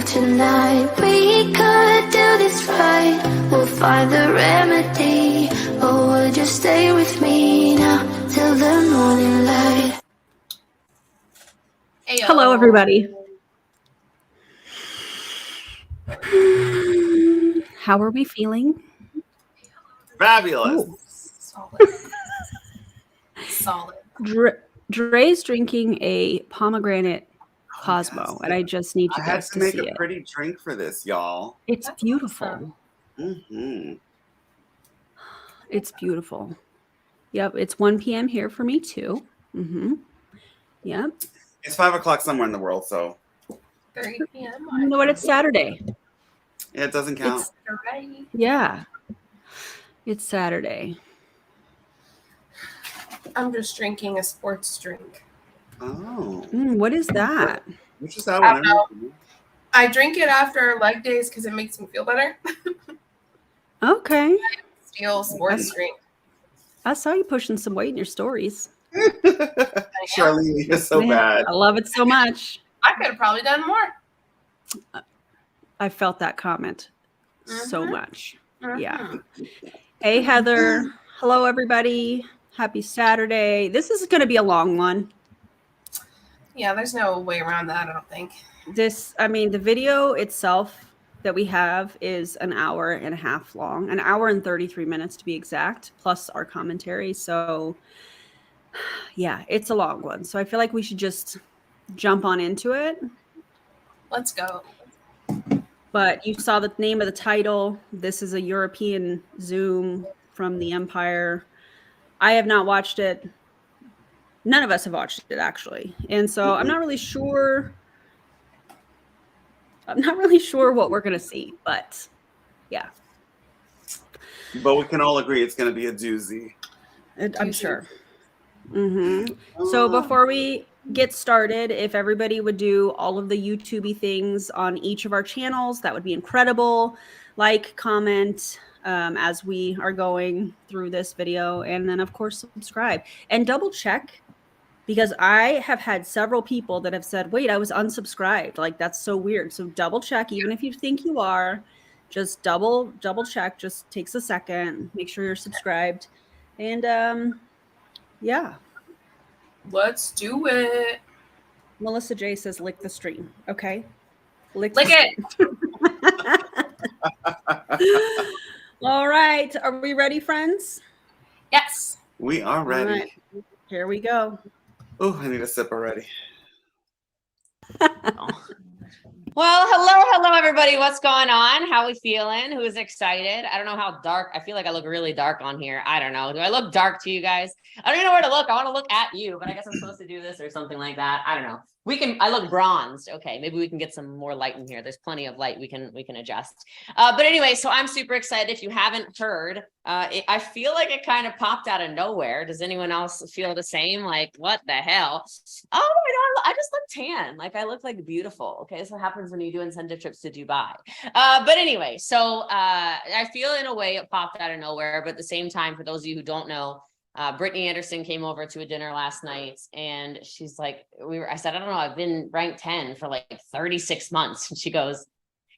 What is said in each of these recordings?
tonight. We could do this right. We'll find the remedy. Or would you stay with me now till the morning light? Ayo. Hello, everybody. How are we feeling? Fabulous. Oh. Solid. Dre's drinking a pomegranate Cosmo, and I just need you I had guys to to make see a it. pretty drink for this, y'all. It's That's beautiful. awesome. Mm-hmm. It's beautiful. Yep, it's 1 p.m. here for me too. Mm-hmm. Yep. It's 5 o'clock somewhere in the world, so 3 p.m. You know what? It's Saturday. yeah, it doesn't count. Right. Yeah. It's Saturday. I'm just drinking a sports drink. Oh, What is that? which is that I one? don't know. I drink it after leg days because it makes me feel better. Okay. Steel sports drink. I saw you pushing some weight in your stories. Charlene, you're so Man, bad. I love it so much. I could have probably done more. I felt that comment so Mhm. much. Mhm. Yeah. Hey, Heather. Hello, everybody. Happy Saturday. This is going to be a long one. Yeah, there's no way around that, I don't think. The video itself that we have is an hour and a half long, an hour and 33 minutes to be exact, plus our commentary. So, yeah, it's a long one. So I feel like we should just jump on into it. Let's go. But you saw the name of the title. This is a European Zoom from the Empire. I have not watched it. None of us have watched it, actually. And so I'm not really sure. I'm not really sure what we're going to see, but yeah. But we can all agree it's going to be a doozy. I'm sure. So before we get started, if everybody would do all of the YouTube-y things on each of our channels, that would be incredible. Like, comment as we are going through this video, and then of course subscribe and double check, because I have had several people that have said, wait, I was unsubscribed. Like, that's so weird. So double check, even if you think you are, just double check. Just takes a second. Make sure you're subscribed. And yeah. Let's do it. Melissa J says, lick the stream. Okay. Lick it. All right. Are we ready, friends? Yes. We are ready. All right. Here we go. Oh, I need a sip already. Well, hello, everybody. What's going on? How we feeling? Who is excited? I don't know how dark. I feel like I look really dark on here. I don't know. Do I look dark to you guys? I don't even know where to look. I want to look at you, but I guess I'm supposed to do this or something like that. I don't know. I look bronzed. Okay, maybe we can get some more light in here. There's plenty of light we can adjust. But anyway, so I'm super excited. If you haven't heard, I feel like it kind of popped out of nowhere. Does anyone else feel the same? Like, what the hell? Oh my God, I just look tan. Like, I look like beautiful. Okay, so what happens when you do incentive trips to Dubai. But anyway, so I feel in a way it popped out of nowhere. But at the same time, for those of you who don't know, Brittany Anderson came over to a dinner last night, and she's like, I said, I don't know, I've been ranked 10 for like 36 months. And she goes,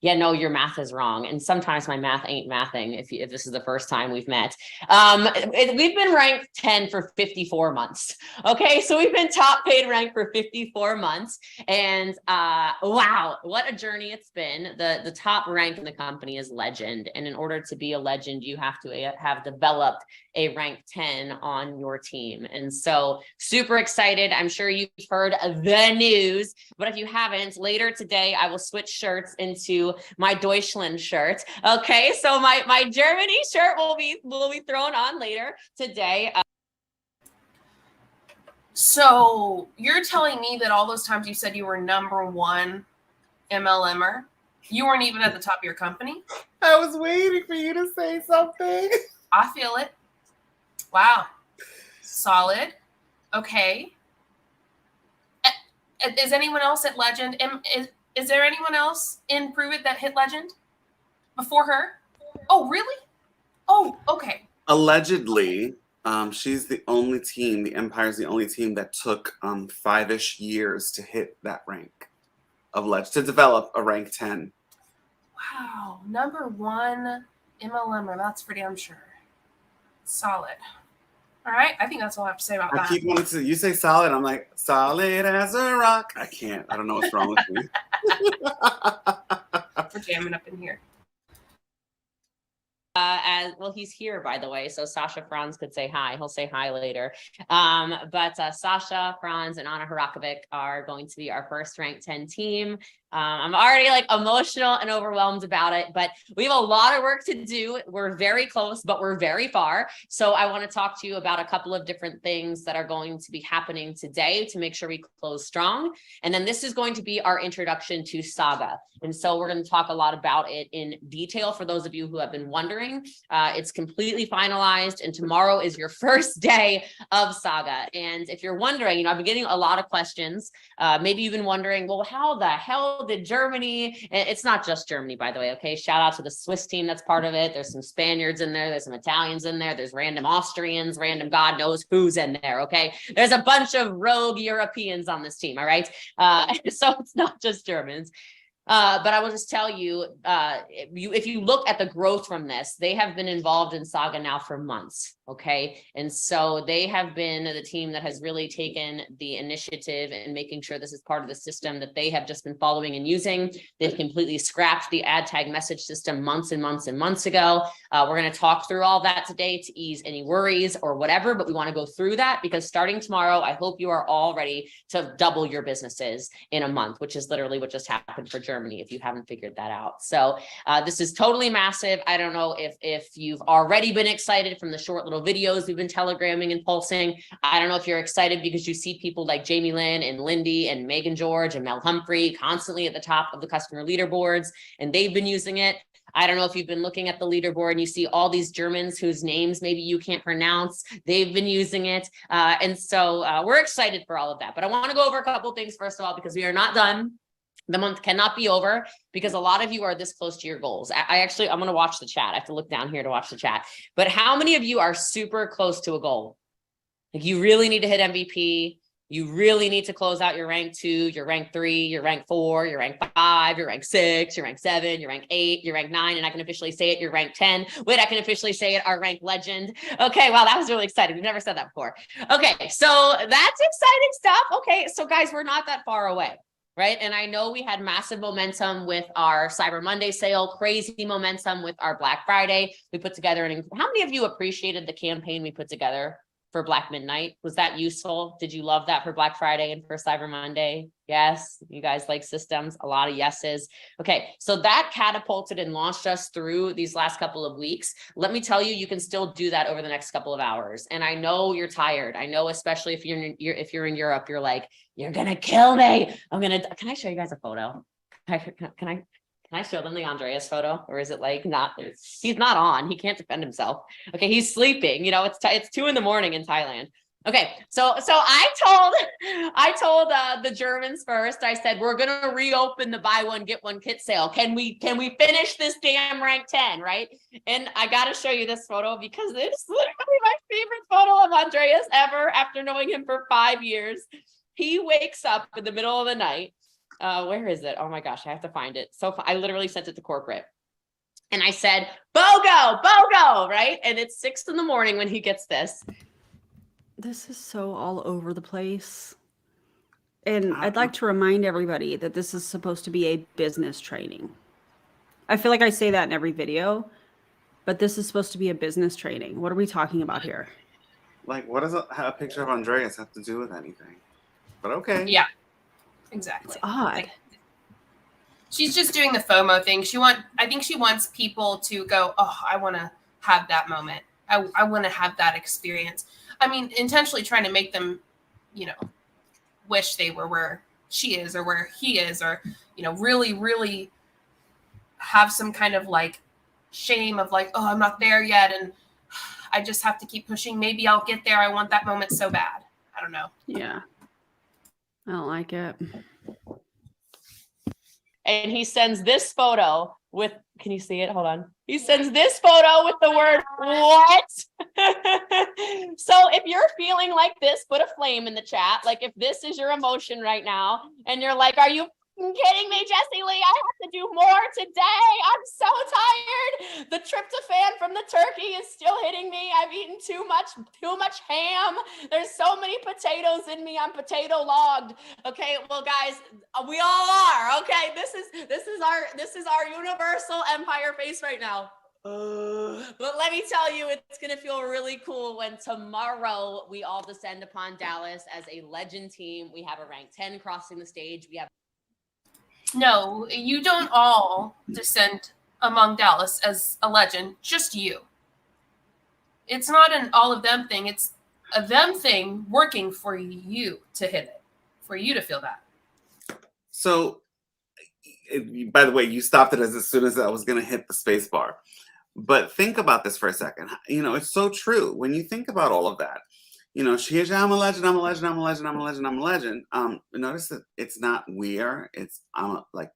yeah, no, your math is wrong. And sometimes my math ain't mathing if this is the first time we've met. We've been ranked 10 for 54 months. Okay, so we've been top paid rank for 54 months. And wow, what a journey it's been. The top rank in the company is legend. And in order to be a legend, you have to have developed a rank 10 on your team. And so super excited. I'm sure you've heard the news, but if you haven't, later today, I will switch shirts into my Deutschland shirt. Okay, so my Germany shirt will be thrown on later today. So you're telling me that all those times you said you were number one MLMer, you weren't even at the top of your company? I was waiting for you to say something. I feel it. Wow. Solid. Okay. Is anyone else at Legend? Is there anyone else in Pruvit that hit Legend before her? Oh, really? Oh, okay. Allegedly, she's the only team, the Empire's the only team that took 5-ish years to hit that rank. to develop a rank 10. Wow, number 1 MLMer. That's for damn sure. Solid. All right, I think that's all I have to say about I that. keep wanting to. You say solid, I'm like solid as a rock. I can't. I don't know what's wrong with me. We're jamming up in here. As well, he's here, by the way, so Sasha Franz could say hi. He'll say hi later. But Sasha Franz and Anna Harakovic are going to be our first rank 10 team. I'm already like emotional and overwhelmed about it, but we have a lot of work to do. We're very close, but we're very far. So I want to talk to you about a couple of different things that are going to be happening today to make sure we close strong. And then this is going to be our introduction to Saga. And so we're going to talk a lot about it in detail for those of you who have been wondering. It's completely finalized, and tomorrow is your first day of Saga. And if you're wondering, I've been getting a lot of questions. Maybe you've been wondering, well, how the hell did Germany? And it's not just Germany, by the way. Okay. Shout out to the Swiss team that's part of it. There's some Spaniards in there. There's some Italians in there. There's random Austrians, random God knows who's in there. Okay. There's a bunch of rogue Europeans on this team. All right. So it's not just Germans. But I will just tell you, if you look at the growth from this, they have been involved in Saga now for months. Okay. And so they have been the team that has really taken the initiative and making sure this is part of the system that they have just been following and using. They've completely scrapped the ad tag message system months and months and months ago. We're going to talk through all that today to ease any worries or whatever, but we want to go through that because starting tomorrow, I hope you are all ready to double your businesses in a month, which is literally what just happened for Germany, if you haven't figured that out. So this is totally massive. I don't know if you've already been excited from the short little videos we've been telegramming and pulsing. I don't know if you're excited because you see people like Jamie Lynn and Lindy and Megan George and Mel Humphrey constantly at the top of the customer leaderboards, and they've been using it. I don't know if you've been looking at the leaderboard and you see all these Germans whose names maybe you can't pronounce. They've been using it. And so we're excited for all of that. But I want to go over a couple of things, first of all, because we are not done. The month cannot be over because a lot of you are this close to your goals. I'm going to watch the chat. I have to look down here to watch the chat. But how many of you are super close to a goal? Like you really need to hit MVP. You really need to close out your rank 2, your rank 3, your rank 4, your rank 5, your rank 6, your rank 7, your rank 8, your rank 9, and I can officially say it, your rank 10. Wait, I can officially say it, our rank legend. Okay, wow, that was really exciting. We've never said that before. Okay, so that's exciting stuff. Okay, so guys, we're not that far away. Right. And I know we had massive momentum with our Cyber Monday sale, crazy momentum with our Black Friday. We put together how many of you appreciated the campaign we put together for Black Midnight? Was that useful? Did you love that for Black Friday and for Cyber Monday? Yes. You guys like systems? A lot of yeses. Okay. So that catapulted and launched us through these last couple of weeks. Let me tell you, you can still do that over the next couple of hours. And I know you're tired. I know, especially if you're in Europe, you're like, you're going to kill me. Can I show you guys a photo? Can I show them the Andreas photo, or is it like not? He's not on. He can't defend himself. Okay, he's sleeping. It's 2 a.m. in Thailand. Okay, so I told the Germans first. I said we're gonna reopen the buy one get one kit sale. Can we finish this damn rank 10, right? And I gotta show you this photo because it's literally my favorite photo of Andreas ever. After knowing him for 5 years, he wakes up in the middle of the night. Where is it? Oh my gosh, I have to find it. So I literally sent it to corporate. And I said, BOGO, right? And it's 6 a.m. when he gets this. This is so all over the place. And I'd like to remind everybody that this is supposed to be a business training. I feel like I say that in every video, but this is supposed to be a business training. What are we talking about here? Like, what does a picture of Andreas have to do with anything? But okay. Yeah. Exactly. It's odd. She's just doing the FOMO thing. I think she wants people to go, oh, I want to have that moment. I want to have that experience. I mean, intentionally trying to make them, wish they were where she is or where he is, or, really, really have some kind of like shame of like, oh, I'm not there yet. And I just have to keep pushing. Maybe I'll get there. I want that moment so bad. I don't know. Yeah. I don't like it. And he sends this photo with, can you see it? Hold on. He sends this photo with the word, what? So if you're feeling like this, put a flame in the chat. Like if this is your emotion right now and you're like, are you kidding me, Jessie Lee? I have to do more today. I'm so tired. The tryptophan from the turkey is still hitting me. I've eaten too much ham. There's so many potatoes in me. I'm potato logged. Okay, well, guys, we all are. Okay, this is our universal empire face right now. But let me tell you, it's going to feel really cool when tomorrow we all descend upon Dallas as a legend team. We have a rank 10 crossing the stage. We have No, you don't all descend among Dallas as a legend, just you. It's not an all of them thing. It's a them thing working for you to hit it, for you to feel that. So, by the way, you stopped it as soon as I was going to hit the space bar. But think about this for a second. You know, it's so true. When you think about all of that, you know, she hears, I'm a legend, I'm a legend, I'm a legend, I'm a legend, I'm a legend. Notice that it's not we're, it's like,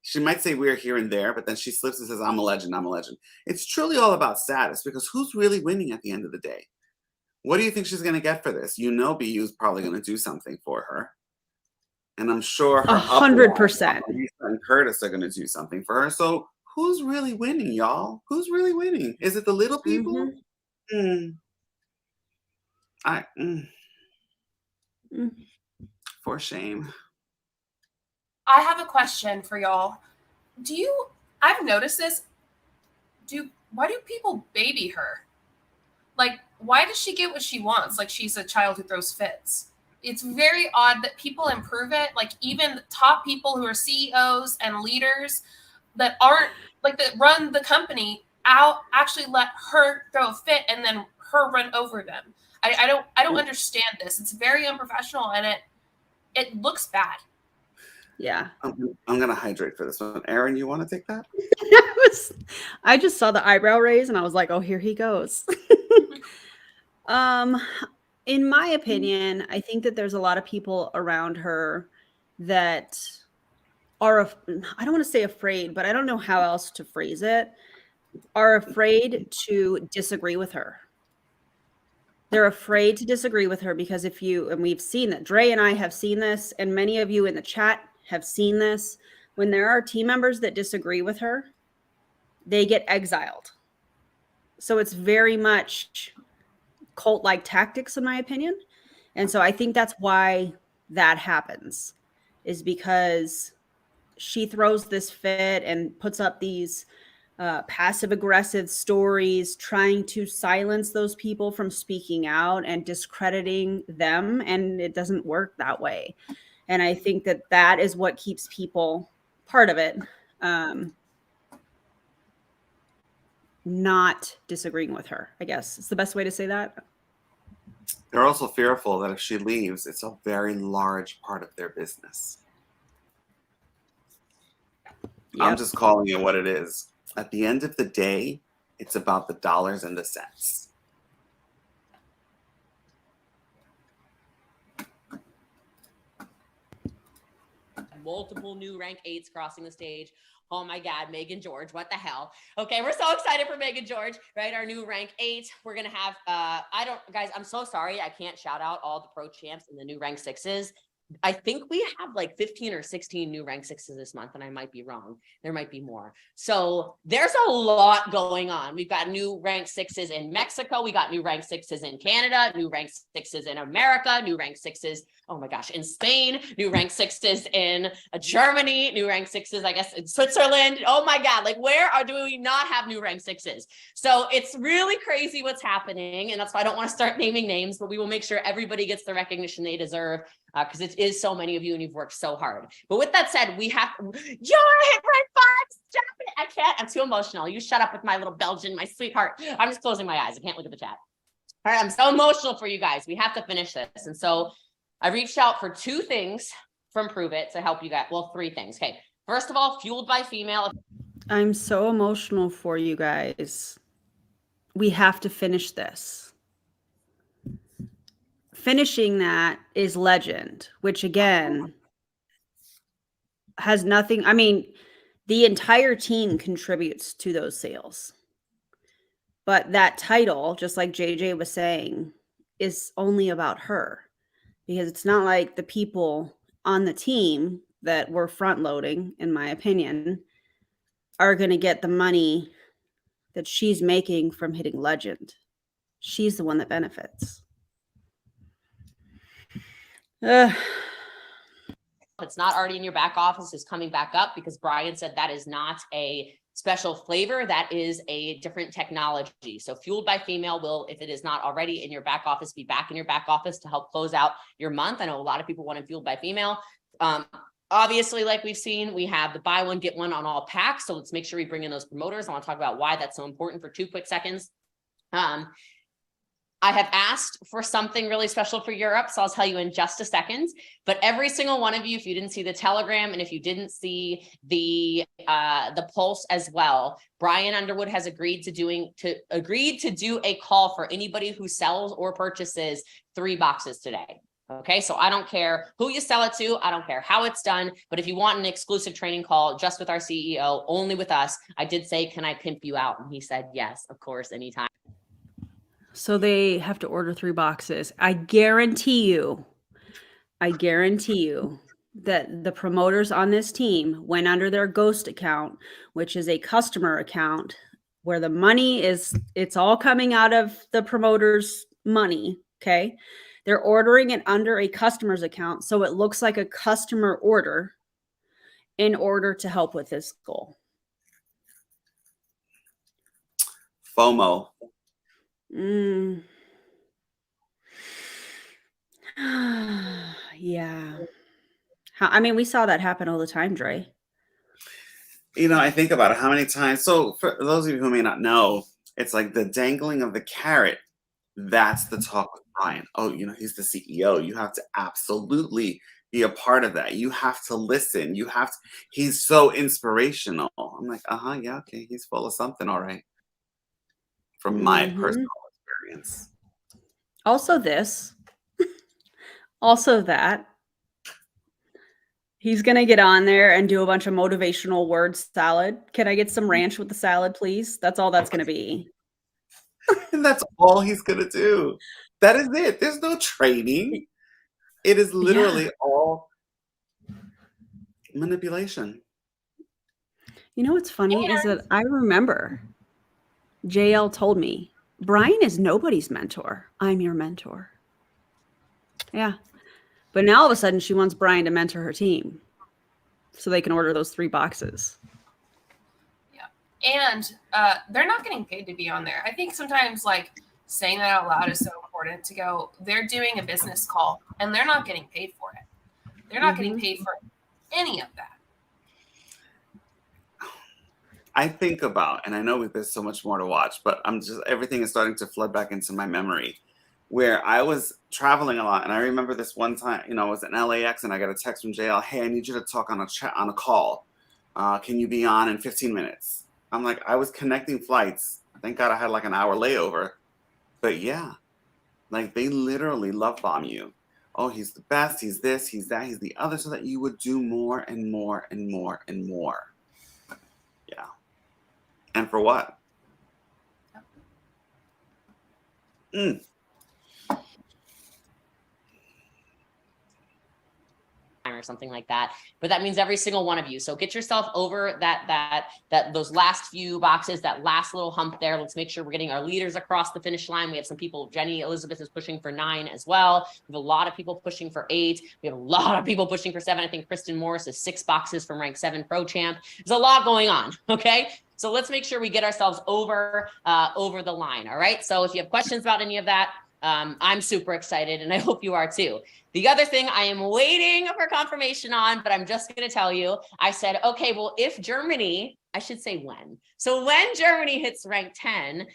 she might say we're here and there, but then she slips and says, I'm a legend, I'm a legend. It's truly all about status, because who's really winning at the end of the day? What do you think she's going to get for this? You know, BU's probably going to do something for her. And I'm sure her 100%. Lisa and Curtis are going to do something for her. So who's really winning, y'all? Who's really winning? Is it the little people? For shame. I have a question for y'all. I've noticed this. Why do people baby her? Like, why does she get what she wants? Like, she's a child who throws fits. It's very odd that people in Pruvit, like even top people who are CEOs and leaders that aren't like that run the company out, actually let her throw a fit and then her run over them. I don't understand this. It's very unprofessional and it looks bad. Yeah. I'm gonna hydrate for this one. Erin, you want to take that? I just saw the eyebrow raise and I was like, oh, here he goes. In my opinion, I think that there's a lot of people around her that are, I don't want to say afraid, but I don't know how else to phrase it, are afraid to disagree with her. They're afraid to disagree with her because and we've seen that, Dre and I have seen this, and many of you in the chat have seen this, when there are team members that disagree with her, they get exiled. So it's very much cult-like tactics, in my opinion. And so I think that's why that happens, is because she throws this fit and puts up these passive-aggressive stories trying to silence those people from speaking out and discrediting them, and it doesn't work that way. And I think that that is what keeps people, part of it, not disagreeing with her, I guess. It's the best way to say that. They're also fearful that if she leaves, it's a very large part of their business. Yep. I'm just calling it what it is. At the end of the day, it's about the dollars and the cents. Multiple new rank 8s crossing the stage. Oh my God, Megan George, what the hell? Okay, we're so excited for Megan George, right? Our new rank 8. We're gonna have, guys, I'm so sorry. I can't shout out all the pro champs and the new rank 6s. I think we have like 15 or 16 new rank 6s this month, and I might be wrong. There might be more. So there's a lot going on. We've got new rank 6s in Mexico. We got new rank 6s in Canada, new rank 6s in America, new rank 6s, oh my gosh, in Spain, new rank 6s in Germany, new rank 6s, I guess, in Switzerland. Oh my God, like do we not have new rank 6s? So it's really crazy what's happening. And that's why I don't want to start naming names, but we will make sure everybody gets the recognition they deserve, because it is so many of you and you've worked so hard. But with that said, we have, you're hit rank 5, stop it. I can't, I'm too emotional. You shut up with my little Belgian, my sweetheart. I'm just closing my eyes. I can't look at the chat. All right, I'm so emotional for you guys. We have to finish this. And so I reached out for 2 things from Pruvit to help you guys. Well, 3 things. Okay. First of all, fueled by female. I'm so emotional for you guys. We have to finish this. Finishing that is legend, which again has nothing. I mean, the entire team contributes to those sales. But that title, just like JJ was saying, is only about her, because it's not like the people on the team that we're front loading, in my opinion, are going to get the money that she's making from hitting legend. She's the one that benefits. If it's not already in your back office, is coming back up, because Brian said that is not a special flavor. That is a different technology. So Fueled by Female will, if it is not already in your back office, be back in your back office to help close out your month. I know a lot of people want to Fueled by Female. Obviously, like we've seen, we have the buy one, get one on all packs. So let's make sure we bring in those promoters. I want to talk about why that's so important for 2 quick seconds. I have asked for something really special for Europe, so I'll tell you in just a second. But every single one of you, if you didn't see the Telegram and if you didn't see the Pulse as well, Brian Underwood has agreed to do a call for anybody who sells or purchases 3 boxes today. Okay, so I don't care who you sell it to, I don't care how it's done, but if you want an exclusive training call just with our CEO, only with us, I did say, can I pimp you out? And he said, yes, of course, anytime. So they have to order 3 boxes. I guarantee you that the promoters on this team went under their ghost account, which is a customer account where the money is, it's all coming out of the promoter's money. Okay. They're ordering it under a customer's account. So it looks like a customer order in order to help with this goal. FOMO. Yeah. I mean, we saw that happen all the time, Dre. You know, I think about it, how many times. So for those of you who may not know, it's like the dangling of the carrot. That's the talk with Brian. Oh, you know, he's the CEO. You have to absolutely be a part of that. You have to listen. You have to, he's so inspirational. I'm like, yeah, okay. He's full of something. All right. From my personal experience. Also this, also that. He's going to get on there and do a bunch of motivational word salad. Can I get some ranch with the salad, please? That's all that's going to be. And that's all he's going to do. That is it. There's no training. It is literally all manipulation. You know what's funny is that I remember JL told me, Brian is nobody's mentor. I'm your mentor. Yeah. But now all of a sudden she wants Brian to mentor her team so they can order those 3 boxes. Yeah. And they're not getting paid to be on there. I think sometimes like saying that out loud is so important to go, they're doing a business call and they're not getting paid for it. They're not getting paid for any of that. I think about, and I know there's so much more to watch, but everything is starting to flood back into my memory where I was traveling a lot. And I remember this one time, you know, I was in LAX and I got a text from JL, hey, I need you to talk on a call. Can you be on in 15 minutes? I'm like, I was connecting flights. Thank God I had like an hour layover. But yeah, like they literally love bomb you. Oh, he's the best. He's this, he's that, he's the other, so that you would do more and more and more and more. Yeah. And for what? Or something like that, but that means every single one of you. So get yourself over those last few boxes, that last little hump there. Let's make sure we're getting our leaders across the finish line. We have some people, Jenny Elizabeth is pushing for 9 as well. We have a lot of people pushing for 8. We have a lot of people pushing for 7. I think Kristen Morris is 6 boxes from rank 7 pro champ. There's a lot going on. Okay. So let's make sure we get ourselves over the line. All right. So if you have questions about any of that, I'm super excited and I hope you are too. The other thing I am waiting for confirmation on, but I'm just going to tell you, I said, okay, well, if Germany, I should say when. So when Germany hits rank 10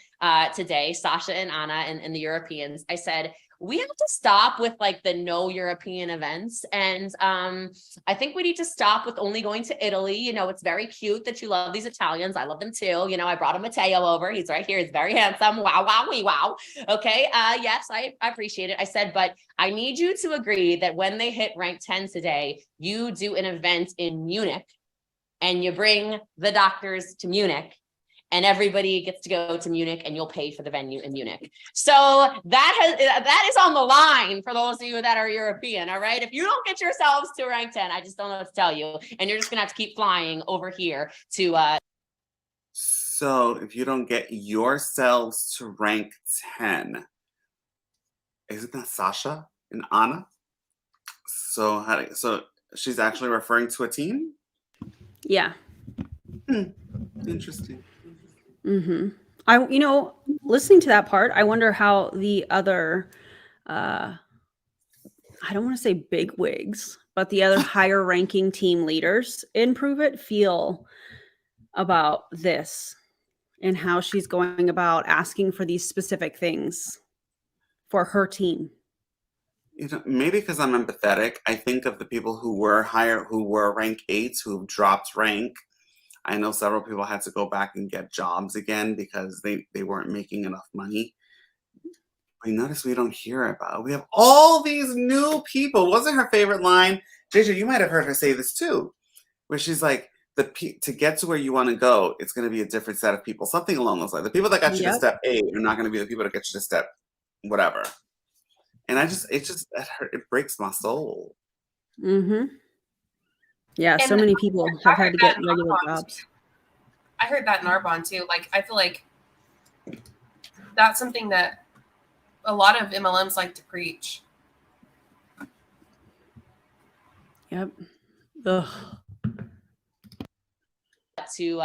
today, Sasha and Anna and the Europeans, I said, we have to stop with like the no European events. And I think we need to stop with only going to Italy. You know, it's very cute that you love these Italians. I love them too. You know, I brought a Matteo over. He's right here. He's very handsome. Wow, wow, wee, wow. Okay. Yes, I appreciate it. I said, but I need you to agree that when they hit rank 10 today, you do an event in Munich and you bring the doctors to Munich and everybody gets to go to Munich, and you'll pay for the venue in Munich. So that is on the line for those of you that are European. All right. If you don't get yourselves to rank 10, I just don't know what to tell you. And you're just going to have to keep flying over here to, So if you don't get yourselves to rank 10, isn't that Sasha and Anna? So she's actually referring to a team? Yeah. Interesting. Listening to that part, I wonder how the other, I don't want to say big wigs, but the other higher ranking team leaders in Pruvit feel about this and how she's going about asking for these specific things for her team. Maybe because I'm empathetic, I think of the people who were rank 8s who've dropped rank. I know several people had to go back and get jobs again because they weren't making enough money. But notice we don't hear about. We have all these new people. Wasn't her favorite line? JJ, you might have heard her say this too, where she's like, to get to where you want to go, it's going to be a different set of people. Something along those lines. The people that got you to step 8 are not going to be the people that get you to step whatever. And it breaks my soul. Yeah, so many people have had to get regular jobs. I heard that in Arbonne too. Like, I feel like that's something that a lot of MLMs like to preach. Yep. Ugh. To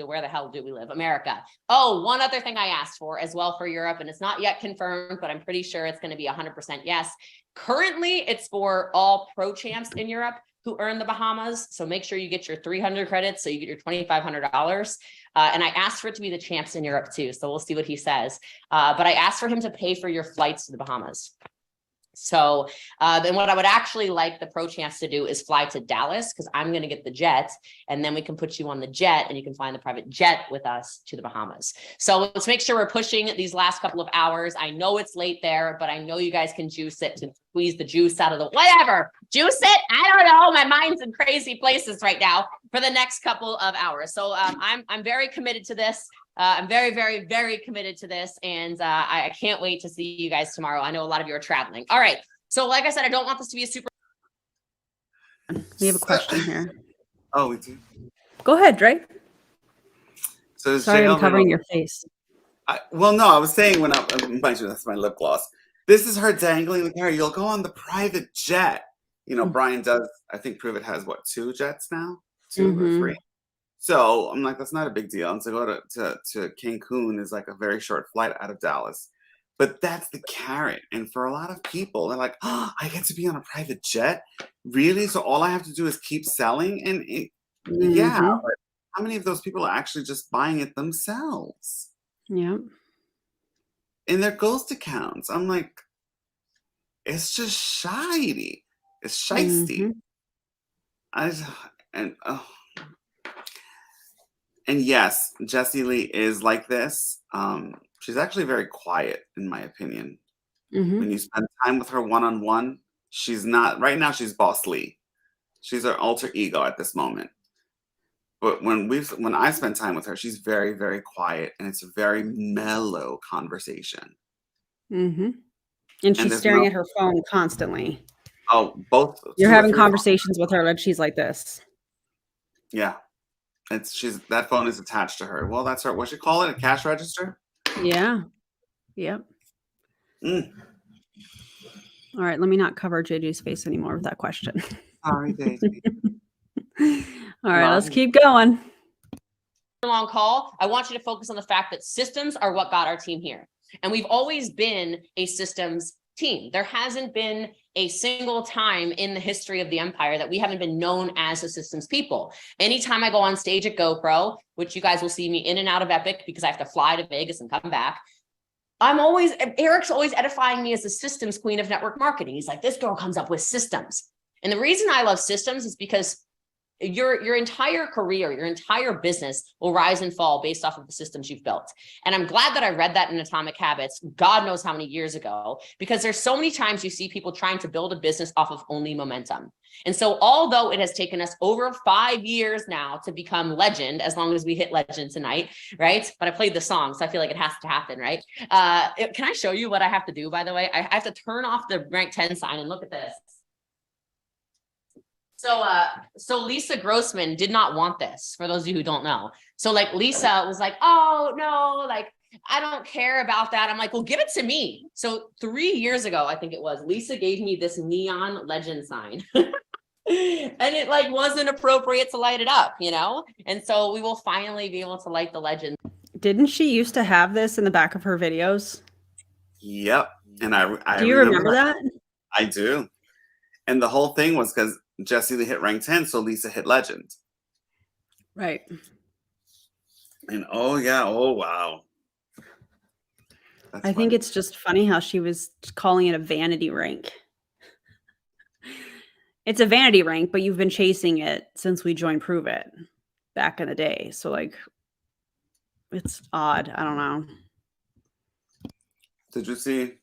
where the hell do we live? America. Oh, one other thing I asked for as well for Europe, and it's not yet confirmed, but I'm pretty sure it's going to be 100% yes. Currently, it's for all pro champs in Europe who earn the Bahamas. So make sure you get your 300 credits, so you get your $2,500. And I asked for it to be the champs in Europe too. So we'll see what he says. But I asked for him to pay for your flights to the Bahamas. So then what I would actually like the pro champs to do is fly to Dallas, because I'm going to get the jet, and then we can put you on the jet and you can fly in the private jet with us to the Bahamas. So let's make sure we're pushing these last couple of hours. I know it's late there, but I know you guys can juice it to squeeze the juice out of the whatever. Juice it. I don't know. My mind's in crazy places right now for the next couple of hours. So I'm very committed to this. I'm very, very, very committed to this. And I can't wait to see you guys tomorrow. I know a lot of you are traveling. All right. So like I said, I don't want this to be a super. We have a question here. Oh, we do? Go ahead, Dre. So sorry, I'm covering your face. I was saying that's my lip gloss. This is her dangling the carrot. You'll go on the private jet. Brian does, I think Pruvit has 2 jets now? 2 or 3. So I'm like, that's not a big deal. And to go to Cancun is like a very short flight out of Dallas. But that's the carrot. And for a lot of people, they're like, oh, I get to be on a private jet? Really? So all I have to do is keep selling? And yeah, but how many of those people are actually just buying it themselves? Yeah. In their ghost accounts. I'm like, it's just shady. It's shisty. And yes, Jessie Lee is like this. She's actually very quiet, in my opinion. When you spend time with her one-on-one, she's not, right now she's Boss Lee. She's her alter ego at this moment. But when I spend time with her, she's very, very quiet, and it's a very mellow conversation. And she's staring at her phone constantly. Oh, both. You're having conversations with her like she's like this. Yeah. That phone is attached to her. Well, that's her. What should call it? A cash register? Yeah. Yep. All right. Let me not cover JJ's face anymore with that question. Sorry, Daisy. All right. Let's keep going. Long call. I want you to focus on the fact that systems are what got our team here. And we've always been a systems team. There hasn't been a single time in the history of the empire that we haven't been known as a systems people. Anytime I go on stage at GoPro, which you guys will see me in and out of Epic because I have to fly to Vegas and come back, Eric's always edifying me as the systems queen of network marketing. He's like, this girl comes up with systems. And the reason I love systems is because your entire career, your entire business will rise and fall based off of the systems you've built. And I'm glad that I read that in Atomic Habits, God knows how many years ago, because there's so many times you see people trying to build a business off of only momentum. And so although it has taken us over 5 years now to become legend, as long as we hit legend tonight, right? But I played the song, so I feel like it has to happen, right? Can I show you what I have to do, by the way? I have to turn off the rank 10 sign and look at this. So Lisa Grossman did not want this, for those of you who don't know. So like Lisa was like, oh no, like, I don't care about that. I'm like, well, give it to me. So 3 years ago, I think it was, Lisa gave me this neon legend sign. And it like wasn't appropriate to light it up, you know? And so we will finally be able to light the legend. Didn't she used to have this in the back of her videos? Yep. And I Do you remember that? I do. And the whole thing was because Jessie hit rank 10, so Lisa hit legend. Right. And oh yeah, oh wow. I think it's just funny how she was calling it a vanity rank. It's a vanity rank, but you've been chasing it since we joined Pruvit back in the day. So like, it's odd. I don't know. Did you see?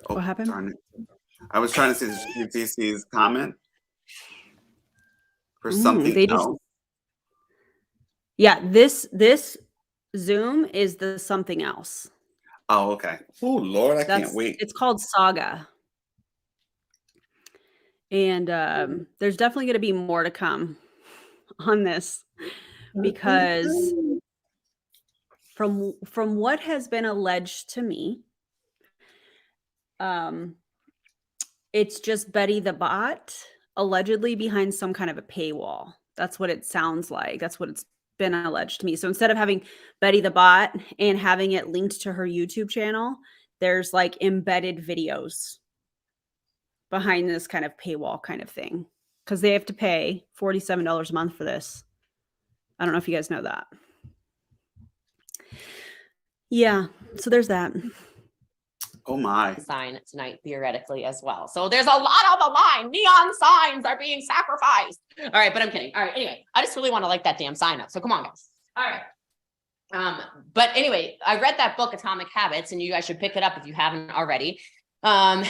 What happened? Darn it. I was trying to see DC's comment for something else. Yeah, this Zoom is the something else. Oh, okay. Oh Lord, I can't wait. It's called Saga. And there's definitely going to be more to come on this, because from what has been alleged to me, it's just Betty the bot allegedly behind some kind of a paywall. That's what it sounds like. That's what it's been alleged to me. So instead of having Betty the bot and having it linked to her YouTube channel, there's like embedded videos behind this kind of paywall kind of thing, because they have to pay $47 a month for this. I don't know if you guys know that. Yeah, so there's that. Oh my. Sign tonight, theoretically, as well. So there's a lot on the line. Neon signs are being sacrificed. All right, but I'm kidding. All right, anyway, I just really want to light that damn sign up. So come on, guys. All right. But anyway, I read that book, Atomic Habits, and you guys should pick it up if you haven't already. And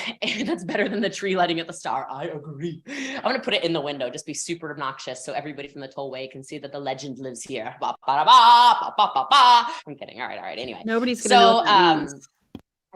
that's better than the tree lighting at the star. I agree. I'm gonna put it in the window, just be super obnoxious, so everybody from the tollway can see that the legend lives here. Ba, ba, ba, ba, ba, ba, ba. I'm kidding. All right. Anyway, nobody's gonna know what that means.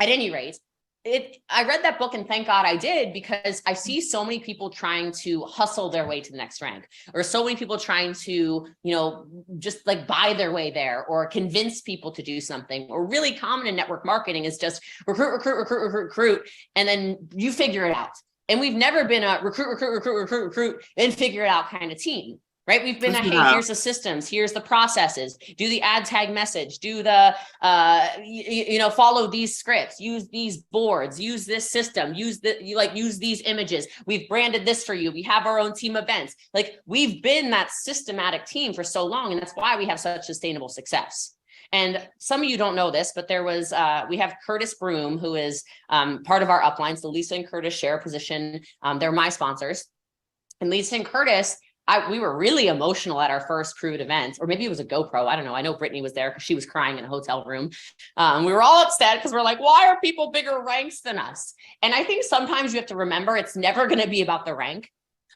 At any rate, I read that book, and thank God I did, because I see so many people trying to hustle their way to the next rank, or so many people trying to, you know, just like buy their way there, or convince people to do something. Or really common in network marketing is just recruit, and then you figure it out. And we've never been a recruit, and figure it out kind of team. Right? We've been hey, here's the systems, here's the processes, do the ad tag message, do the, follow these scripts, use these boards, use this system, use these images. We've branded this for you. We have our own team events. Like, we've been that systematic team for so long, and that's why we have such sustainable success. And some of you don't know this, but there was, we have Curtis Broom, who is part of our uplines. So Lisa and Curtis share a position. They're my sponsors. And Lisa and Curtis, we were really emotional at our first Pruvit event, or maybe it was a GoPro. I don't know. I know Brittany was there because she was crying in a hotel room. We were all upset because we're like, why are people bigger ranks than us? And I think sometimes you have to remember it's never going to be about the rank.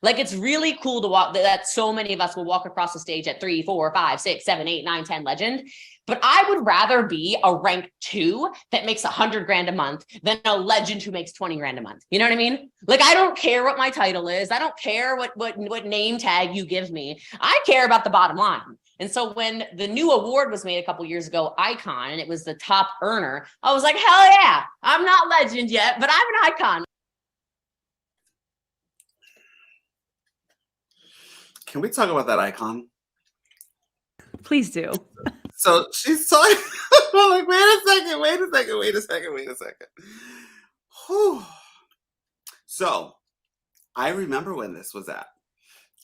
Like, it's really cool to walk that so many of us will walk across the stage at 3, 4, 5, 6, 7, 8, 9, 10 legend. But I would rather be a rank 2 that makes $100,000 a month than a legend who makes $20,000 a month. You know what I mean? Like, I don't care what my title is. I don't care what name tag you give me. I care about the bottom line. And so when the new award was made a couple years ago, Icon, and it was the top earner, I was like, hell yeah, I'm not legend yet, but I'm an icon. Can we talk about that icon? Please do. So she's talking. I'm like, wait a second. Whew. So I remember when this was at,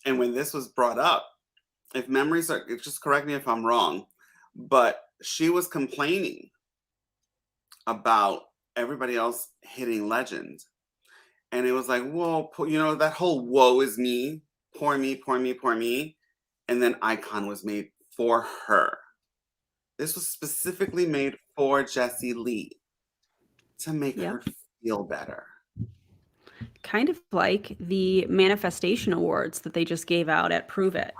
and when this was brought up. If memories are, just correct me if I'm wrong, but she was complaining about everybody else hitting legend. And it was like, whoa, that whole woe is me, poor me, poor me, poor me. And then Icon was made for her. This was specifically made for Jessie Lee to make her feel better. Kind of like the manifestation awards that they just gave out at Pruvit.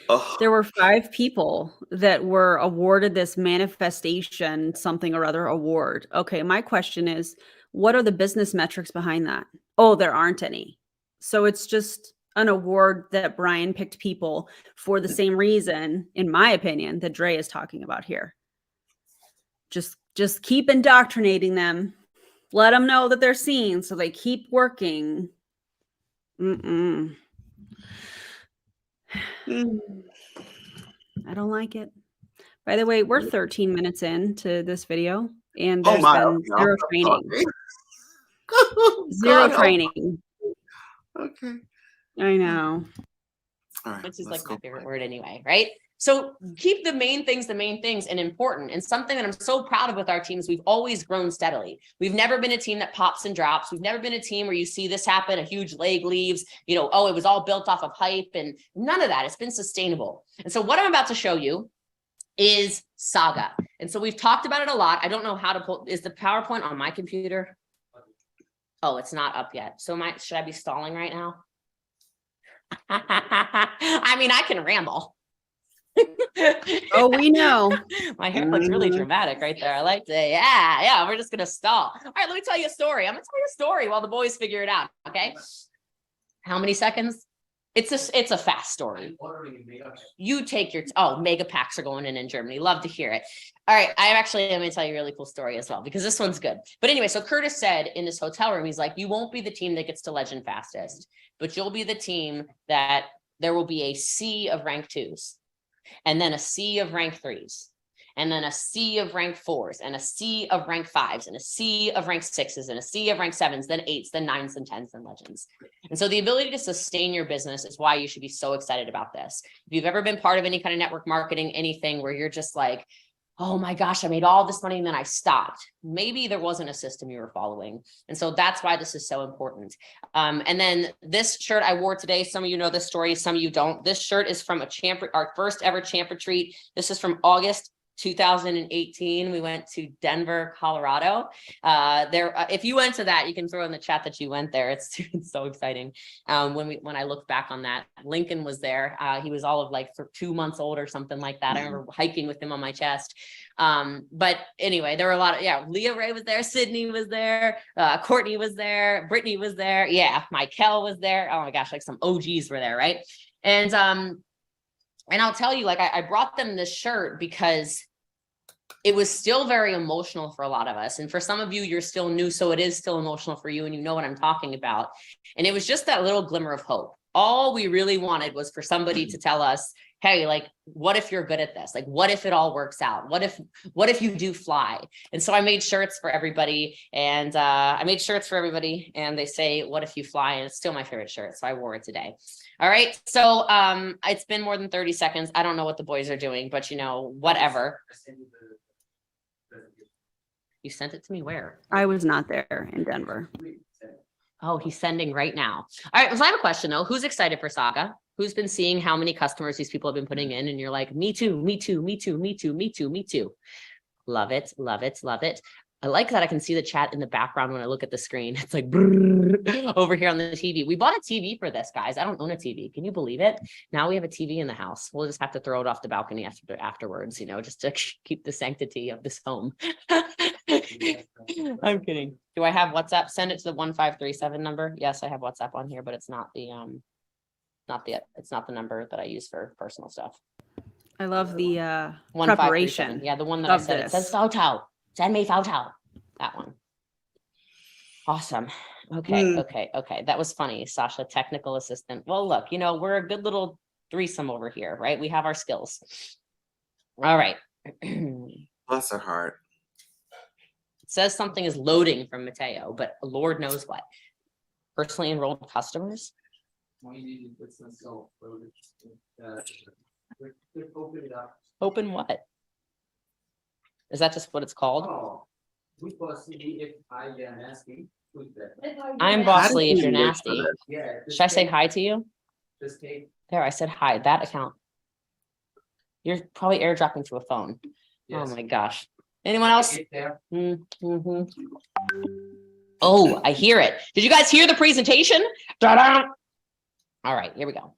Ugh. There were 5 people that were awarded this manifestation something or other award. Okay, my question is, what are the business metrics behind that? Oh, there aren't any. So it's just an award that Brian picked people for the same reason, in my opinion, that Dre is talking about here. Just keep indoctrinating them. Let them know that they're seen so they keep working. I don't like it. By the way, we're 13 minutes into this video, and there's been zero training. Zero training. Okay. I know. All right, which is like my favorite word anyway, right? So keep the main things and important. And something that I'm so proud of with our team is we've always grown steadily. We've never been a team that pops and drops. We've never been a team where you see this happen, a huge leg leaves, oh, it was all built off of hype, and none of that. It's been sustainable. And so what I'm about to show you is Saga. And so we've talked about it a lot. I don't know how to pull, is the PowerPoint on my computer? Oh, it's not up yet. So should I be stalling right now? I mean, I can ramble. Oh, we know. My hair looks really dramatic right there. I like to, yeah, we're just gonna stall. All right, let me tell you a story. I'm gonna tell you a story while the boys figure it out. Okay. How many seconds? It's a fast story. You take your mega packs are going in Germany. Love to hear it. All right, I'm going to tell you a really cool story as well, because this one's good. But anyway, so Curtis said in this hotel room, he's like, you won't be the team that gets to legend fastest, but you'll be the team that there will be a sea of rank 2s, and then a sea of rank 3s, and then a sea of rank 4s, and a sea of rank 5s, and a sea of rank 6s, and a sea of rank 7s, then 8s, then 9s, and 10s, and legends. And so the ability to sustain your business is why you should be so excited about this. If you've ever been part of any kind of network marketing, anything where you're just like, oh my gosh, I made all this money and then I stopped. Maybe there wasn't a system you were following. And so that's why this is so important. And then this shirt I wore today, some of you know this story, some of you don't. This shirt is from our first ever champ retreat. This is from August 2018. We went to Denver, Colorado. If you went to that, you can throw in the chat that you went there. It's so exciting. When I look back on that, Lincoln was there. He was all of like 2 months old or something like that. I remember hiking with him on my chest. But anyway, there were a lot of, Leah Ray was there, Sydney was there, Courtney was there, Brittany was there. Yeah, Michael was there. Oh my gosh, like some OGs were there, right? And I'll tell you, like, I brought them this shirt because it was still very emotional for a lot of us. And for some of you, you're still new, so it is still emotional for you, and you know what I'm talking about. And it was just that little glimmer of hope. All we really wanted was for somebody to tell us, hey, like, what if you're good at this? Like, what if it all works out? What if you do fly? And so I made shirts for everybody, and they say, what if you fly? And it's still my favorite shirt. So I wore it today. All right. So it's been more than 30 seconds. I don't know what the boys are doing, but whatever. You sent it to me where? I was not there in Denver. Oh, he's sending right now. All right. So I have a question though. Who's excited for Saga? Who's been seeing how many customers these people have been putting in? And you're like, me too, me too, me too, me too, me too, me too. Love it. Love it. Love it. I like that I can see the chat in the background when I look at the screen. It's like over here on the TV. We bought a TV for this, guys. I don't own a TV. Can you believe it? Now we have a TV in the house. We'll just have to throw it off the balcony afterwards, just to keep the sanctity of this home. I'm kidding. Do I have WhatsApp? Send it to the 1537 number. Yes, I have WhatsApp on here, but it's not the number that I use for personal stuff. I love the preparation. Yeah, the one that I said. It says photo. Send me photo. That one. Awesome. Okay. That was funny, Sasha, technical assistant. Well, look, we're a good little threesome over here, right? We have our skills. All right. Bless her heart. It says something is loading from Mateo, but Lord knows what. Personally enrolled customers. Open what? Is that just what it's called? I'm boss Lee if you're nasty. Should I say hi to you? There, I said hi. That account. You're probably airdropping to a phone. Oh my gosh. Anyone else? Mm-hmm. Oh, I hear it. Did you guys hear the presentation? Ta-da! All right, here we go.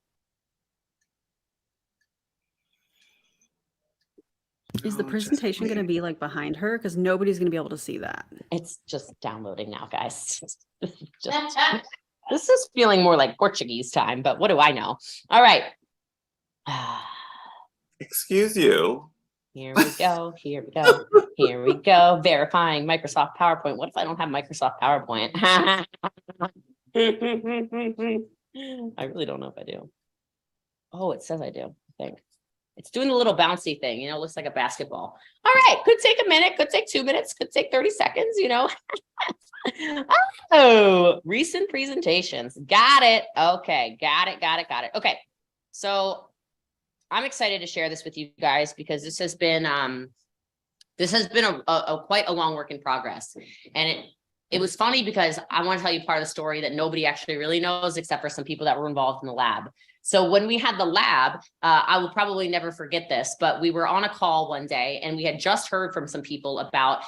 Is the presentation going to be like behind her? Because nobody's going to be able to see that. It's just downloading now, guys. This is feeling more like Portuguese time, but what do I know? All right. Excuse you. Here we go. Here we go. Here we go. Verifying Microsoft PowerPoint. What if I don't have Microsoft PowerPoint? I really don't know if I do. Oh, it says I do, I think. It's doing the little bouncy thing, you know, it looks like a basketball. All right, could take a minute, could take 2 minutes, could take 30 seconds, you know. Oh, recent presentations. Got it. Okay, got it. Okay, so I'm excited to share this with you guys because this has been a quite a long work in progress. And it was funny because I want to tell you part of the story that nobody actually really knows except for some people that were involved in the lab. So when we had the lab, I will probably never forget this, but we were on a call one day and we had just heard from some people about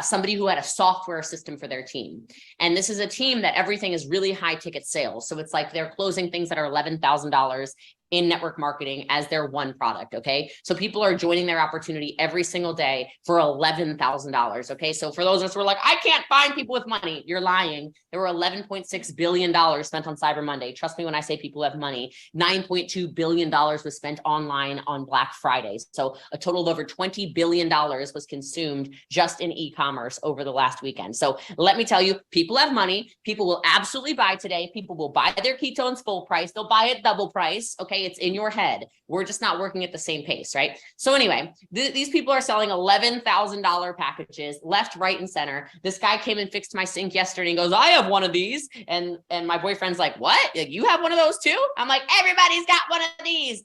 somebody who had a software system for their team. And this is a team that everything is really high ticket sales. So it's like they're closing things that are $11,000 in network marketing as their one product. Okay. So people are joining their opportunity every single day for $11,000. Okay. So for those of us who are like, I can't find people with money, you're lying. There were $11.6 billion spent on Cyber Monday. Trust me when I say people have money. $9.2 billion was spent online on Black Friday. So a total of over $20 billion was consumed just in e-commerce over the last weekend. So let me tell you, people have money. People will absolutely buy today. People will buy their ketones full price. They'll buy it double price. Okay. It's in your head. We're just not working at the same pace, right? So anyway, these people are selling $11,000 packages left, right, and center. This guy came and fixed my sink yesterday and goes, I have one of these. And my boyfriend's like, what? You have one of those too? I'm like, everybody's got one of these.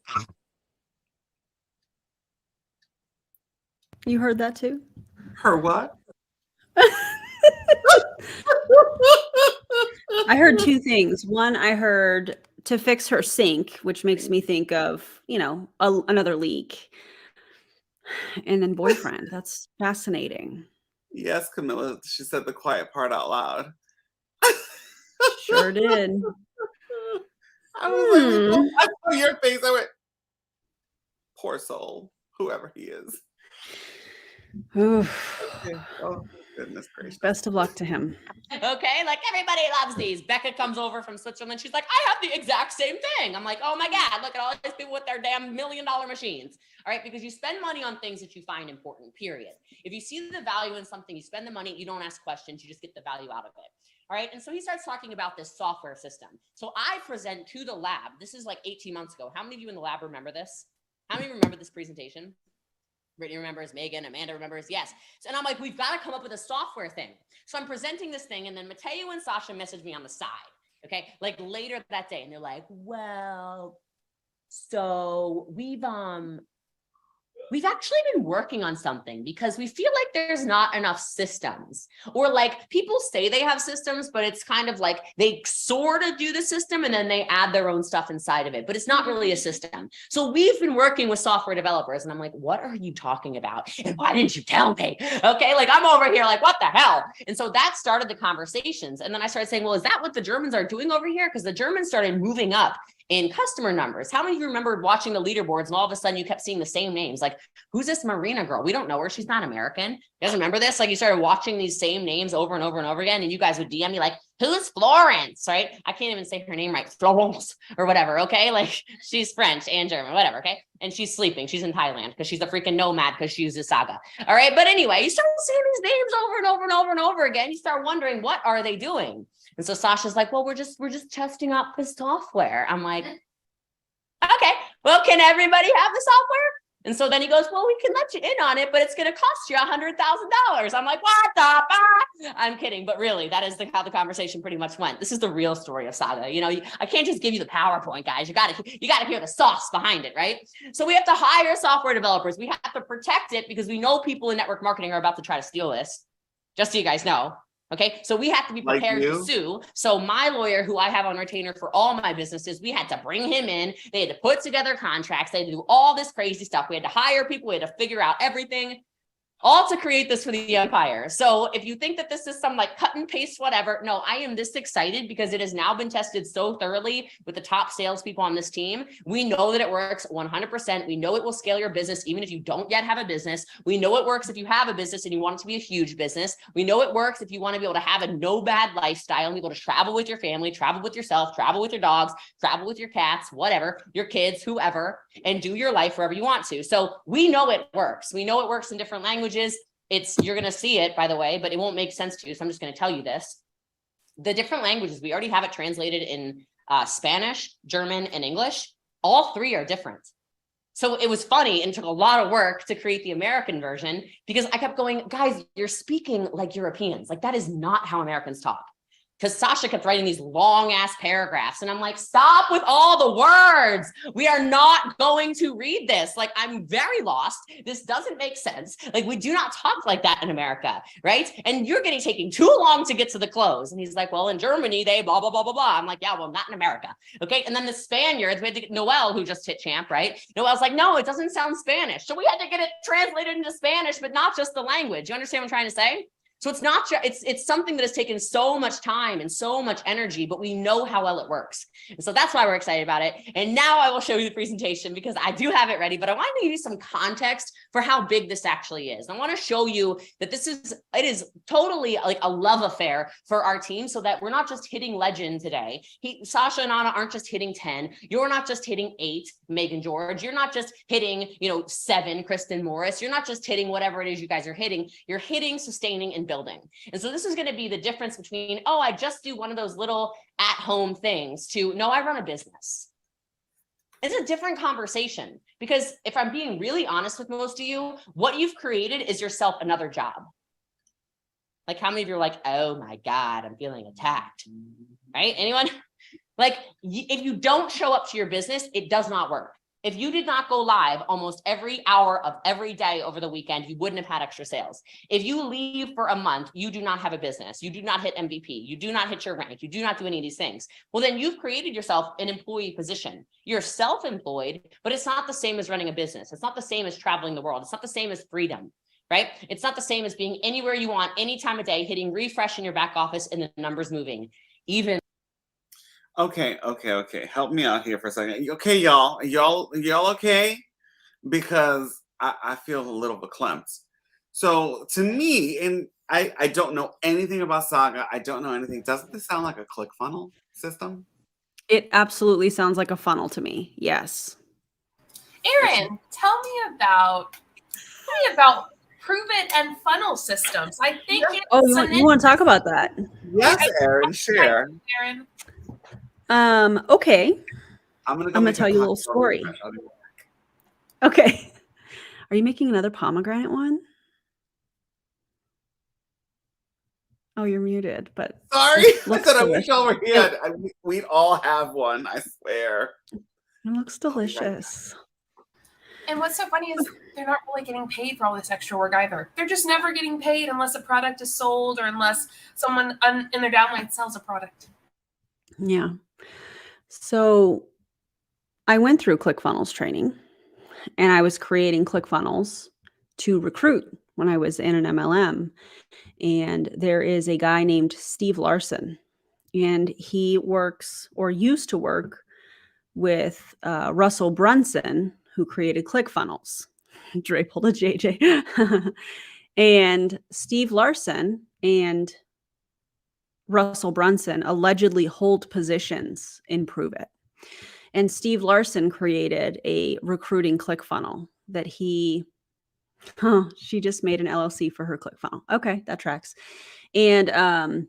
You heard that too? Her what? I heard two things. One, I heard to fix her sink, which makes me think of, you know, another leak. And then boyfriend. That's fascinating. Yes, Camilla. She said the quiet part out loud. Sure did. I was like, I saw your face. I went, poor soul, whoever he is. Okay. Oh, goodness gracious. Best of luck to him. Okay, like everybody loves these. Becca comes over from Switzerland. She's like, I have the exact same thing. I'm like, oh my God, look at all these people with their damn $1 million machines. All right, because you spend money on things that you find important, period. If you see the value in something, you spend the money, you don't ask questions, you just get the value out of it. All right, and so he starts talking about this software system. So I present to the lab. This is like 18 months ago. How many of you in the lab remember this? How many remember this presentation? Brittany remembers, Megan, Amanda remembers, yes. So, and I'm like, we've got to come up with a software thing. So I'm presenting this thing, and then Mateo and Sasha message me on the side, okay? Like later that day, and they're like, well, so we've actually been working on something because we feel like there's not enough systems, or like people say they have systems, but it's kind of like they sort of do the system and then they add their own stuff inside of it, but it's not really a system. So we've been working with software developers, and I'm like, what are you talking about? And why didn't you tell me? Okay. Like I'm over here like, what the hell? And so that started the conversations. And then I started saying, well, is that what the Germans are doing over here? Because the Germans started moving up in customer numbers. How many of you remembered watching the leaderboards and all of a sudden you kept seeing the same names? Like, who's this Marina girl? We don't know her. She's not American. You guys remember this? Like you started watching these same names over and over and over again. And you guys would DM me like, who's Florence, right? I can't even say her name right. Florence or whatever. Okay. Like she's French and German, whatever. Okay. And she's sleeping. She's in Thailand because she's a freaking nomad because she uses Saga. All right. But anyway, you start seeing these names over and over and over and over again. You start wondering, what are they doing? And so Sasha's like, well, we're just testing out the software. I'm like, okay, well, can everybody have the software? And so then he goes, well, we can let you in on it, but it's going to cost you $100,000. I'm like, what the fuck? I'm kidding. But really, that is how the conversation pretty much went. This is the real story of Saga. You know, I can't just give you the PowerPoint, guys. You got to hear the sauce behind it, right? So we have to hire software developers. We have to protect it because we know people in network marketing are about to try to steal this. just so you guys know. Okay, so we have to be prepared to sue. So my lawyer, who I have on retainer for all my businesses, we had to bring him in. They had to put together contracts. They had to do all this crazy stuff. We had to hire people. We had to figure out everything, all to create this for the empire. So if you think that this is some like cut and paste, whatever, no, I am this excited because it has now been tested so thoroughly with the top salespeople on this team. We know that it works 100%. We know it will scale your business, even if you don't yet have a business. We know it works if you have a business and you want it to be a huge business. We know it works if you want to be able to have a no bad lifestyle and be able to travel with your family, travel with yourself, travel with your dogs, travel with your cats, whatever, your kids, whoever, and do your life wherever you want to. So we know it works. We know it works in different languages. You're going to see it, by the way, but it won't make sense to you. So I'm just going to tell you this. The different languages, we already have it translated in Spanish, German, and English. All three are different. So it was funny and took a lot of work to create the American version because I kept going, guys, you're speaking like Europeans. Like that is not how Americans talk. Because Sasha kept writing these long ass paragraphs and I'm like, stop with all the words. We are not going to read this. Like, I'm very lost. This doesn't make sense. Like, we do not talk like that in America, right? And you're taking too long to get to the close. And he's like, well, in Germany, they blah, blah, blah, blah, blah. I'm like, yeah, well, not in America. Okay. And then the Spaniards, we had to get Noel, who just hit champ, right? Noel's like, no, it doesn't sound Spanish. So we had to get it translated into Spanish, but not just the language. You understand what I'm trying to say? So it's not just, it's something that has taken so much time and so much energy, but we know how well it works. And so that's why we're excited about it. And now I will show you the presentation because I do have it ready, but I want to give you some context for how big this actually is. I want to show you that it is totally like a love affair for our team so that we're not just hitting legend today. Sasha and Anna aren't just hitting 10. You're not just hitting 8, Megan George. You're not just hitting, 7, Kristen Morris. You're not just hitting whatever it is you guys are hitting. You're hitting, sustaining, and building. And so this is going to be the difference between, oh, I just do one of those little at-home things to, no, I run a business. It's a different conversation because if I'm being really honest with most of you, what you've created is yourself another job. Like how many of you are like, oh my God, I'm feeling attacked, right? Anyone? Like if you don't show up to your business, it does not work. If you did not go live almost every hour of every day over the weekend, you wouldn't have had extra sales. If you leave for a month, you do not have a business. You do not hit MVP. You do not hit your rank. You do not do any of these things. Well, then you've created yourself an employee position. You're self-employed, but it's not the same as running a business. It's not the same as traveling the world. It's not the same as freedom, right? It's not the same as being anywhere you want, any time of day, hitting refresh in your back office and the numbers moving. Okay. Help me out here for a second. Okay, y'all okay? Because I feel a little verklempt. So to me, and I don't know anything about Saga. I don't know anything. Doesn't this sound like a ClickFunnels system? It absolutely sounds like a funnel to me. Yes. Erin, tell me about pruvit and funnel systems. I think you want to talk about that? Yes, Erin, share. Erin. Okay. I'm gonna tell you a little story. Okay. Are you making another pomegranate one? Oh, you're muted, but sorry. I said I wish all were here. We'd all have one, I swear. It looks delicious. And what's so funny is they're not really getting paid for all this extra work either. They're just never getting paid unless a product is sold or unless someone in their downline sells a product. Yeah. So I went through ClickFunnels training and I was creating ClickFunnels to recruit when I was in an MLM. And there is a guy named Steve Larson, and he works or used to work with Russell Brunson, who created ClickFunnels. Dre pulled a JJ. And Steve Larson and Russell Brunson allegedly hold positions in pruvit. And Steve Larson created a recruiting ClickFunnel that she just made an LLC for her ClickFunnel. Okay, that tracks. And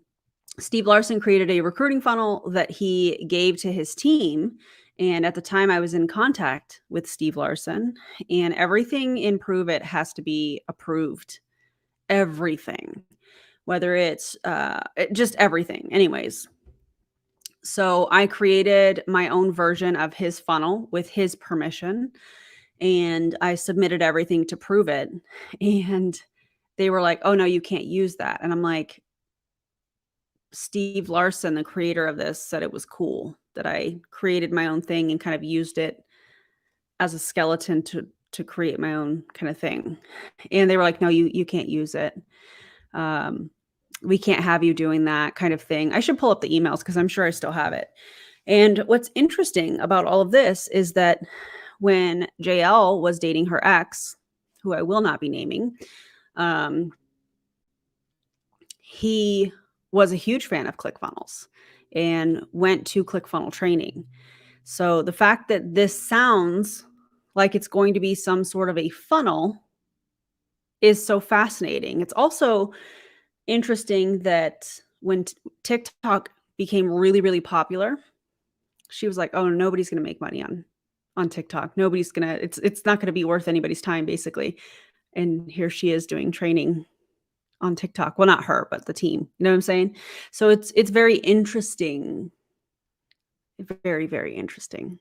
Steve Larson created a recruiting funnel that he gave to his team. And at the time I was in contact with Steve Larson, and everything in pruvit has to be approved. Everything. Whether it's just everything. Anyways, so I created my own version of his funnel with his permission, and I submitted everything to pruvit. And they were like, oh no, you can't use that. And I'm like, Steve Larson, the creator of this, said it was cool that I created my own thing and kind of used it as a skeleton to create my own kind of thing. And they were like, no, you can't use it. We can't have you doing that kind of thing. I should pull up the emails because I'm sure I still have it. And what's interesting about all of this is that when JL was dating her ex, who I will not be naming, he was a huge fan of ClickFunnels and went to ClickFunnel training. So the fact that this sounds like it's going to be some sort of a funnel is so fascinating. It's also interesting that when TikTok became really, really popular, she was like, oh, nobody's going to make money on TikTok. Nobody's going to, it's not going to be worth anybody's time, basically. And here she is doing training on TikTok. Well, not her, but the team. You know what I'm saying? So it's very interesting. Very, very interesting.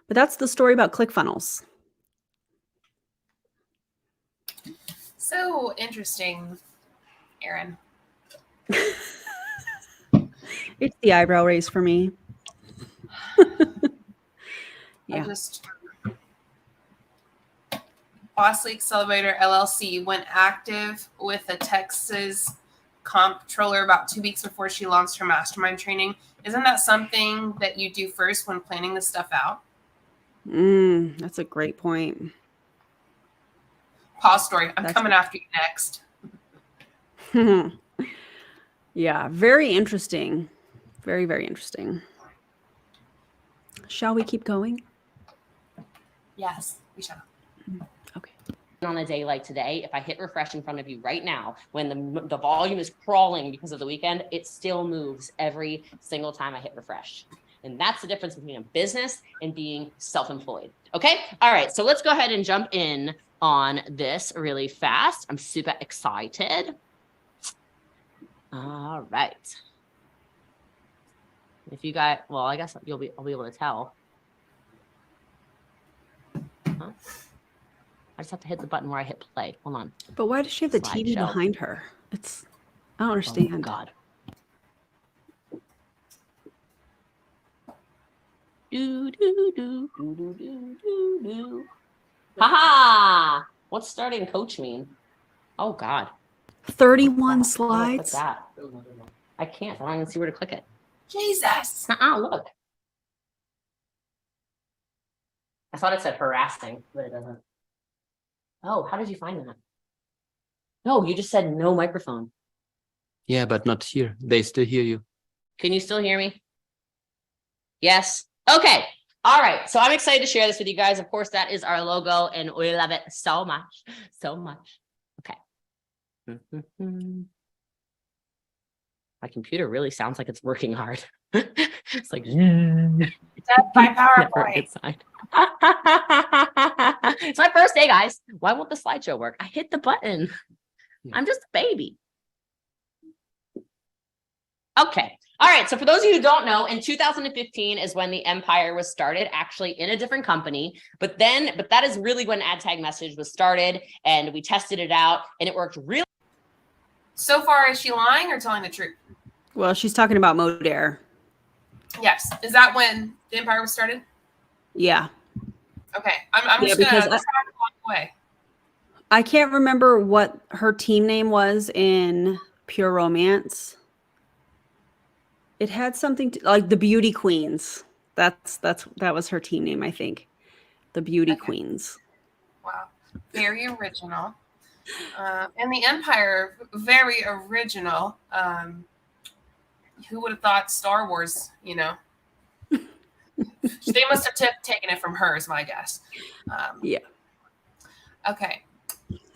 But that's the story about ClickFunnels. So interesting, Erin. It's the eyebrow raise for me. Yeah. Boss League Accelerator LLC went active with a Texas comptroller about 2 weeks before she launched her mastermind training. Isn't that something that you do first when planning this stuff out? That's a great point. Pause story. I'm coming after you next. Yeah, very interesting. Very, very interesting. Shall we keep going? Yes, we shall. Okay. On a day like today, if I hit refresh in front of you right now, when the volume is crawling because of the weekend, it still moves every single time I hit refresh. And that's the difference between a business and being self-employed. Okay. All right. So let's go ahead and jump in on this really fast. I'm super excited. All right. If you got, well, I guess I'll be able to tell. Huh? I just have to hit the button where I hit play. Hold on. But why does she have the TV behind her? I don't understand. Oh, God. Do, do, do, do, do, do, do, do. Haha! What's starting coach mean? Oh, God. 31 slides. What's that? I can't. I don't even see where to click it. Jesus. Look. I thought it said harassing, but it doesn't. Oh, how did you find that? No, you just said no microphone. Yeah, but not here. They still hear you. Can you still hear me? Yes. Okay. All right. So I'm excited to share this with you guys. Of course, that is our logo, and we love it so much. So much. Okay. My computer really sounds like it's working hard. It's like That's my PowerPoint. It's my first day, guys. Why won't the slideshow work? I hit the button. I'm just a baby. Okay. All right. So for those of you who don't know, in 2015 is when the Empire was started, actually in a different company. But that is really when Ad Tag Message was started, and we tested it out, and it worked really. So far, is she lying or telling the truth? Well, she's talking about Modare. Yes. Is that when the Empire was started? Yeah. Okay. I'm just going to track along the way. I can't remember what her team name was in Pure Romance. It had something to, like the Beauty Queens. That was her team name, I think. The Beauty Queens. Wow. Very original. And the Empire, very original. Who would have thought Star Wars, you know? They must have taken it from her, is my guess. Yeah. Okay.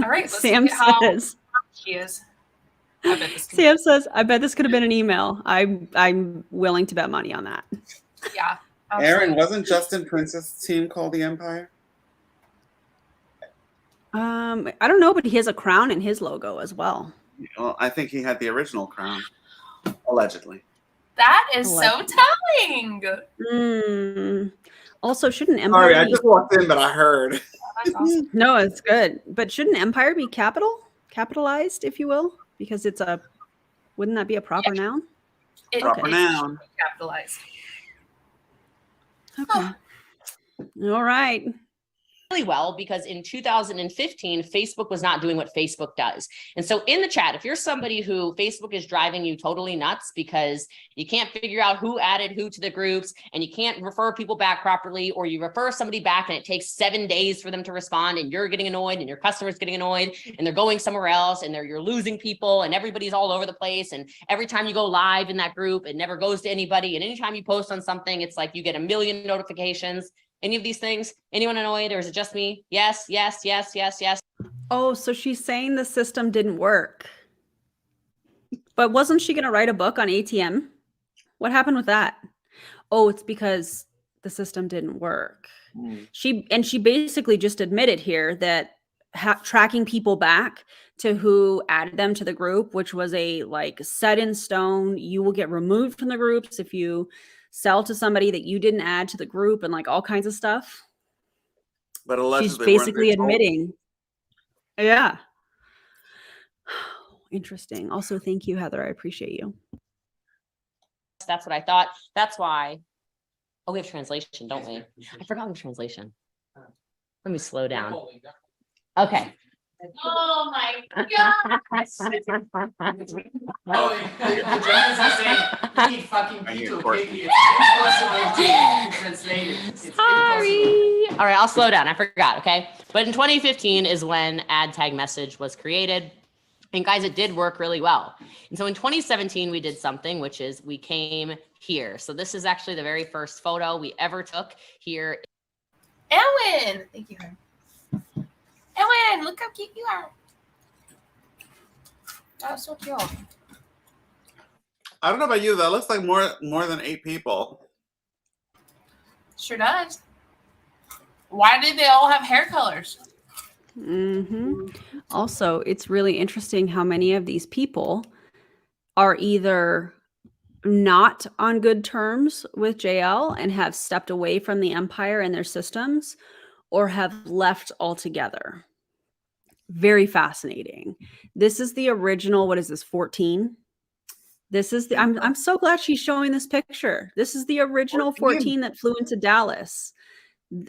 All right. Let's Sam look at how says. She is. I bet this Sam says, I bet this could have been an email. I'm willing to bet money on that. Yeah. Erin, wasn't Justin Prince's team called the Empire? I don't know, but he has a crown in his logo as well. Well, I think he had the original crown, allegedly. That is so telling. Also, shouldn't Empire? Sorry, I just walked in, but I heard. That's awesome. No, it's good. But shouldn't Empire be capital? capitalized, if you will, because it's a, wouldn't that be a proper noun? It, Proper it noun. should be capitalized. Okay. All right. Really well, because in 2015, Facebook was not doing what Facebook does. And so in the chat, if you're somebody who Facebook is driving you totally nuts because you can't figure out who added who to the groups and you can't refer people back properly, or you refer somebody back and it takes 7 days for them to respond and you're getting annoyed and your customer's getting annoyed and they're going somewhere else and you're losing people and everybody's all over the place. And every time you go live in that group, it never goes to anybody. And anytime you post on something, it's like you get a million notifications. Any of these things? Anyone annoyed, or is it just me? Yes, yes, yes, yes, yes. Oh, so she's saying the system didn't work. But wasn't she going to write a book on ATM? What happened with that? Oh, it's because the system didn't work. She basically just admitted here that tracking people back to who added them to the group, which was a like set in stone, you will get removed from the groups if you sell to somebody that you didn't add to the group, and like all kinds of stuff. But allegedly, she's basically admitting. Yeah. Interesting. Also, thank you, Heather. I appreciate you. That's what I thought. That's why. Oh, we have translation, don't we? I forgot we have translation. Let me slow down. Okay. Oh my God. Sorry. All right, I'll slow down. I forgot. Okay. But in 2015 is when ad tag message was created. And guys, it did work really well. And so in 2017, we did something, which is we came here. So this is actually the very first photo we ever took here. Ellen, thank you. Ellen, look how cute you are. That was so cute. I don't know about you. That looks like more than 8 people. Sure does. Why did they all have hair colors? Also, it's really interesting how many of these people are either not on good terms with JL and have stepped away from the empire and their systems, or have left altogether. Very fascinating. This is the original. What is this? 14. This is the. I'm so glad she's showing this picture. This is the original 14 that flew into Dallas.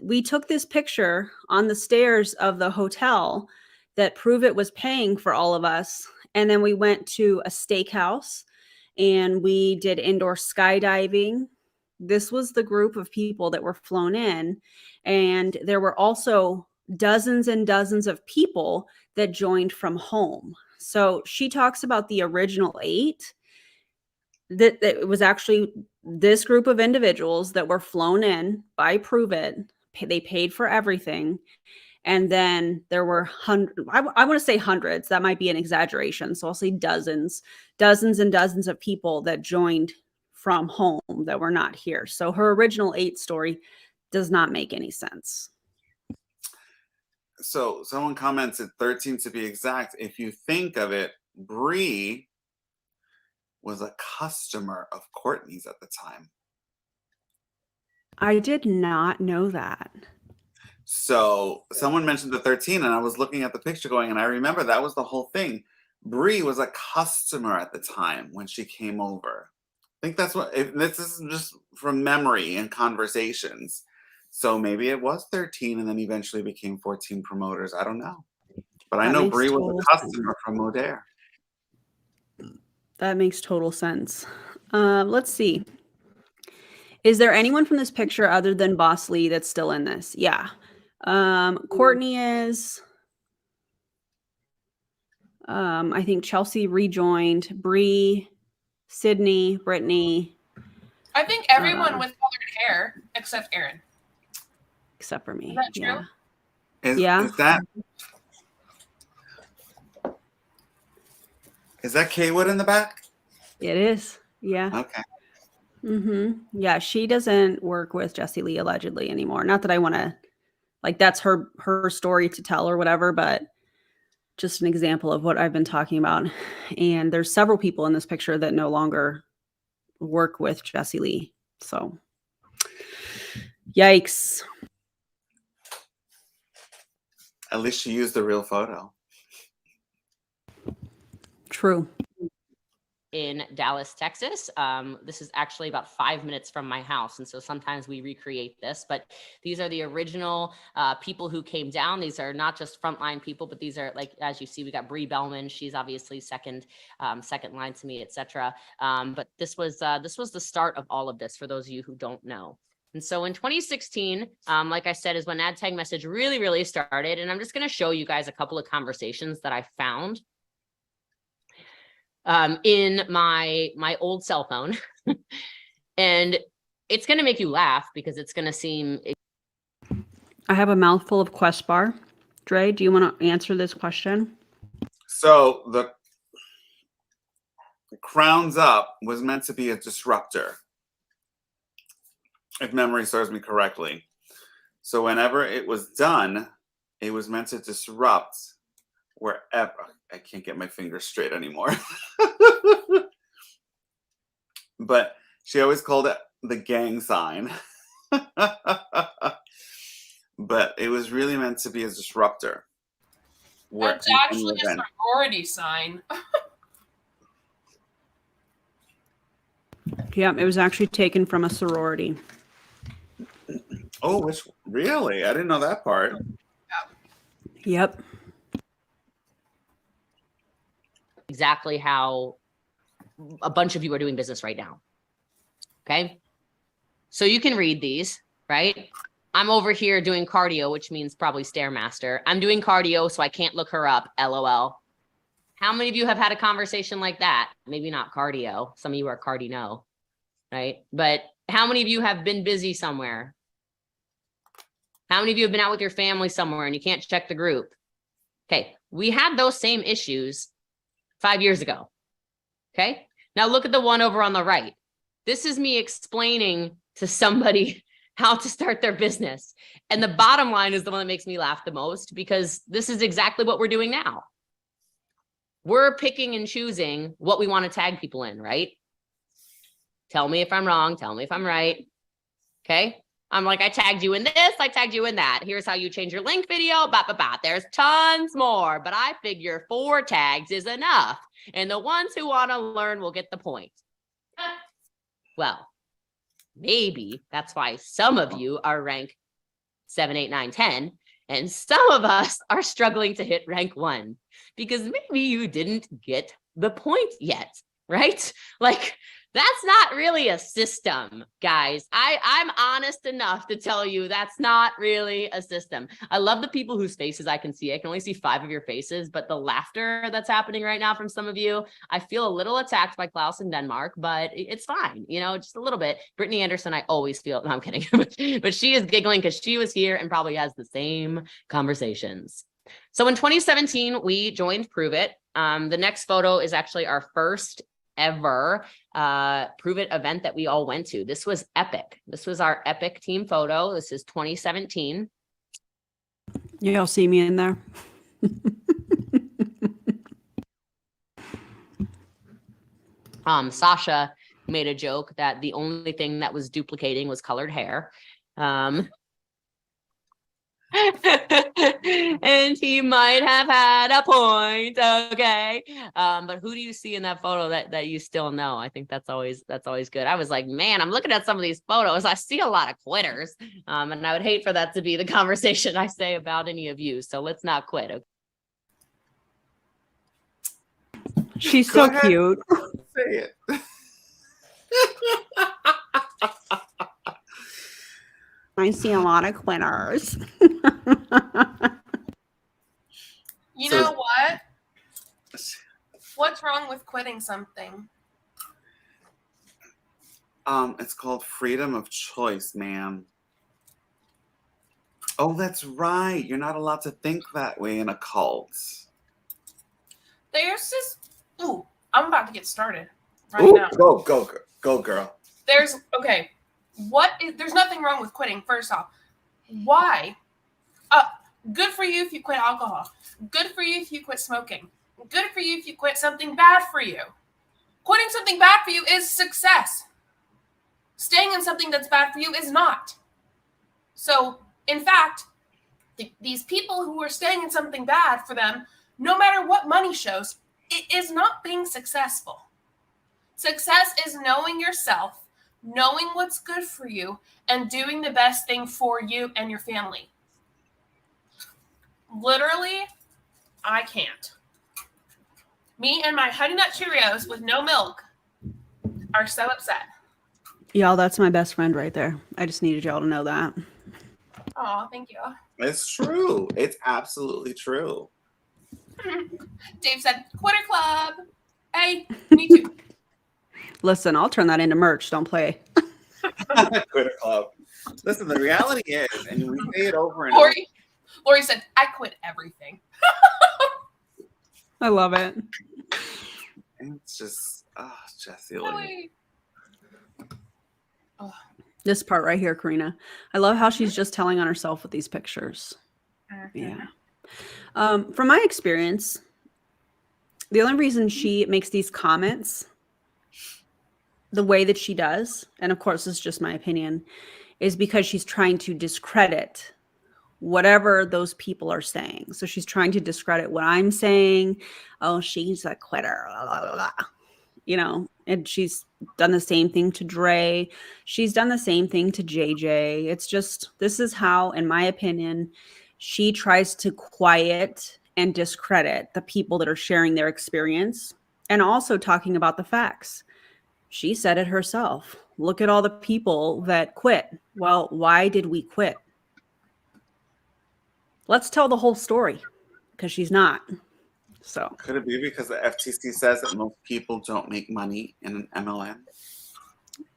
We took this picture on the stairs of the hotel that Pruvit was paying for all of us. And then we went to a steakhouse and we did indoor skydiving. This was the group of people that were flown in. And there were also dozens and dozens of people that joined from home. So she talks about the original 8. That it was actually this group of individuals that were flown in by Pruvit. They paid for everything. And then there were I want to say hundreds. That might be an exaggeration. So I'll say dozens and dozens of people that joined from home that were not here. So her original 8 story does not make any sense. So someone comments at 13 to be exact. If you think of it, Bree was a customer of Courtney's at the time. I did not know that. So someone mentioned the 13 and I was looking at the picture going, and I remember that was the whole thing. Bree was a customer at the time when she came over. I think that's what, this is just from memory and conversations. So maybe it was 13 and then eventually became 14 promoters. I don't know. But I know Bree was a customer from Modere. That makes total sense. Let's see. Is there anyone from this picture other than Boss Lee that's still in this? Yeah. Courtney is. I think Chelsea rejoined. Bree, Sydney, Brittany. I think everyone with colored hair except Erin. Except for me. Is that true? Yeah. Is that Kaywood in the back? It is. Yeah. Okay. Yeah, she doesn't work with Jessie Lee allegedly anymore. Not that I want to, like, that's her story to tell or whatever, but just an example of what I've been talking about. And there's several people in this picture that no longer work with Jessie Lee. So, yikes. At least she used the real photo. True. In Dallas, Texas. This is actually about 5 minutes from my house. And so sometimes we recreate this, but these are the original people who came down. These are not just frontline people, but these are, like, as you see, we got Bree Bellman. She's obviously second line to me, etc. But this was the start of all of this for those of you who don't know. And so in 2016, like I said, is when ad tag message really started. And I'm just going to show you guys a couple of conversations that I found in my old cell phone. And it's going to make you laugh because it's going to seem. I have a mouthful of Quest bar. Dre, do you want to answer this question? So the Crowns Up was meant to be a disruptor, if memory serves me correctly. So whenever it was done, it was meant to disrupt wherever. I can't get my fingers straight anymore. But she always called it the gang sign. But it was really meant to be a disruptor. It's actually a sorority sign. Yeah, it was actually taken from a sorority. Oh, which really? I didn't know that part. Yep. Exactly how a bunch of you are doing business right now. Okay. So you can read these, right? I'm over here doing cardio, which means probably Stairmaster. I'm doing cardio, so I can't look her up. LOL. How many of you have had a conversation like that? Maybe not cardio. Some of you are cardino, right? But how many of you have been busy somewhere? How many of you have been out with your family somewhere and you can't check the group? Okay. We had those same issues 5 years ago. Okay. Now look at the one over on the right. This is me explaining to somebody how to start their business. And the bottom line is the one that makes me laugh the most, because this is exactly what we're doing now. We're picking and choosing what we want to tag people in, right? Tell me if I'm wrong. Tell me if I'm right. Okay. I'm like, I tagged you in this, I tagged you in that. Here's how you change your link video, There's tons more, but I figure 4 tags is enough. And the ones who want to learn will get the point. Well, maybe that's why some of you are rank 7, 8, 9, 10, and some of us are struggling to hit rank 1 because maybe you didn't get the point yet, right? Like, that's not really a system, guys. I'm honest enough to tell you that's not really a system. I love the people whose faces I can see. I can only see 5 of your faces, but the laughter that's happening right now from some of you, I feel a little attacked by Klaus in Denmark, but it's fine. You know, just a little bit. Brittany Anderson, I always feel, no, I'm kidding. But she is giggling because she was here and probably has the same conversations. So in 2017, we joined Pruvit. The next photo is actually our first ever Pruvit event that we all went to. This was epic. This was our epic team photo. This is 2017. Y'all see me in there? Sasha made a joke that the only thing that was duplicating was colored hair. And he might have had a point, okay. But who do you see in that photo that you still know? I think that's always good. I was like, man, I'm looking at some of these photos. I see a lot of quitters, and I would hate for that to be the conversation I say about any of you. So let's not quit. Okay? She's so cute. Say it. I see a lot of quitters. You know what? What's wrong with quitting something? It's called freedom of choice, ma'am. Oh, that's right. You're not allowed to think that way in a cult. There's this. Ooh, I'm about to get started right now. Go, girl. There's there's nothing wrong with quitting. First off, why? Good for you if you quit alcohol. Good for you if you quit smoking. Good for you if you quit something bad for you. Quitting something bad for you is success. Staying in something that's bad for you is not. So, in fact, these people who are staying in something bad for them, no matter what money shows, it is not being successful. Success is knowing yourself, knowing what's good for you, and doing the best thing for you and your family. Literally, I can't. Me and my Honey Nut Cheerios with no milk are so upset. Y'all, that's my best friend right there. I just needed y'all to know that. Oh, thank you. It's true. It's absolutely true. Dave said, Quitter Club. Hey, me too. Listen, I'll turn that into merch. Don't play. Quitter Club. Listen, the reality is, and we say it over and over. Lori said, I quit everything. I love it. It's just, Jessie. Oh. This part right here, Karina. I love how she's just telling on herself with these pictures. Yeah. From my experience, the only reason she makes these comments the way that she does, and of course, this is just my opinion, is because she's trying to discredit whatever those people are saying. So she's trying to discredit what I'm saying. Oh, she's a quitter. Blah, blah, blah. You know, and she's done the same thing to Dre. She's done the same thing to JJ. It's just, this is how, in my opinion, she tries to quiet and discredit the people that are sharing their experience and also talking about the facts. She said it herself. Look at all the people that quit. Well, why did we quit? Let's tell the whole story, because she's not. So Could it be because the FTC says that most people don't make money in an MLM?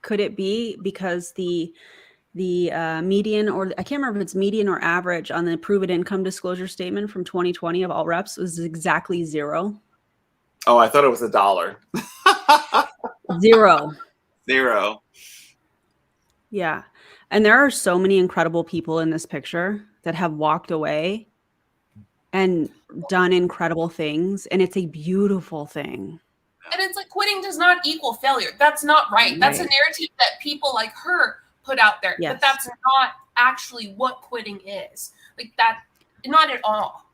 could it be because the median, or I can't remember if it's median or average, on the pruvit income disclosure statement from 2020 of all reps was exactly 0? Oh, I thought it was $1. 0. 0. Yeah. And there are so many incredible people in this picture that have walked away and done incredible things. And it's a beautiful thing. And it's like quitting does not equal failure. That's not right. That's a narrative that people like her put out there. Yes. But that's not actually what quitting is. Like that, not at all.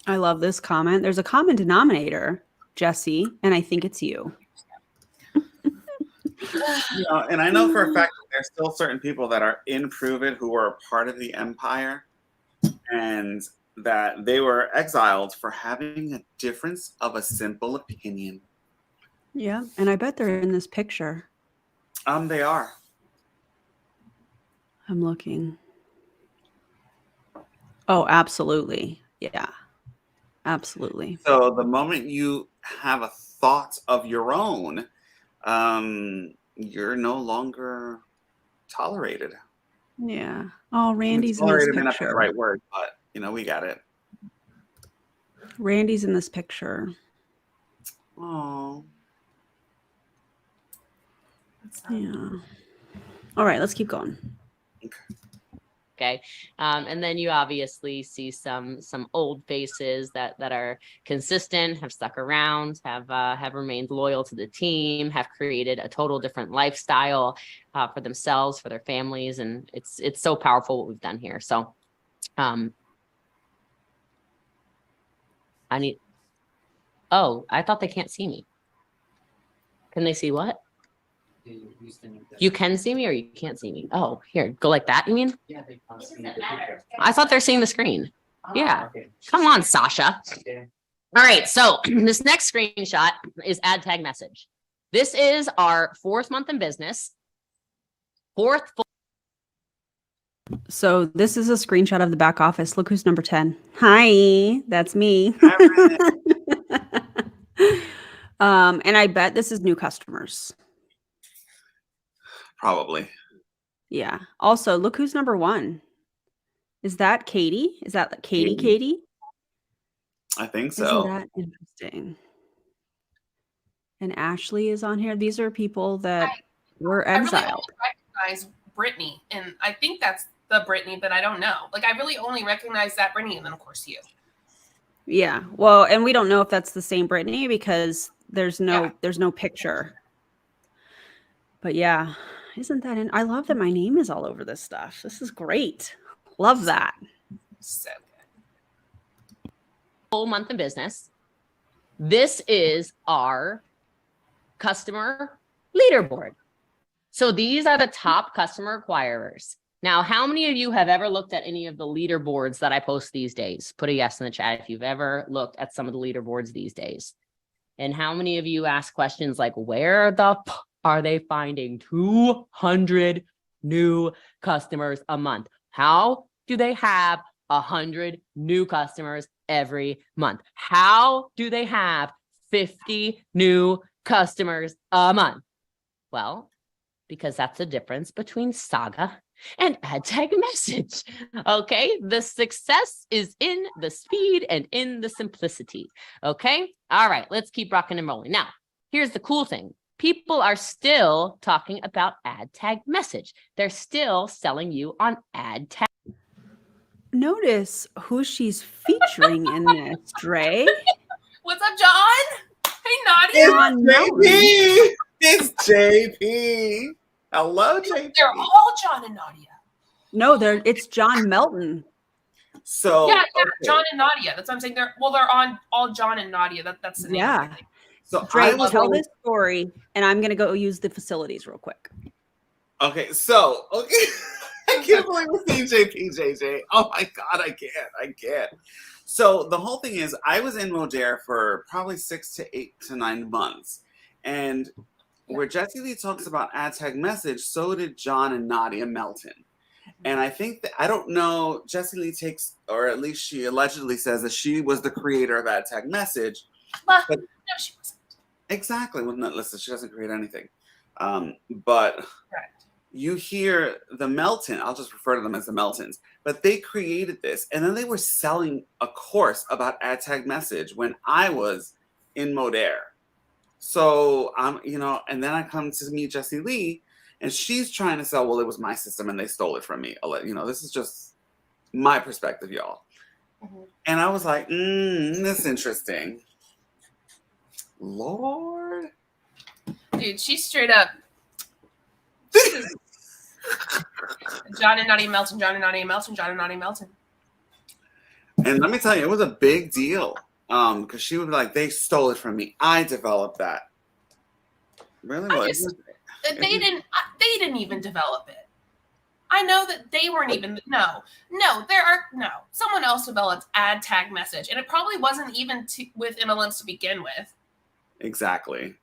I love this comment. There's a common denominator, Jessie, and I think it's you. You know, and I know for a fact that there's still certain people that are in Pruvit who are a part of the empire, and that they were exiled for having a difference of a simple opinion. Yeah. And I bet they're in this picture. They are. I'm looking. Oh, absolutely. Yeah. Absolutely. So the moment you have a thought of your own, you're no longer tolerated. Yeah. Oh, Randy's in this Tolerated may not be the picture. right word, but you know, we got it. Randy's in this picture. Oh. Yeah. All right, let's keep going. Okay. And then you obviously see some old faces that are consistent, have stuck around, have remained loyal to the team, have created a total different lifestyle for themselves, for their families, and it's so powerful what we've done here. So, I thought they can't see me. Can they see what? You can see me or you can't see me? Oh, here, go like that, you mean? Yeah, they can't see the I thought they're seeing the screen. Yeah. Okay. Come on, Sasha. Okay. All right, so this next screenshot is ad tag message. This is our 4th month in business. 4th full. So this is a screenshot of the back office. Look who's number 10. Hi, that's me. And I bet this is new customers. Probably. Yeah. Also, look who's number 1. Is that Katie? Is that Katie? I think so. Isn't that interesting? And Ashley is on here. These are people that were I really exiled. only recognize Brittany, and I think that's the Brittany, but I don't know. Like, I really only recognize that Brittany, and then of course you. Yeah. Well, and we don't know if that's the same Brittany because there's no picture. But yeah, isn't that I love that my name is all over this stuff. This is great. Love that. So good. Full month in business. This is our customer leaderboard. So these are the top customer acquirers. Now, how many of you have ever looked at any of the leaderboards that I post these days? Put a yes in the chat if you've ever looked at some of the leaderboards these days. And how many of you ask questions like, where the are they finding 200 new customers a month? How do they have 100 new customers every month? How do they have 50 new customers a month? Well, because that's the difference between Saga and ad tag message. Okay, the success is in the speed and in the simplicity. Okay, all right, let's keep rocking and rolling. Now, here's the cool thing. People are still talking about ad tag message. They're still selling you on ad tag. Notice who she's featuring in this, Dre. What's up, John? Hey, Nadia. John Melton. JP! It's JP. Hello, JP. They're all John and Nadia. No, it's John Melton. So Yeah, okay. John and Nadia. That's what I'm saying. They're on all John and Nadia. That's the name. Yeah. Of it. So Dre, I was tell this story, and I'm gonna go use the facilities real quick. okay. So okay. I can't believe we're seeing JJ. Oh my god, I can't. So the whole thing is, I was in Modere for probably 6 to 8 to 9 months, and where Jessie Lee talks about ad tag message, so did John and Nadia Melton. And I think that, I don't know, Jessie Lee takes, or at least she allegedly says that she was the creator of ad tag message. But But- no, she wasn't. Exactly. Well, no, listen, she doesn't create anything. But Correct. you hear the Melton, I'll just refer to them as the Meltons, but they created this, and then they were selling a course about ad tag message when I was in Modere. So and then I come to meet Jessie Lee, and she's trying to sell, well, it was my system and they stole it from me. This is just my perspective, y'all. Mm-hmm. And I was like, that's interesting. Lord. Dude, she's straight up. John and Nadia Melton, John and Nadia Melton, John and Nadia Melton. And let me tell you, it was a big deal. Because she would be like, they stole it from me. I developed that. Really? They didn't even develop it. I know that they weren't even. No. Someone else developed ad tag message, and it probably wasn't even with MLMs to begin with. Exactly.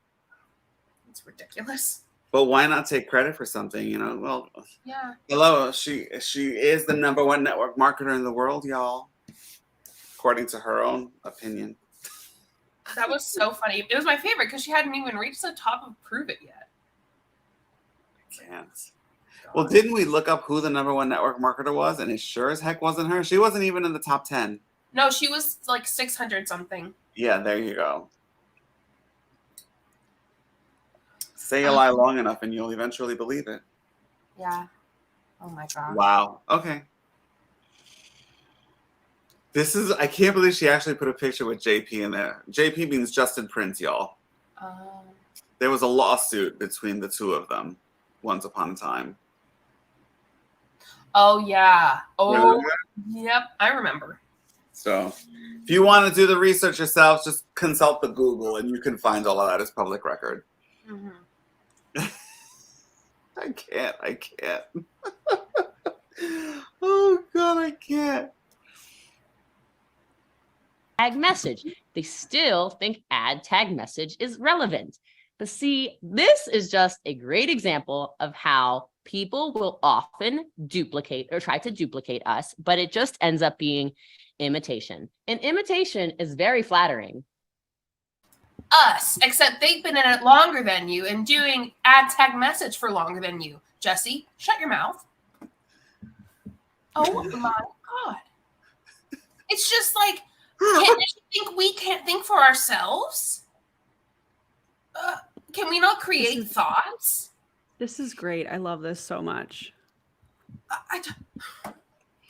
It's ridiculous. But why not take credit for something? Well, Yeah. hello, she is the #1 network marketer in the world, y'all. According to her own opinion. That was so funny. It was my favorite because she hadn't even reached the top of Pruvit yet. Can't. Well, didn't we look up who the #1 network marketer was? And it sure as heck wasn't her. She wasn't even in the top 10. No, she was like 600 something. Yeah, there you go. Say a lie long enough and you'll eventually believe it. Yeah. Oh my god. Wow. Okay. I can't believe she actually put a picture with JP in there. JP means Justin Prince, y'all. There was a lawsuit between the two of them once upon a time. Oh yeah. Oh, Remember? yep. I remember. So if you want to do the research yourself, just consult the Google and you can find all of that as public record. Mm-hmm. I can't. Oh God, I can't. Tag message. They still think ad tag message is relevant. But see, this is just a great example of how people will often duplicate or try to duplicate us, but it just ends up being imitation. And imitation is very flattering. Us, except they've been in it longer than you and doing ad tag message for longer than you. Jessie, shut your mouth. Oh my God. It's just like, can't you think we can't think for ourselves? Can we not create thoughts? This is great. I love this so much. Oh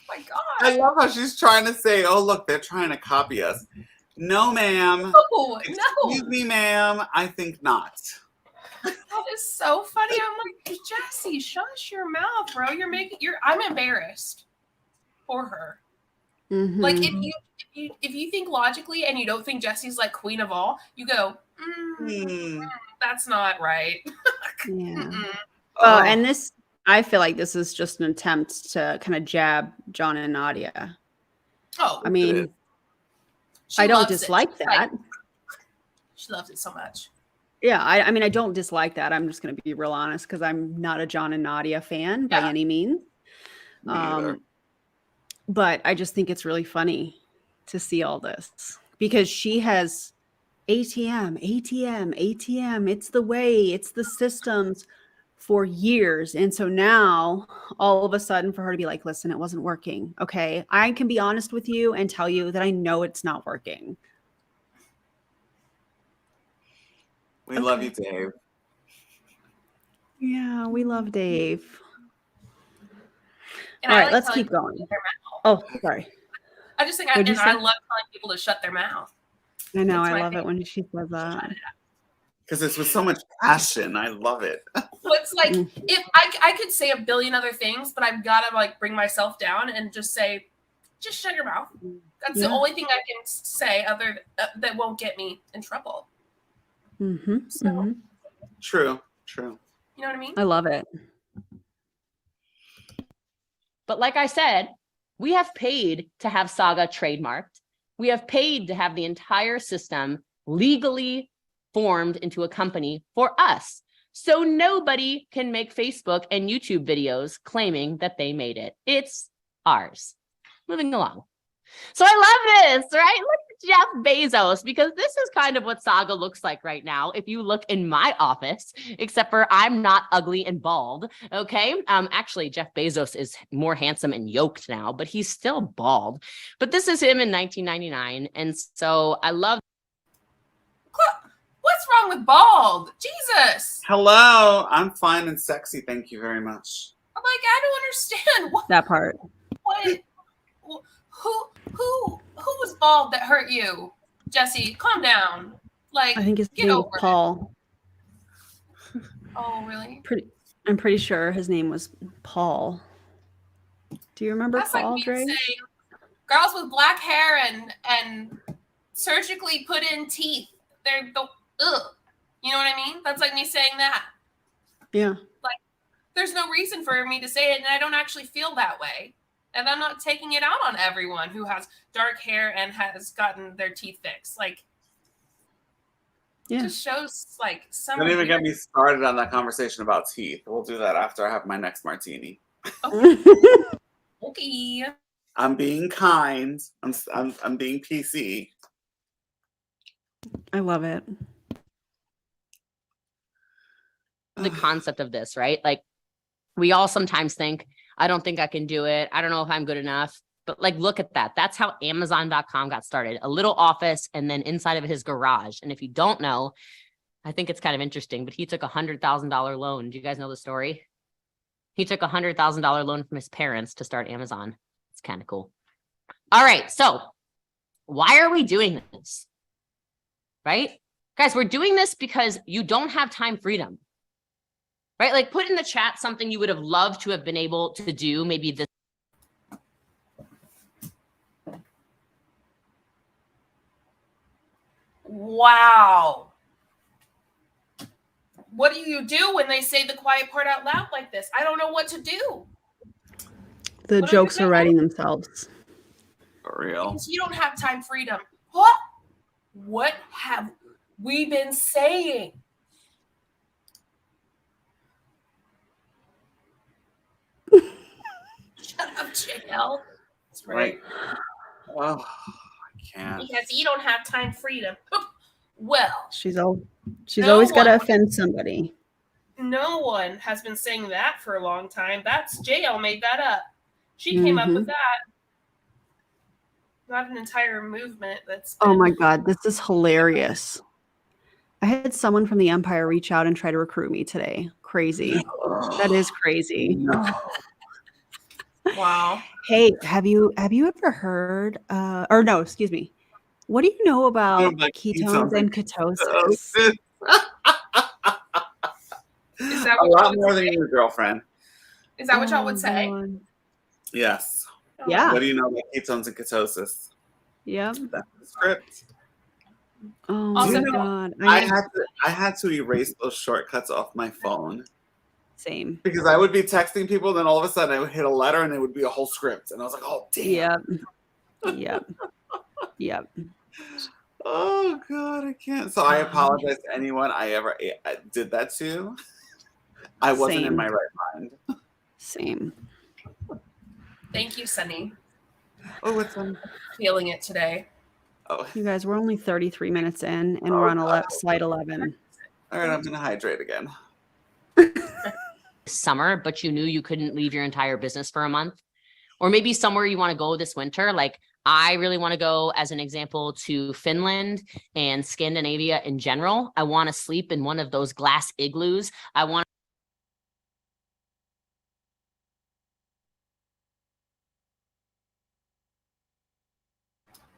my God. I love how she's trying to say, oh, look, they're trying to copy us. No, ma'am. No. Excuse me, ma'am. I think not. That is so funny. I'm like, Jessie, shush your mouth, bro. I'm embarrassed for her. Mhm. Like if if you think logically and you don't think Jesse's like queen of all, you go, that's not right. Yeah. Oh. And this, I feel like this is just an attempt to kind of jab John and Nadia. Oh, I mean, she I don't loves it. dislike She's that. like, she loves it so much. Yeah, I mean, I don't dislike that. I'm just going to be real honest because I'm not a John and Nadia fan by any means. Me either. But I just think it's really funny to see all this because she has ATM. It's the way, it's the systems for years. And so now all of a sudden for her to be like, listen, it wasn't working. Okay. I can be honest with you and tell you that I know it's not working. We love you, Dave. Yeah, we love Dave. And All I right, like let's telling keep going. people to shut Oh, sorry. I just think What'd you I say? love telling people to shut their mouth. I know. That's I my love it favorite. when she says that. Because it's with so much passion. I love it. So it's like if I could say a billion other things, but I've got to like bring myself down and just say, just shut your mouth. That's the only thing I can say other that won't get me in trouble. So, True. you know what I mean? I love it. But like I said, we have paid to have Saga trademarked. We have paid to have the entire system legally formed into a company for us. So nobody can make Facebook and YouTube videos claiming that they made it. It's ours. Moving along. So I love this, right? Look at Jeff Bezos, because this is kind of what Saga looks like right now. If you look in my office, except for I'm not ugly and bald. Okay. Actually, Jeff Bezos is more handsome and yoked now, but he's still bald. But this is him in 1999. And so I love. What's wrong with bald? Jesus. Hello. I'm fine and sexy. Thank you very much. I'm like, I don't understand. What? That part. Who was bald that hurt you? Jesse, calm down. Like, I think his get name over was Paul. it. Oh, really? I'm pretty sure his name was Paul. Do you remember That's Paul, like me Dre? saying girls with black hair and surgically put in teeth. They're the ugh. You know what I mean? That's like me saying that. Yeah. Like, there's no reason for me to say it, and I don't actually feel that way. And I'm not taking it out on everyone who has dark hair and has gotten their teeth fixed. Like, it just shows like some. Don't even get me started on that conversation about teeth. We'll do that after I have my next martini. Okay. I'm being kind. I'm being PC. I love it. The concept of this, right? Like, we all sometimes think, I don't think I can do it. I don't know if I'm good enough. But like, look at that. That's how Amazon.com got started. A little office and then inside of his garage. And if you don't know, I think it's kind of interesting, but he took $100,000 loan. Do you guys know the story? He took $100,000 loan from his parents to start Amazon. It's kind of cool. All right. So why are we doing this? Right? Guys, we're doing this because you don't have time freedom. Right? Like, put in the chat something you would have loved to have been able to do. Maybe this. Wow. What do you do when they say the quiet part out loud like this? I don't know what to do. The What jokes you are gonna writing do? themselves. For real. Because you don't have time freedom. What? What have we been saying? Shut up, JL. That's right. Oh, I can't. Because you don't have time freedom. Well, She's No always got to one- offend somebody. no one has been saying that for a long time. That's JL made that up. She came up with that. Not an entire movement that's Oh been- my God, this is hilarious. I had someone from the Empire reach out and try to recruit me today. Crazy. That is crazy. Wow. Hey, have you ever heard or no, excuse me. What do you know about about ketones ketones and and ketosis? Is that A what lot y'all more would than say? your girlfriend. Is that what y'all would say? God. Yes. Yeah. What do you know about ketones and ketosis? Yep. That's the script. Oh Also, my God. I had to erase those shortcuts off my phone Same. because I would be texting people, then all of a sudden I would hit a letter and it would be a whole script, and I was like, oh damn. Yep. Yep. Oh God, I can't. So I apologize to anyone I did that to. I wasn't in Same. my right mind. Same. thank you, Sunny. Oh, what's on? Feeling it today. Oh, You guys, we're only 33 minutes in and Oh, we're on God. slide 11. all right. I'm gonna hydrate again. Summer, but you knew you couldn't leave your entire business for a month, or maybe somewhere you want to go this winter. Like I really want to go, as an example, to Finland and Scandinavia in general. I want to sleep in one of those glass igloos. I want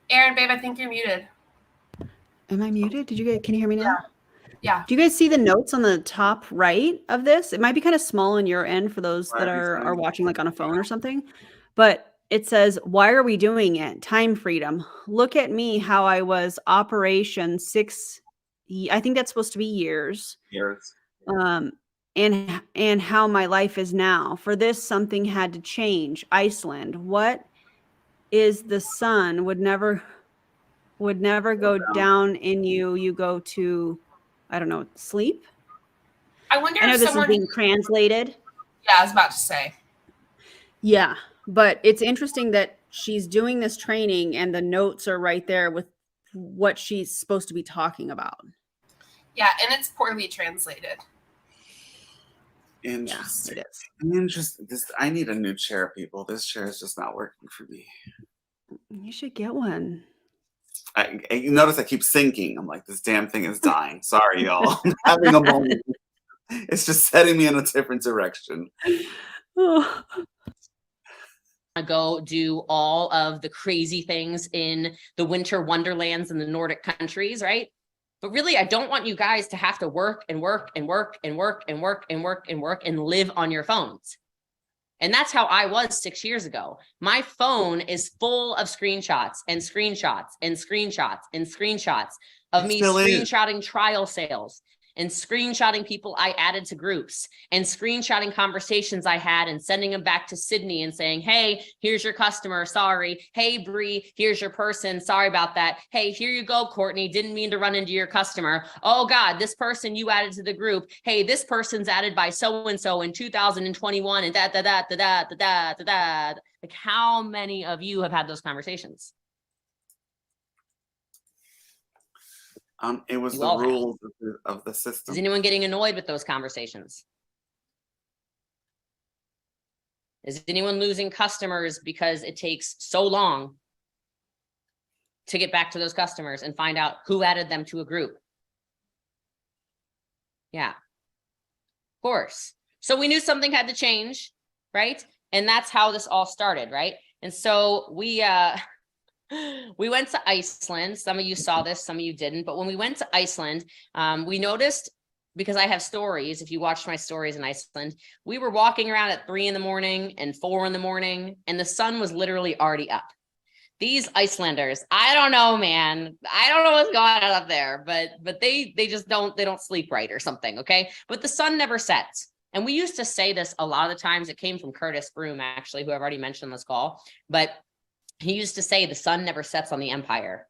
Erin, babe, I think you're muted. Am I muted? Can you hear me now? Yeah. Do you guys see the notes on the top right of this? It might be kind of small on your end for those that Right, are fine. watching like on a phone or something, but it says, why are we doing it? Time freedom. Look at me, how I was operation 6, I think that's supposed to be years. Years. And how my life is now. For this, something had to change. Iceland. What is the sun would never go down in you. You go to, I don't know, sleep. I wonder I know if this someone. is being translated. Yeah, I was about to say. Yeah, but it's interesting that she's doing this training and the notes are right there with what she's supposed to be talking about. Yeah, and it's poorly translated. Interesting. Yeah, it is. Interesting. I need a new chair, people. This chair is just not working for me. You should get one. You notice I keep sinking. I'm like, this damn thing is dying. Sorry, y'all. I'm having a moment. It's just setting me in a different direction. Oh. to go do all of the crazy things in the winter wonderlands in the Nordic countries, right? But really, I don't want you guys to have to work and work and work and work and work and work and work and live on your phones. And that's how I was 6 years ago. My phone is full of screenshots and screenshots and screenshots and screenshots of me screenshotting trial sales and screenshotting people I added to groups and screenshotting conversations I had and sending them back to Sydney and saying, hey, here's your customer. Sorry. Hey, Bree, here's your person. Sorry about that. Hey, here you go, Courtney. Didn't mean to run into your customer. Oh God, this person you added to the group. Hey, this person's added by so-and-so in 2021 and Like how many of you have had those conversations? It was You the all have. rules of the system. Is anyone getting annoyed with those conversations? Is anyone losing customers because it takes so long to get back to those customers and find out who added them to a group? Yeah, of course. So we knew something had to change, right? And that's how this all started, right? And so we went to Iceland. Some of you saw this, some of you didn't. But when we went to Iceland, we noticed, because I have stories, if you watched my stories in Iceland, we were walking around at 3 in the morning and 4 in the morning, and the sun was literally already up. These Icelanders, I don't know, man. I don't know what's going on up there, but they just don't sleep right or something, okay? But the sun never sets. And we used to say this a lot of the times. It came from Curtis Broom, actually, who I've already mentioned on this call. But he used to say the sun never sets on the empire,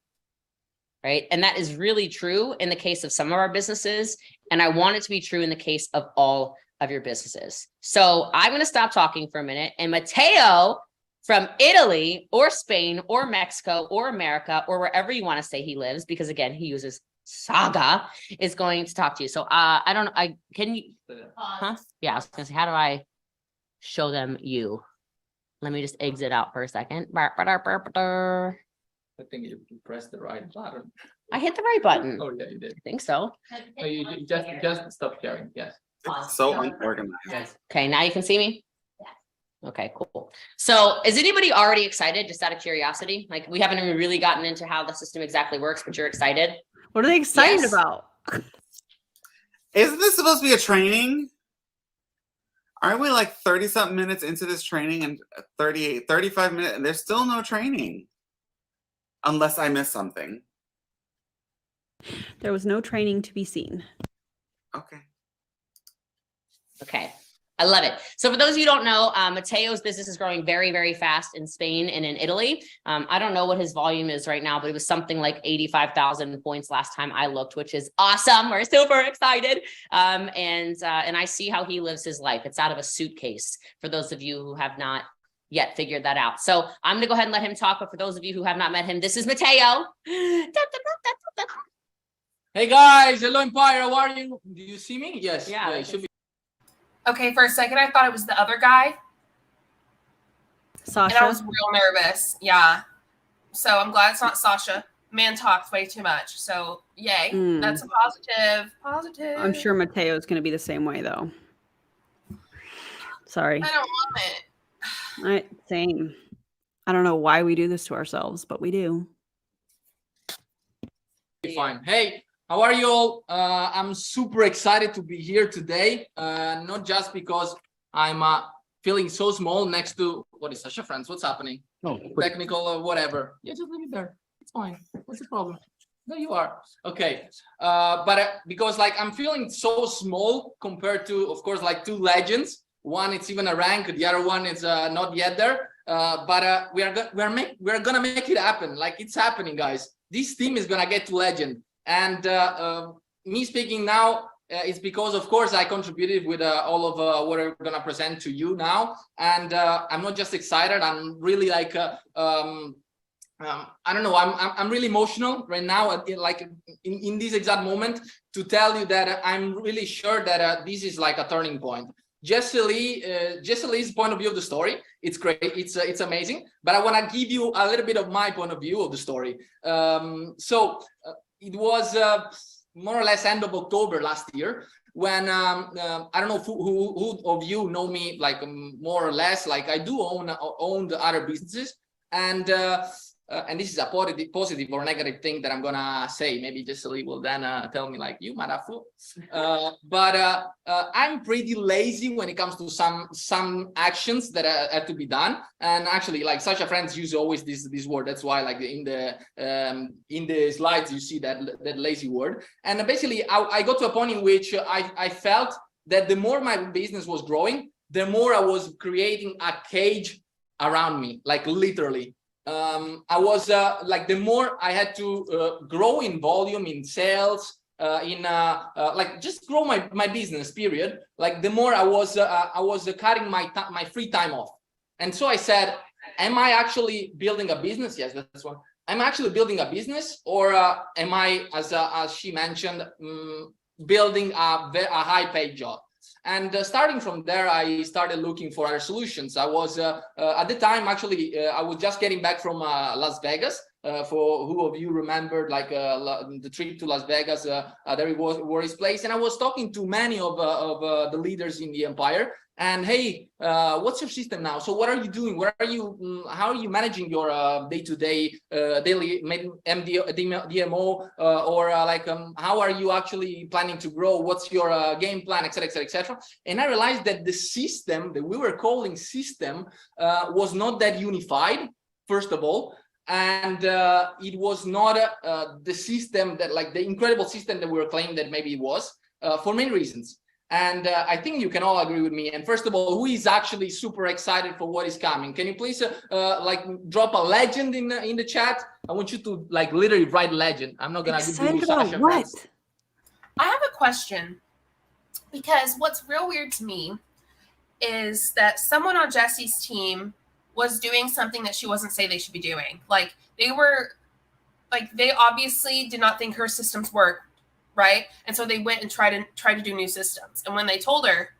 right? And that is really true in the case of some of our businesses. And I want it to be true in the case of all of your businesses. So I'm going to stop talking for a minute. And Matteo from Italy or Spain or Mexico or America or wherever you want to say he lives, because again, he uses Saga, is going to talk to you. So I don't know. Can you, huh? Yeah, I was going to say, how do I show them you? Let me just exit out for a second. I think you pressed the right button. I hit the right button. Oh yeah, you did. I think so. Oh, you just stop sharing. Yes. It's so unorganized. Yes. Okay, now you can see me? Okay, cool. So is anybody already excited, just out of curiosity? Like we haven't even really gotten into how the system exactly works, but you're excited? What are they excited Yes. about? Isn't this supposed to be a training? Aren't we like 30 something minutes into this training and 35 minutes and there's still no training? unless I miss something. There was no training to be seen. Okay. Okay. I love it. So for those of you who don't know, Mateo's business is growing very, very fast in Spain and in Italy. I don't know what his volume is right now, but it was something like 85,000 points last time I looked, which is awesome. We're super excited. And I see how he lives his life. It's out of a suitcase for those of you who have not yet figured that out. So I'm gonna go ahead and let him talk. But for those of you who have not met him, this is Mateo. Hey guys, hello Empire, how are you? Do you see me? Yes. Yeah, it should be. Okay, for a second I thought it was the other guy, Sasha. and I was real nervous. Yeah. So I'm glad it's not Sasha. Man talks way too much. So yay. That's a positive. Positive. I'm sure Mateo's going to be the same way, though. Sorry. I don't want it. Same. I don't know why we do this to ourselves, but we do. Fine. Hey, how are you all? I'm super excited to be here today. Not just because I'm feeling so small next to what is Sasha friends? What's happening? No, Technical or whatever. Yeah, just leave it there. It's fine. What's the problem? There you are. Okay. But because like I'm feeling so small compared to, of course, like two legends. One, it's even a rank. The other one is not yet there. But we're gonna make it happen. Like it's happening, guys. This team is gonna get to legend. And me speaking now is because, of course, I contributed with all of what I'm gonna present to you now. And I'm not just excited. I'm really like I don't know. I'm really emotional right now. Like in this exact moment, to tell you that I'm really sure that this is like a turning point. Jessie Lee's point of view of the story, it's great, it's amazing, but I want to give you a little bit of my point of view of the story. It was more or less end of October last year when I don't know who of you know me like more or less. Like I do own the other businesses, and this is a positive or negative thing that I'm gonna say. Maybe Jessie Lee will then tell me like, you madafu. But I'm pretty lazy when it comes to some actions that have to be done. And actually, like Sasha friends use always this word. That's why like in the slides you see that lazy word. And basically, I got to a point in which I felt that the more my business was growing, the more I was creating a cage around me, like literally. I was like the more I had to grow in volume, in sales, like just grow my business period, like the more I was cutting my free time off. And so I said, am I actually building a business? Yes, that's one. I'm actually building a business, or am I, as she mentioned, building a high paid job? And starting from there, I started looking for other solutions. I was at the time, actually, I was just getting back from Las Vegas. For who of you remembered like the trip to Las Vegas, there it was his place. And I was talking to many of the leaders in the empire. And hey, what's your system now? So what are you doing? Where are you? How are you managing your day-to-day daily DMO? Or like how are you actually planning to grow? What's your game plan, etc., etc., etc.? And I realized that the system that we were calling system was not that unified, first of all. And it was not the system that, like the incredible system that we were claiming that maybe it was, for many reasons. And I think you can all agree with me. And first of all, who is actually super excited for what is coming? Can you please like drop a legend in the chat? I want you to like literally write legend. I'm not gonna give you Sasha what? friends. I have a question, because what's real weird to me is that someone on Jessie's team was doing something that she wasn't say they should be doing. Like they obviously did not think her systems worked, right? And so they went and tried to do new systems. And when they told her,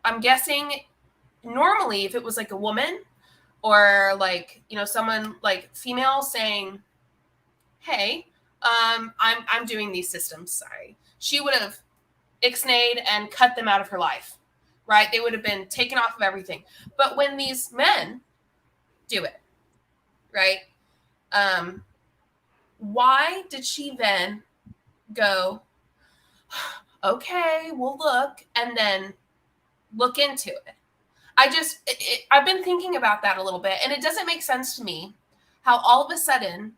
I'm guessing normally if it was like a woman or like, you know, someone like female saying, hey, I'm doing these systems, sorry, she would have ixnayed and cut them out of her life, right? They would have been taken off of everything. But when these men do it, right? Why did she then go, okay, we'll look, and then look into it? I've been thinking about that a little bit, and it doesn't make sense to me how all of a sudden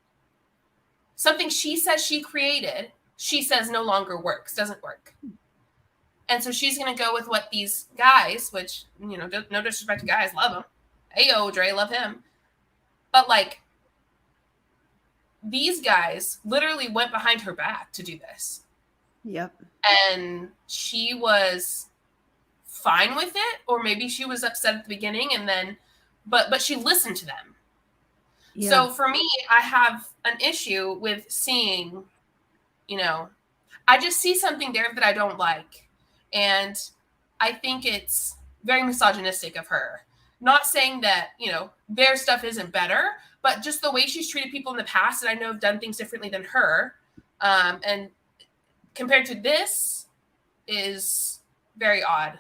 something she says she created, she says no longer works, doesn't work. And so she's going to go with what these guys, which, you know, no disrespect to guys, love him. Ayo, Dre, love him. But like, these guys literally went behind her back to do this. Yep. And she was fine with it, or maybe she was upset at the beginning and then, but she listened to them. Yeah. So for me, I have an issue with seeing, you know, I just see something there that I don't like. And I think it's very misogynistic of her. Not saying that, you know, their stuff isn't better, but just the way she's treated people in the past that I know have done things differently than her. And compared to this is very odd.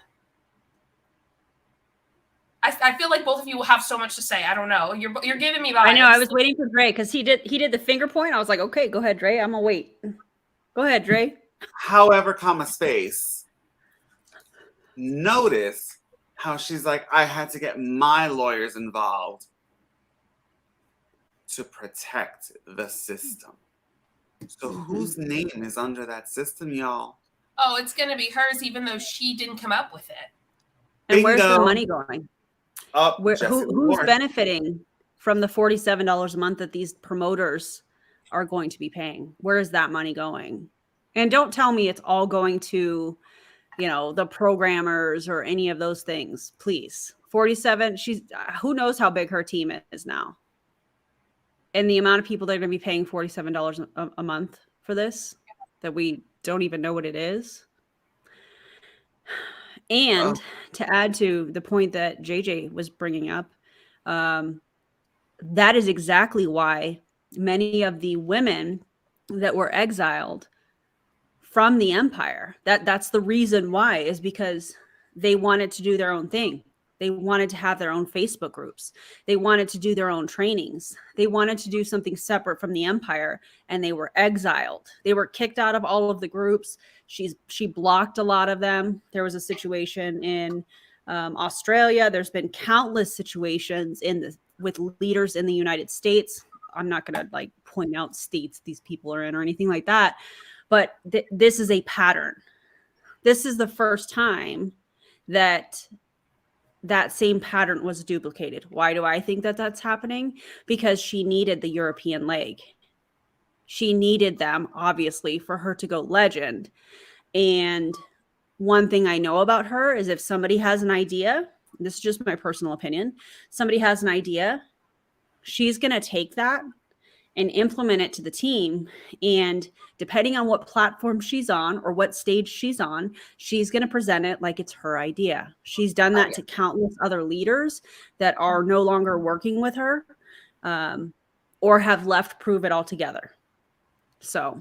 I feel like both of you will have so much to say. I don't know. You're giving me vibes. I know. I was waiting for Dre because he did the finger point. I was like, okay, go ahead, Dre. I'm gonna wait. Go ahead, Dre. However, comma space. Notice how she's like, I had to get my lawyers involved to protect the system. So whose name is under that system, y'all? Oh, it's gonna be hers, even though she didn't come up with it. And where's the Bingo. money going? Up, Who's Ward. benefiting from the $47 a month that these promoters are going to be paying? Where is that money going? And don't tell me it's all going to, you know, the programmers or any of those things, please. 47, she's, who knows how big her team is now. And the amount of people that are going to be paying $47 a month for this, that we don't even know what it is. And to add to the point that JJ was bringing up, that is exactly why many of the women that were exiled from the empire, that's the reason why, is because they wanted to do their own thing. They wanted to have their own Facebook groups. They wanted to do their own trainings. They wanted to do something separate from the empire, and they were exiled. They were kicked out of all of the groups. She blocked a lot of them. There was a situation in Australia. There's been countless situations with leaders in the United States. I'm not going to like point out states these people are in or anything like that, but this is a pattern. This is the first time that same pattern was duplicated. Why do I think that that's happening? Because she needed the European leg. She needed them, obviously, for her to go legend. And one thing I know about her is if somebody has an idea, this is just my personal opinion, somebody has an idea, she's going to take that and implement it to the team. And depending on what platform she's on or what stage she's on, she's going to present it like it's her idea. She's done that to countless other leaders that are no longer working with her or have left Pruvit altogether. So,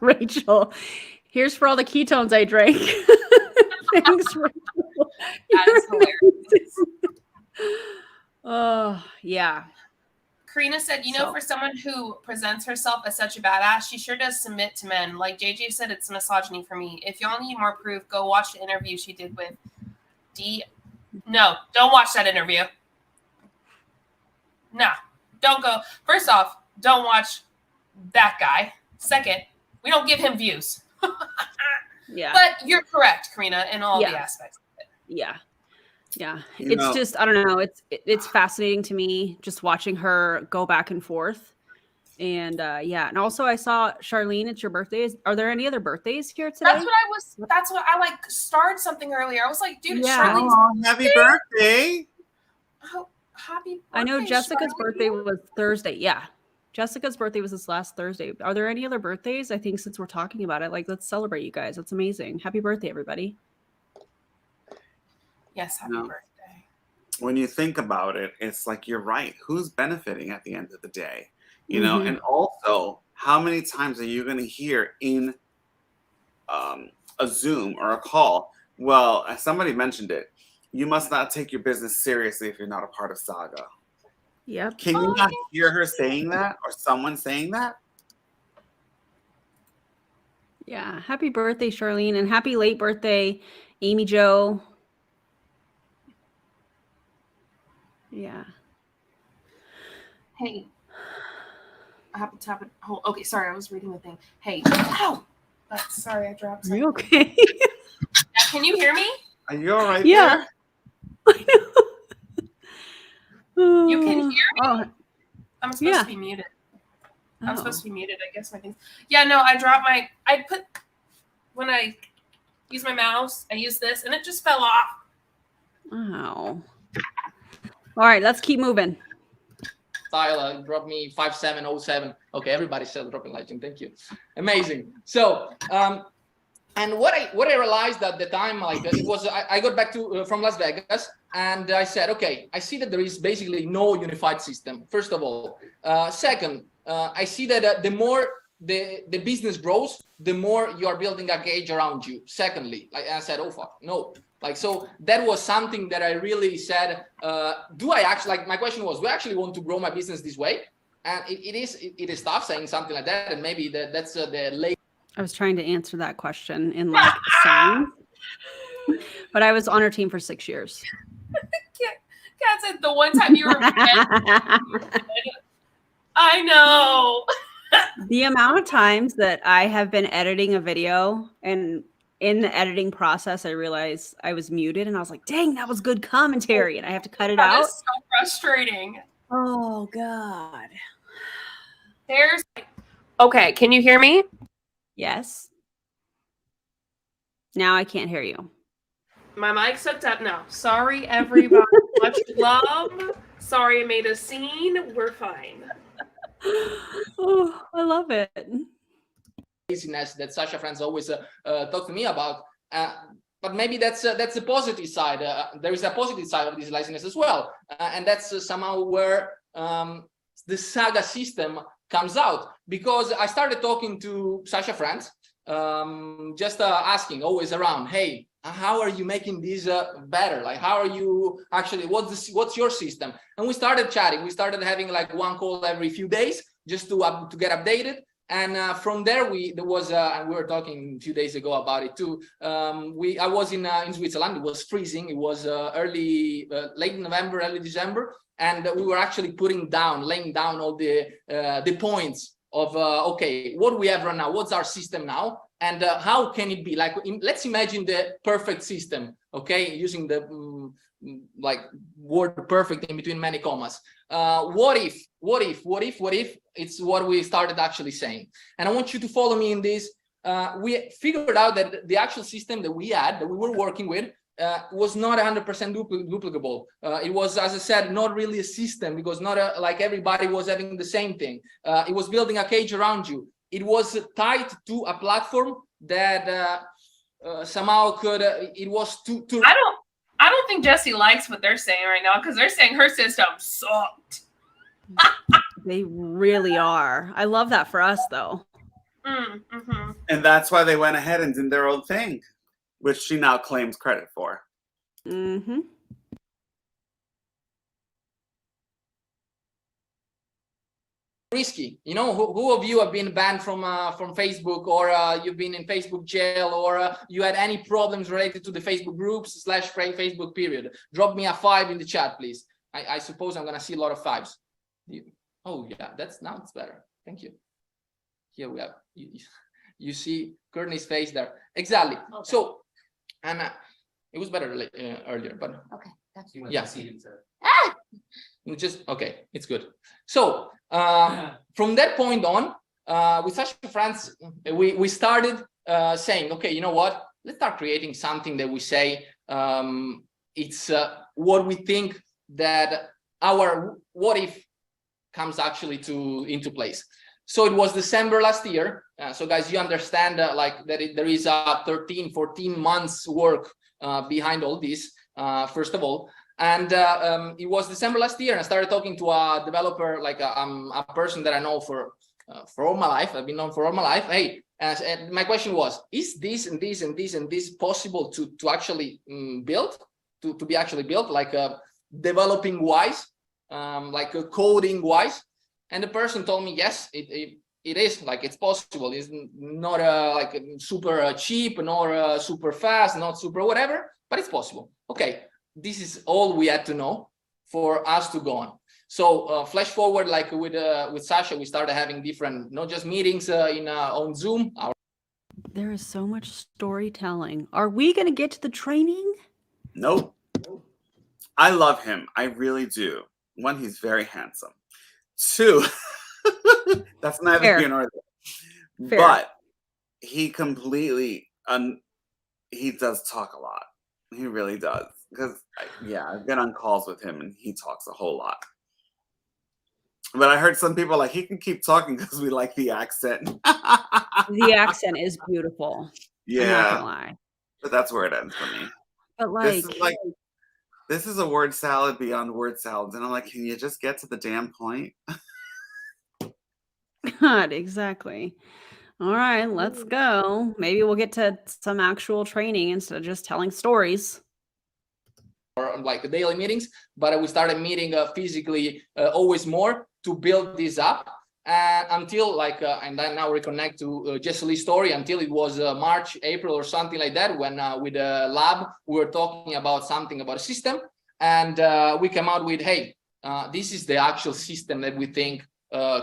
Rachel, here's for all the ketones I drank. Thanks, Rachel. That is hilarious. Oh, yeah. Karina said, you know, for someone who presents herself as such a badass, she sure does submit to men. Like JJ said, it's misogyny for me. If y'all need more proof, go watch the interview she did with No, don't watch that interview. No, don't go. First off, don't watch that guy. Second, we don't give him views. Yeah. But you're correct, Karina, in all the aspects of it. Yeah. Yeah. It's just, I don't know. It's fascinating to me just watching her go back and forth. And yeah. And also I saw Charlene, it's your birthday. Are there any other birthdays here today? That's what I like started something earlier. I was like, dude, it's Yeah. Charlene's Happy birthday. Oh, happy birthday. I know Jessica's Charlene. birthday was Thursday. Yeah. Jessica's birthday was this last Thursday. Are there any other birthdays? I think since we're talking about it, like, let's celebrate you guys. That's amazing. Happy birthday, everybody. Yes, happy birthday. When you think about it, it's like you're right. Who's benefiting at the end of the day? You know, and also, how many times are you going to hear in a Zoom or a call? Well, as somebody mentioned it, you must not take your business seriously if you're not a part of Saga. Yep. Can you not hear her saying that or someone saying that? Yeah. Happy birthday, Charlene, and happy late birthday, Amy Jo. Yeah. Hey, I have to tap it. Oh, okay, sorry, I was reading the thing. Hey, ow! Sorry, I dropped Are something. you okay? Can you hear me? Are you all right Yeah. there? You can hear me? Oh, I'm supposed yeah. to be muted. I'm supposed Oh. to be muted. I guess my things. Yeah, no, I dropped my. When I use my mouse, I use this, and it just fell off. Oh. All right, let's keep moving. Tyler dropped me 5707. Okay, everybody's still dropping legend. Thank you. Amazing. So, and what I realized at the time, like it was, I got back to from Las Vegas, and I said, okay, I see that there is basically no unified system. First of all, second, I see that the more the business grows, the more you are building a cage around you. Secondly, like I said, oh fuck, no. Like, so that was something that I really said, do I actually, like my question was, do I actually want to grow my business this way? And it is tough saying something like that. And maybe that's the late. I was trying to answer that question in like song, but I was on her team for 6 years. Kat said the one time you were. I know. The amount of times that I have been editing a video and in the editing process, I realized I was muted and I was like, dang, that was good commentary. And I have to cut it That out. is so frustrating. Oh, God. Okay, can you hear me? Yes. Now I can't hear you. My mic's hooked up now. Sorry, everybody. Much love. Sorry I made a scene. We're fine. Oh, I love it. Laziness that Sasha friends always talk to me about, but maybe that's the positive side. There is a positive side of this laziness as well, and that's somehow where the Saga system comes out, because I started talking to Sasha friends, just asking always around, hey, how are you making this better? Like, how are you actually, what's your system? And we started chatting. We started having like one call every few days just to get updated. And from there, and we were talking a few days ago about it too. I was in Switzerland. It was freezing. It was late November, early December, and we were actually laying down all the points of okay, what we have right now, what's our system now, and how can it be? Like, let's imagine the perfect system. Okay, using the like word perfect in between many commas. What if? It's what we started actually saying. And I want you to follow me in this. We figured out that the actual system that we were working with, was not 100% duplicable. It was, as I said, not really a system, because not like everybody was having the same thing. It was building a cage around you. It was tied to a platform that somehow could, it was too. I don't think Jesse likes what they're saying right now, because they're saying her system sucked. They really are. I love that for us, though. Mm-hmm. And that's why they went ahead and did their own thing, which she now claims credit for. Mm-hmm. Risky. You know, who of you have been banned from Facebook, or you've been in Facebook jail, or you had any problems related to the Facebook groups / Facebook period? Drop me a 5 in the chat, please. I suppose I'm gonna see a lot of 5s. Oh yeah, now it's better. Thank you. Here we have you see Courtney's face there. Exactly. Okay. So, and it was better earlier, but okay, that's yeah. Just okay, it's good. So from that point on, with Sasha friends, we started saying, okay, you know what? Let's start creating something that we say it's what we think that our what if comes actually into place. So it was December last year. So guys, you understand like that there is a 13-14 months work behind all this, first of all. And it was December last year, and I started talking to a developer, like a person that I know for all my life. I've been known for all my life. Hey, and my question was, is this and this and this and this possible to actually build, to be actually built, like developing wise, like coding wise? And the person told me, yes, it is like it's possible. It's not like super cheap, nor super fast, not super whatever, but it's possible. Okay, this is all we had to know for us to go on. So flash forward, like with Sasha, we started having different, not just meetings on Zoom. There is so much storytelling. Are we going to get to the training? Nope. I love him. I really do. One, he's very handsome. Two, that's neither Fair. here nor there. Fair. But he completely, he does talk a lot. He really does. Because, yeah, I've been on calls with him and he talks a whole lot. But I heard some people like, he can keep talking because we like the accent. The accent is beautiful. I'm not Yeah. gonna lie. But that's where it ends for me. But This is a word salad beyond word salads. And I'm like, can you just get to the damn point? God, exactly. All right, let's go. Maybe we'll get to some actual training instead of just telling stories. Or like daily meetings, but we started meeting physically always more to build this up. And until like, and then now reconnect to Jesse Lee's story until it was March, April or something like that, when with the lab, we were talking about something about a system. And we came out with, hey, this is the actual system that we think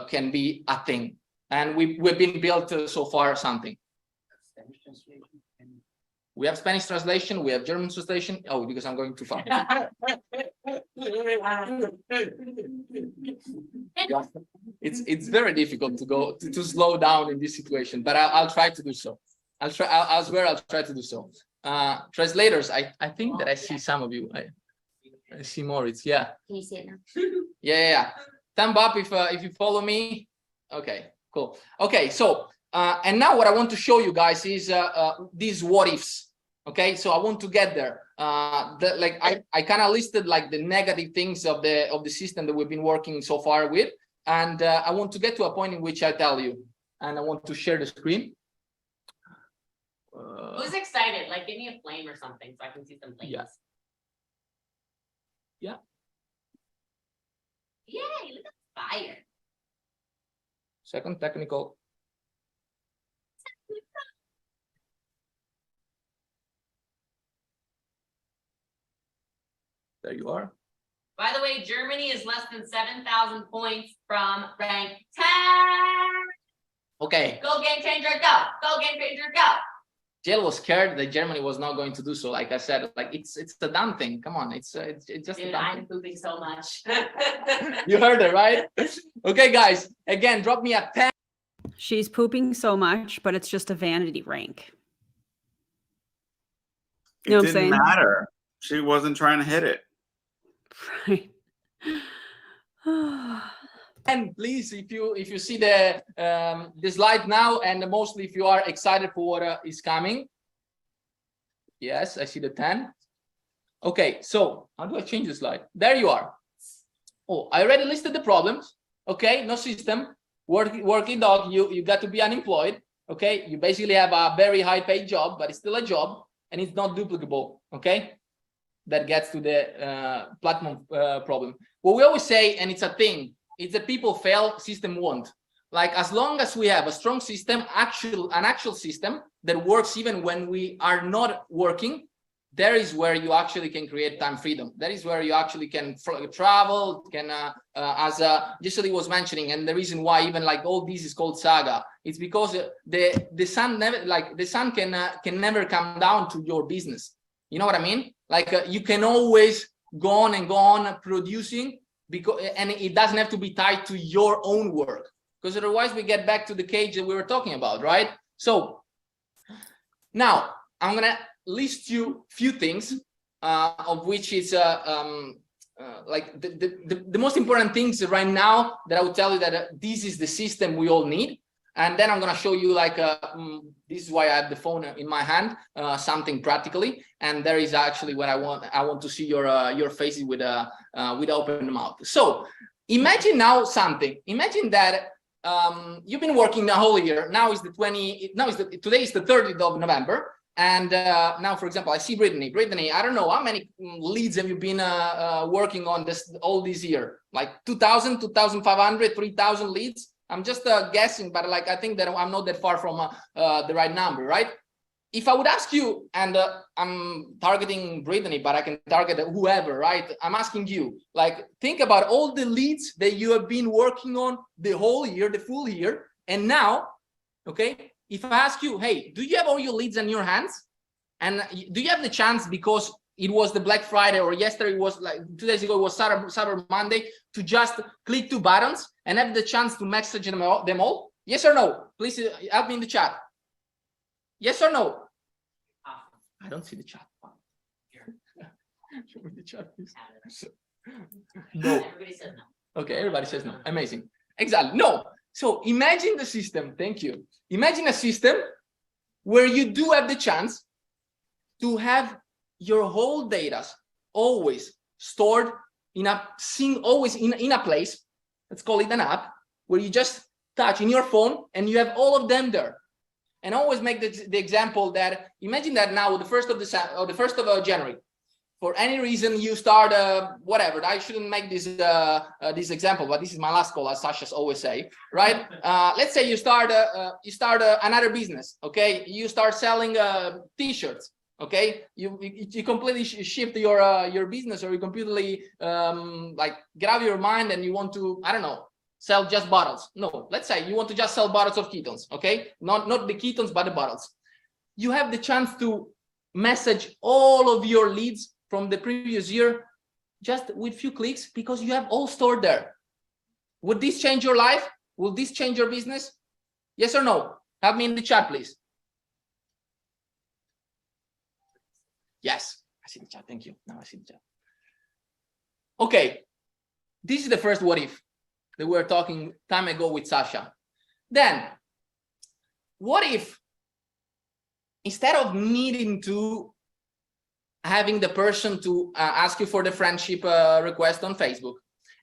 can be a thing. And we've been built so far something. We have Spanish translation, we have German translation. Oh, because I'm going too far. It's very difficult to go to slow down in this situation, but I'll try to do so. I swear I'll try to do so. Translators, I think that I see some of you. I see more. It's yeah. Can you see it now? Yeah. Thumb up if you follow me. Okay, cool. Okay, so and now what I want to show you guys is these what ifs. Okay, so I want to get there. Like I kind of listed like the negative things of the system that we've been working so far with, and I want to get to a point in which I tell you, and I want to share the screen. Who's excited? Like, give me a flame or something so I can see some flames. Yeah. Yay! Look at the fire. Second technical. There you are. By the way, Germany is less than 7,000 points from rank 10. Okay. Go game changer, go! Go game changer, go! Jill was scared that Germany was not going to do so. Like I said, like it's a dumb thing. Come on, it's just Dude, a dumb I'm thing. pooping so much. You heard it, right? Okay, guys. Again, drop me a 10. She's pooping so much, but it's just a vanity rank. It You know what I'm didn't saying? matter. She wasn't trying to hit it. Right. And please, if you see the slide now, and mostly if you are excited for what is coming. Yes, I see the 10. Okay, so how do I change the slide? There you are. Oh, I already listed the problems. Okay, no system. Working dog, you got to be unemployed. Okay, you basically have a very high paid job, but it's still a job and it's not duplicable. Okay, that gets to the platform problem. What we always say, and it's a thing, it's that people fail, system won't. Like, as long as we have a strong system, an actual system that works even when we are not working, there is where you actually can create time freedom. That is where you actually can travel, can as Giselle was mentioning, and the reason why even like all this is called saga, it's because the sun never, like the sun can never come down to your business. You know what I mean? Like you can always go on producing, because, and it doesn't have to be tied to your own work, because otherwise we get back to the cage that we were talking about, right? So now I'm gonna list you few things, of which is like the most important things right now that I would tell you that this is the system we all need. And then I'm going to show you like this is why I have the phone in my hand, something practically, and there is actually what I want to see your faces with open mouth. So imagine now something. Imagine that you've been working the whole year. Now is today is the 30th of November. And now, for example, I see Brittany. Brittany, I don't know, how many leads have you been working on all this year? Like 2,000, 2,500, 3,000 leads? I'm just guessing, but like I think that I'm not that far from the right number, right? If I would ask you, and I'm targeting Brittany, but I can target whoever, right? I'm asking you, like, think about all the leads that you have been working on the whole year, the full year. And now, okay, if I ask you, hey, do you have all your leads in your hands? And do you have the chance, because it was the Black Friday, or yesterday it was like 2 days ago, it was Cyber Monday, to just click 2 buttons and have the chance to message them all? Yes or no? Please help me in the chat. Yes or no? I don't see the chat. Show me the chat, please. No. Everybody says no. Okay, everybody says no. Amazing. Exactly. No. So imagine the system. Thank you. Imagine a system where you do have the chance to have your whole data always stored in a always in a place. Let's call it an app, where you just touch in your phone and you have all of them there. And always make the example that, imagine that now the 1st of December or the 1st of January, for any reason you start whatever. I shouldn't make this this example, but this is my last call, as Sasha's always say, right? Let's say you start another business, okay? You start selling t-shirts, okay? You completely shift your business, or you completely like get out of your mind and you want to, I don't know, sell just bottles. No, let's say you want to just sell bottles of ketones, okay? Not the ketones, but the bottles. You have the chance to message all of your leads from the previous year just with few clicks, because you have all stored there. Would this change your life? Will this change your business? Yes or no? Help me in the chat, please. Yes, I see the chat. Thank you. Now I see the chat. Okay, this is the first what if that we were talking time ago with Sasha. Then, what if instead of needing to having the person to ask you for the friendship request on Facebook,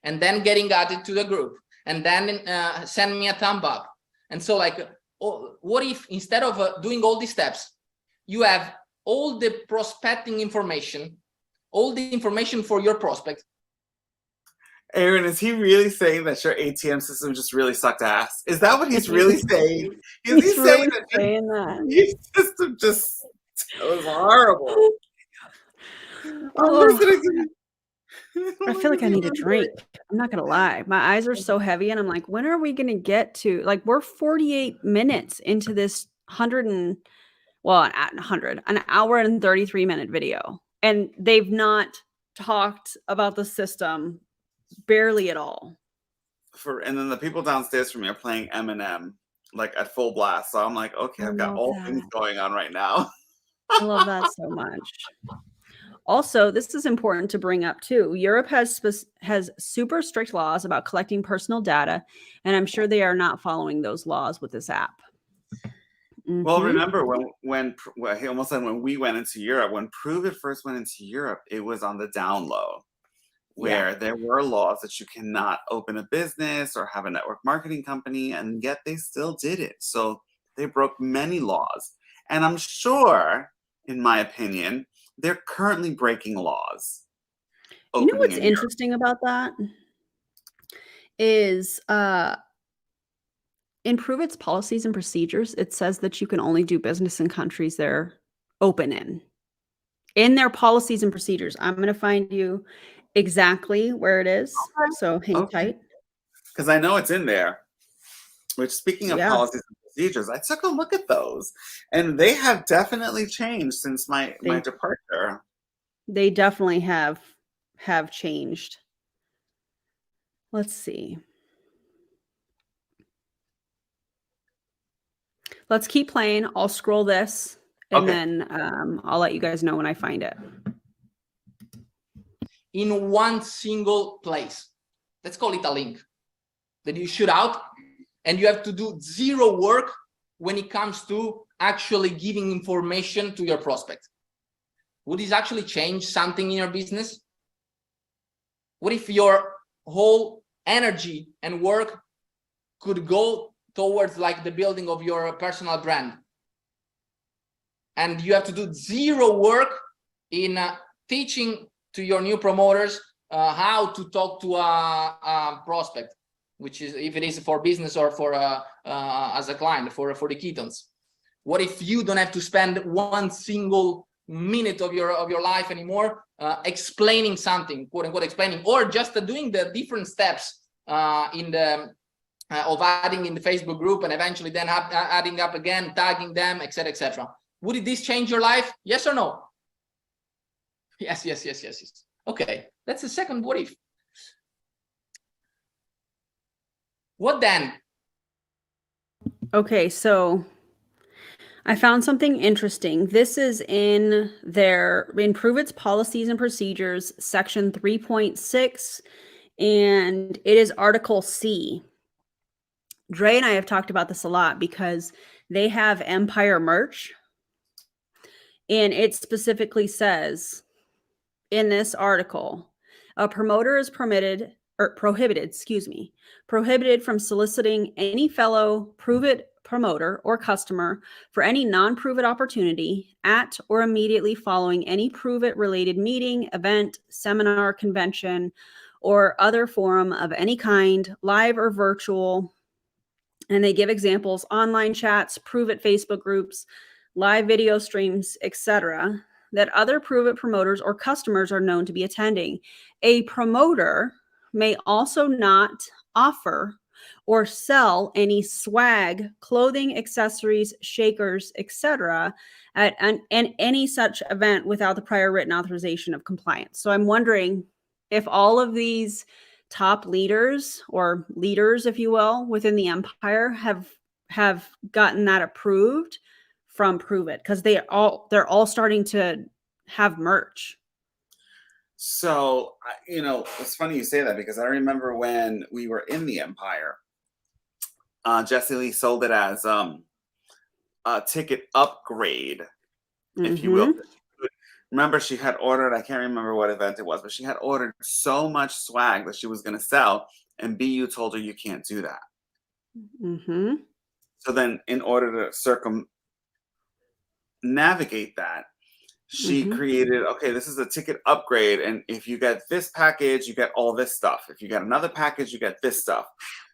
and then getting added to the group, and then send me a thumb up, and so like, what if instead of doing all these steps, you have all the prospecting information, all the information for your prospect? Erin, is he really saying that your ATM system just really sucked ass? Is that what he's really saying? Is he really saying that your system just was horrible? Oh, I feel like I need a drink. I'm not gonna lie. My eyes are so heavy, and I'm like, when are we gonna get to, like, we're 48 minutes into this an hour and 33-minute video, and they've not talked about the system barely at all. And then the people downstairs from me are playing M like at full blast. So I'm like, okay, I've got all things going on right now. I love that so much. Also, this is important to bring up too. Europe has super strict laws about collecting personal data, and I'm sure they are not following those laws with this app. Mm-hmm. Well, remember when he almost said when we went into Europe, when Pruvit first went into Europe, it was on the down low, where there were laws that you cannot open a business or have a network marketing company, and yet they still did it. So they broke many laws. And I'm sure, in my opinion, they're currently breaking laws. You know what's interesting about that is in Pruvit's policies and procedures, it says that you can only do business in countries they're open in their policies and procedures. I'm going to find you exactly where it is. Okay. So hang tight. Because I know it's in there. Which, speaking of policies and procedures, I took a look at those, and they have definitely changed since my departure. They definitely have changed. Let's see. Let's keep playing. I'll scroll this, and then I'll let you guys know when I find it. In one single place. Let's call it a link that you shoot out, and you have to do zero work when it comes to actually giving information to your prospect. Would this actually change something in your business? What if your whole energy and work could go towards like the building of your personal brand, and you have to do zero work in teaching to your new promoters how to talk to a prospect, which is if it is for business or for as a client for the ketones. What if you don't have to spend one single minute of your life anymore explaining something, quote unquote explaining, or just doing the different steps in the of adding in the Facebook group and eventually then adding up again, tagging them, etc., etc. Would this change your life? Yes or no? Yes, yes, yes, yes, yes. Okay, that's the second what if. What then? Okay, so I found something interesting. This is in Pruvit's Policies and Procedures, section 3.6, and it is Article C. Dre and I have talked about this a lot because they have Empire merch, and it specifically says in this article, a promoter is prohibited from soliciting any fellow Pruvit promoter or customer for any non-Pruvit opportunity at or immediately following any Pruvit related meeting, event, seminar, convention, or other forum of any kind, live or virtual. And they give examples: online chats, Pruvit Facebook groups, live video streams, etc., that other Pruvit promoters or customers are known to be attending. A promoter may also not offer or sell any swag, clothing, accessories, shakers, etc. at any such event without the prior written authorization of compliance. So I'm wondering if all of these top leaders, or leaders, if you will, within the empire have gotten that approved from Pruvit, because they're all starting to have merch. So, it's funny you say that, because I remember when we were in the empire, Jessie Lee sold it as a ticket upgrade, if you will. Remember, she had ordered, I can't remember what event it was, but she had ordered so much swag that she was going to sell, and BU told her you can't do that. So then, in order to circumnavigate that, she created, okay, this is a ticket upgrade, and if you get this package, you get all this stuff. If you get another package, you get this stuff.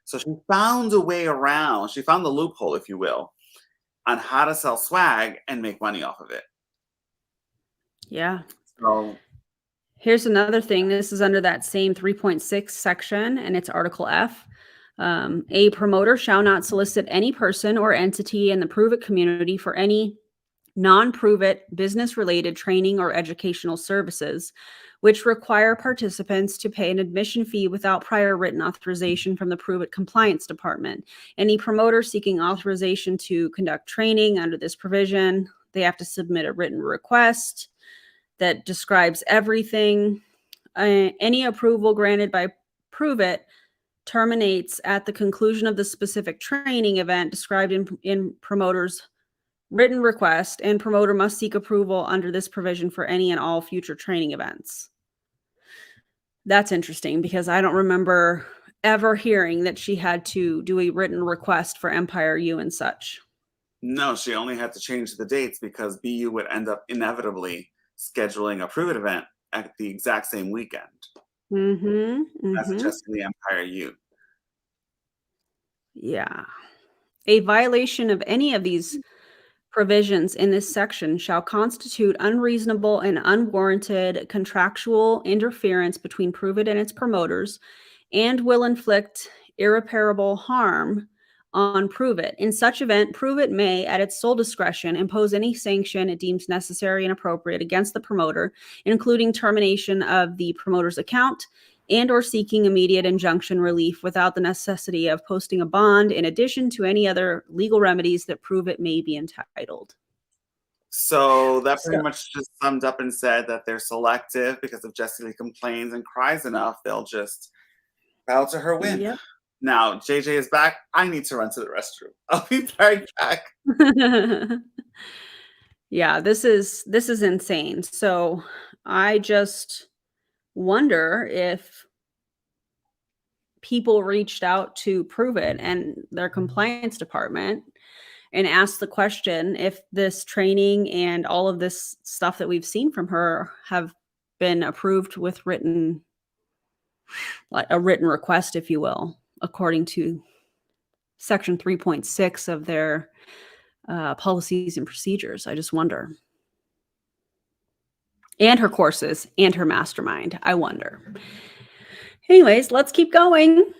So she found a way around, she found the loophole, if you will, on how to sell swag and make money off of it. Yeah. So here's another thing. This is under that same 3.6 section, and it's Article F. A promoter shall not solicit any person or entity in the Pruvit community for any non-Pruvit business-related training or educational services, which require participants to pay an admission fee without prior written authorization from the Pruvit Compliance Department. Any promoter seeking authorization to conduct training under this provision, they have to submit a written request that describes everything. Any approval granted by Pruvit terminates at the conclusion of the specific training event described in promoter's written request, and promoter must seek approval under this provision for any and all future training events. That's interesting, because I don't remember ever hearing that she had to do a written request for Empire U and such. No, she only had to change the dates because BU would end up inevitably scheduling a Pruvit event at the exact same weekend. That's just the Empire U. Yeah. A violation of any of these provisions in this section shall constitute unreasonable and unwarranted contractual interference between Pruvit and its promoters, and will inflict irreparable harm on Pruvit. In such event, Pruvit may, at its sole discretion, impose any sanction it deems necessary and appropriate against the promoter, including termination of the promoter's account and or seeking immediate injunction relief without the necessity of posting a bond, in addition to any other legal remedies that Pruvit may be entitled. So that pretty much just summed up and said that they're selective, because if Jessie Lee complains and cries enough, they'll just bow to her whim. Yep. Now, JJ is back. I need to run to the restroom. I'll be right back. Yeah, this is insane. So I just wonder if people reached out to Pruvit and their compliance department and asked the question if this training and all of this stuff that we've seen from her have been approved with written, like a written request, if you will, according to section 3.6 of their policies and procedures. I just wonder. And her courses and her mastermind. I wonder. Anyways, let's keep going.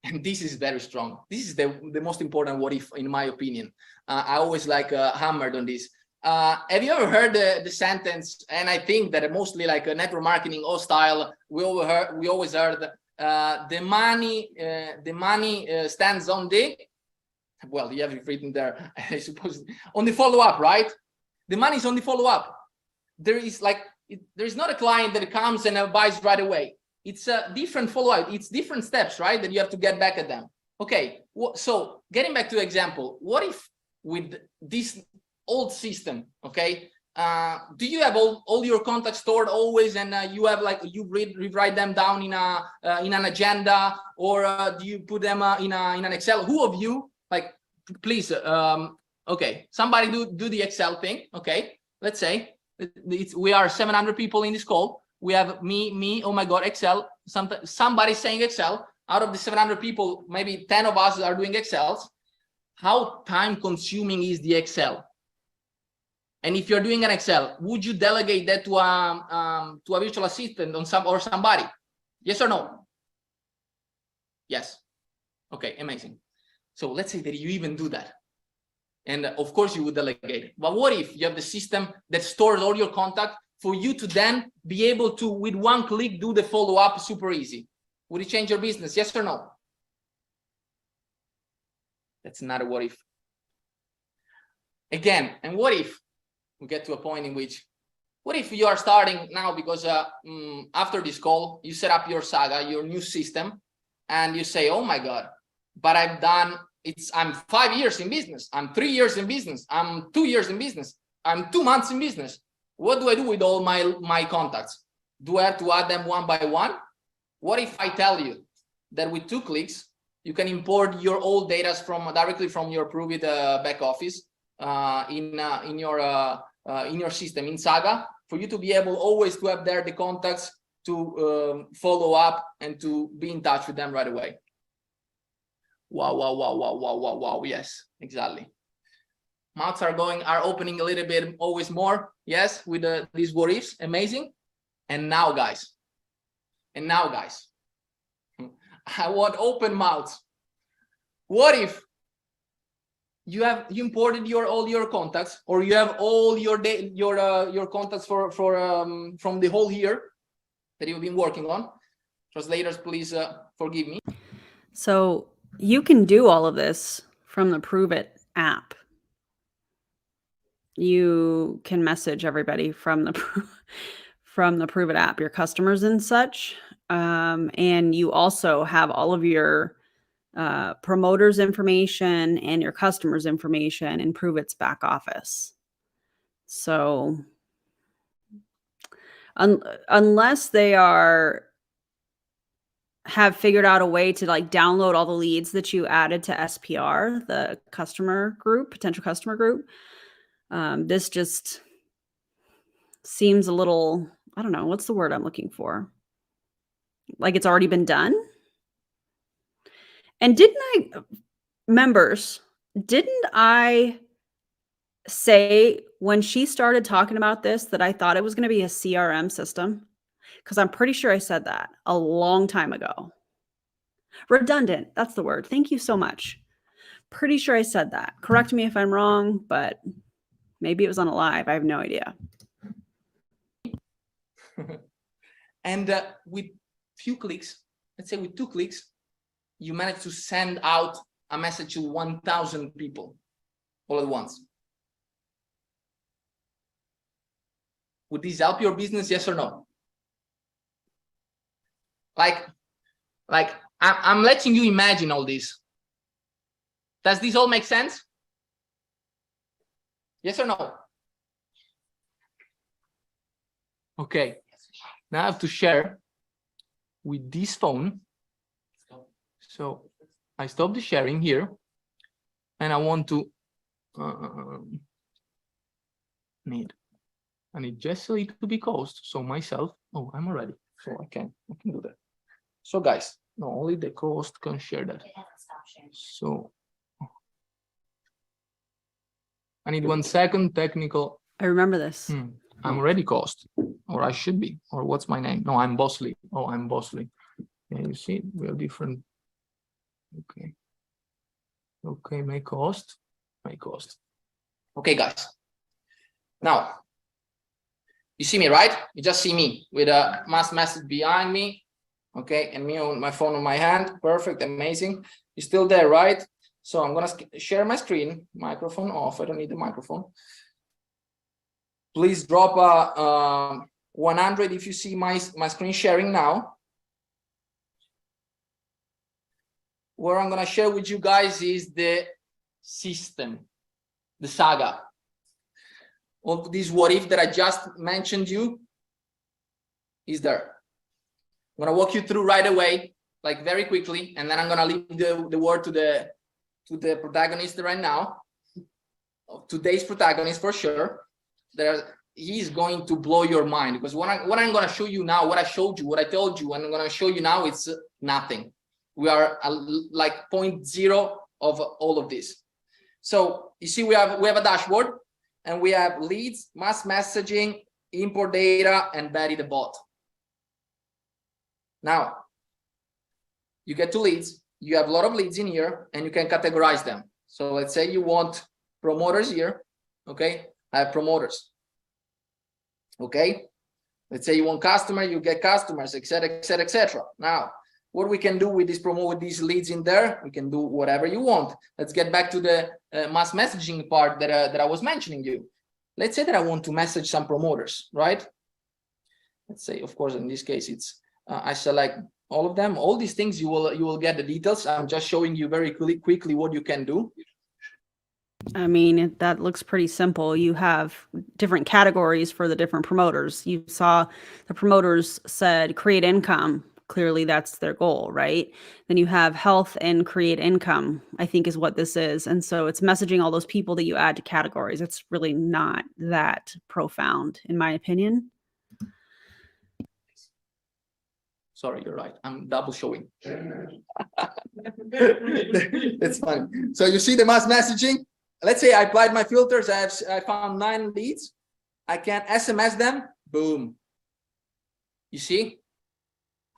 And this is very strong. This is the most important what if, in my opinion. I always like hammered on this. Have you ever heard the sentence? And I think that mostly like a network marketing style, we always heard the money stands on the, well, you have it written there, I suppose, on the follow-up, right? The money is on the follow-up. There is not a client that comes and buys right away. It's a different follow-up. It's different steps, right? That you have to get back at them. Okay, so getting back to the example, what if with this old system, okay, do you have all your contacts stored always, and you have you rewrite them down in an agenda, or do you put them in an Excel? Who of you, please, okay, somebody do the Excel thing, okay? Let's say we are 700 people in this call. We have me, oh my God, Excel. Somebody saying Excel. Out of the 700 people, maybe 10 of us are doing Excels. How time consuming is the Excel? And if you're doing an Excel, would you delegate that to a virtual assistant or somebody? Yes or no? Yes. Okay, amazing. So let's say that you even do that. And of course you would delegate. But what if you have the system that stores all your contact for you to then be able to, with one click, do the follow-up super easy? Would it change your business? Yes or no? That's not a what if. Again, and what if we get to a point in which, what if you are starting now because after this call, you set up your Saga, your new system, and you say, oh my God, but I'm 5 years in business. I'm 3 years in business. I'm 2 years in business. I'm 2 months in business. What do I do with all my contacts? Do I have to add them one by one? What if I tell you that with 2 clicks, you can import your old data directly from your pruvit back office in your system in Saga, for you to be able always to have there the contacts to follow up and to be in touch with them right away. Wow, wow, wow, wow, wow, wow, wow. Yes, exactly. Mouths are opening a little bit, always more. Yes, with these what ifs, amazing. And now, guys, I want open mouths. What if you imported all your contacts, or you have all your contacts from the whole year that you've been working on? Translators, please forgive me. So you can do all of this from the Pruvit app. You can message everybody from the Pruvit app, your customers and such. And you also have all of your promoters' information and your customers' information in Pruvit's back office. So unless they have figured out a way to download all the leads that you added to SPR, the customer group, potential customer group, this just seems a little, I don't know, what's the word I'm looking for? Like it's already been done. And didn't I say when she started talking about this that I thought it was going to be a CRM system? Because I'm pretty sure I said that a long time ago. Redundant, that's the word. Thank you so much. Pretty sure I said that. Correct me if I'm wrong, but maybe it was on a live. I have no idea. And with few clicks, let's say with 2 clicks, you manage to send out a message to 1,000 people all at once. Would this help your business? Yes or no? I'm letting you imagine all this. Does this all make sense? Yes or no? Okay. Now I have to share with this phone. So I stop the sharing here, and I want to I need just a little to be closed. So myself, oh, I'm already, so I can do that. So guys, No, only the host can share that. So I need 1 second, technical. I remember this. I'm already cost, or I should be, or what's my name? No, I'm Bosley. Oh, I'm Bosley. Yeah, you see, we are different. Okay. Okay, my cost. Okay, guys. Now, you see me, right? You just see me with a mass message behind me. Okay, and me on my phone on my hand. Perfect, amazing. You're still there, right? So I'm gonna share my screen. Microphone off. I don't need the microphone. Please drop a 100 if you see my screen sharing now. What I'm gonna share with you guys is the system, the saga of this what if that I just mentioned you is there. I'm gonna walk you through right away, like very quickly, and then I'm gonna leave the word to the protagonist right now, today's protagonist for sure. He's going to blow your mind, because what I'm gonna show you now, what I showed you, what I told you, and I'm gonna show you now, it's nothing. We are like 0.0 of all of this. So you see, we have a dashboard, and we have leads, mass messaging, import data, and Betty the bot. Now, you get to leads. You have a lot of leads in here, and you can categorize them. So let's say you want promoters here. Okay, I have promoters. Okay, let's say you want customer, you get customers, etc., etc., etc. Now, what we can do with this with these leads in there, we can do whatever you want. Let's get back to the mass messaging part that I was mentioning you. Let's say that I want to message some promoters, right? Let's say, of course, in this case, it's I select all of them. All these things you will get the details. I'm just showing you very quickly what you can do. I mean, that looks pretty simple. You have different categories for the different promoters. You saw the promoters said create income. Clearly, that's their goal, right? Then you have health and create income, I think is what this is. And so it's messaging all those people that you add to categories. It's really not that profound, in my opinion. Sorry, you're right. I'm double showing. It's funny. So you see the mass messaging. Let's say I applied my filters. I found 9 leads. I can SMS them. Boom. You see?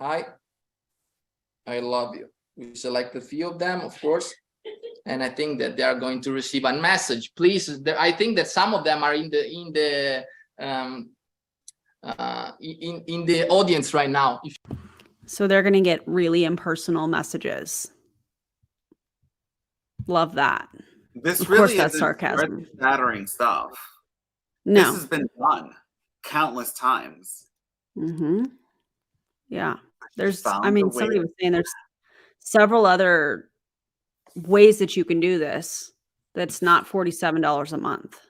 Hi. I love you. We select a few of them, of course. And I think that they are going to receive a message. Please, I think that some of them are in the audience right now. So they're going to get really impersonal messages. Love that. This Of really course, that's isn't sarcasm. shattering stuff. No. This has been done countless times. Mm-hmm. Yeah. There's, Found I mean, a way somebody to- was saying there's several other ways that you can do this. That's not $47 a month.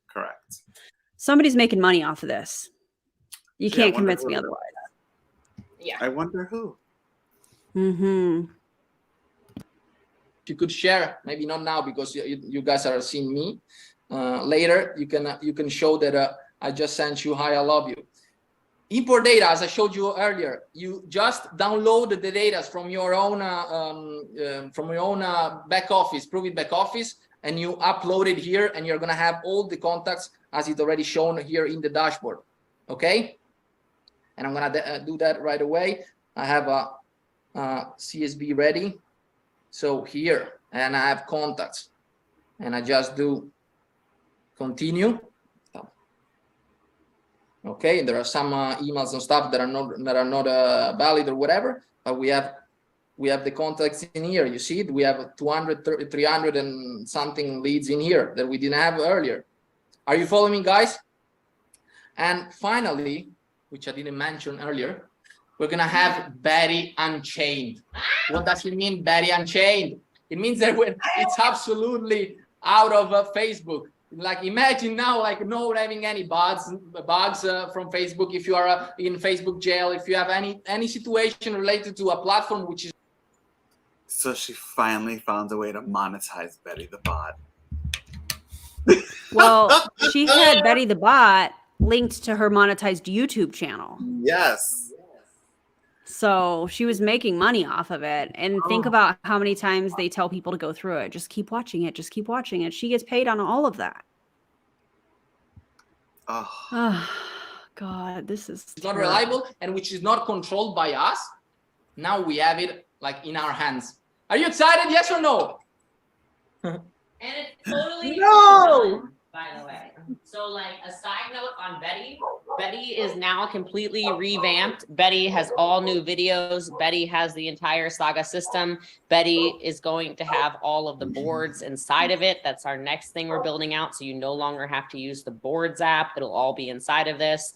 Correct. Somebody's making money off of this. You Gee, I can't wonder convince me who. otherwise. Yeah. I wonder who. Mm-hmm. You could share, maybe not now because you guys are seeing me. Later, you can show that I just sent you hi, I love you. Import data, as I showed you earlier, you just download the data from your own back office, pruvit back office, and you upload it here, and you're gonna have all the contacts as it's already shown here in the dashboard. Okay, and I'm gonna do that right away. I have a CSV ready. So here, and I have contacts, and I just do continue. Okay, there are some emails and stuff that are not valid or whatever, but we have the contacts in here. You see it? We have 200, 300 and something leads in here that we didn't have earlier. Are you following me, guys? And finally, which I didn't mention earlier, we're gonna have Betty Unchained. What does it mean, Betty Unchained? It means that when it's absolutely out of Facebook. Like imagine now, like not having any bugs from Facebook. If you are in Facebook jail, if you have any situation related to a platform which is. So she finally found a way to monetize Betty the bot. Well, she had Betty the bot linked to her monetized YouTube channel. Yes. So she was making money off of it. And think about how many times they tell people to go through it. Just keep watching it. Just keep watching it. She gets paid on all of that. Oh, God, this is It's not reliable and which is not controlled by us. Now we have it like in our hands. Are you excited? Yes or no? And it's totally No! by the way. So like a side note on Betty, Betty is now completely revamped. Betty has all new videos. Betty has the entire Saga system. Betty is going to have all of the boards inside of it. That's our next thing we're building out. So you no longer have to use the boards app. It'll all be inside of this.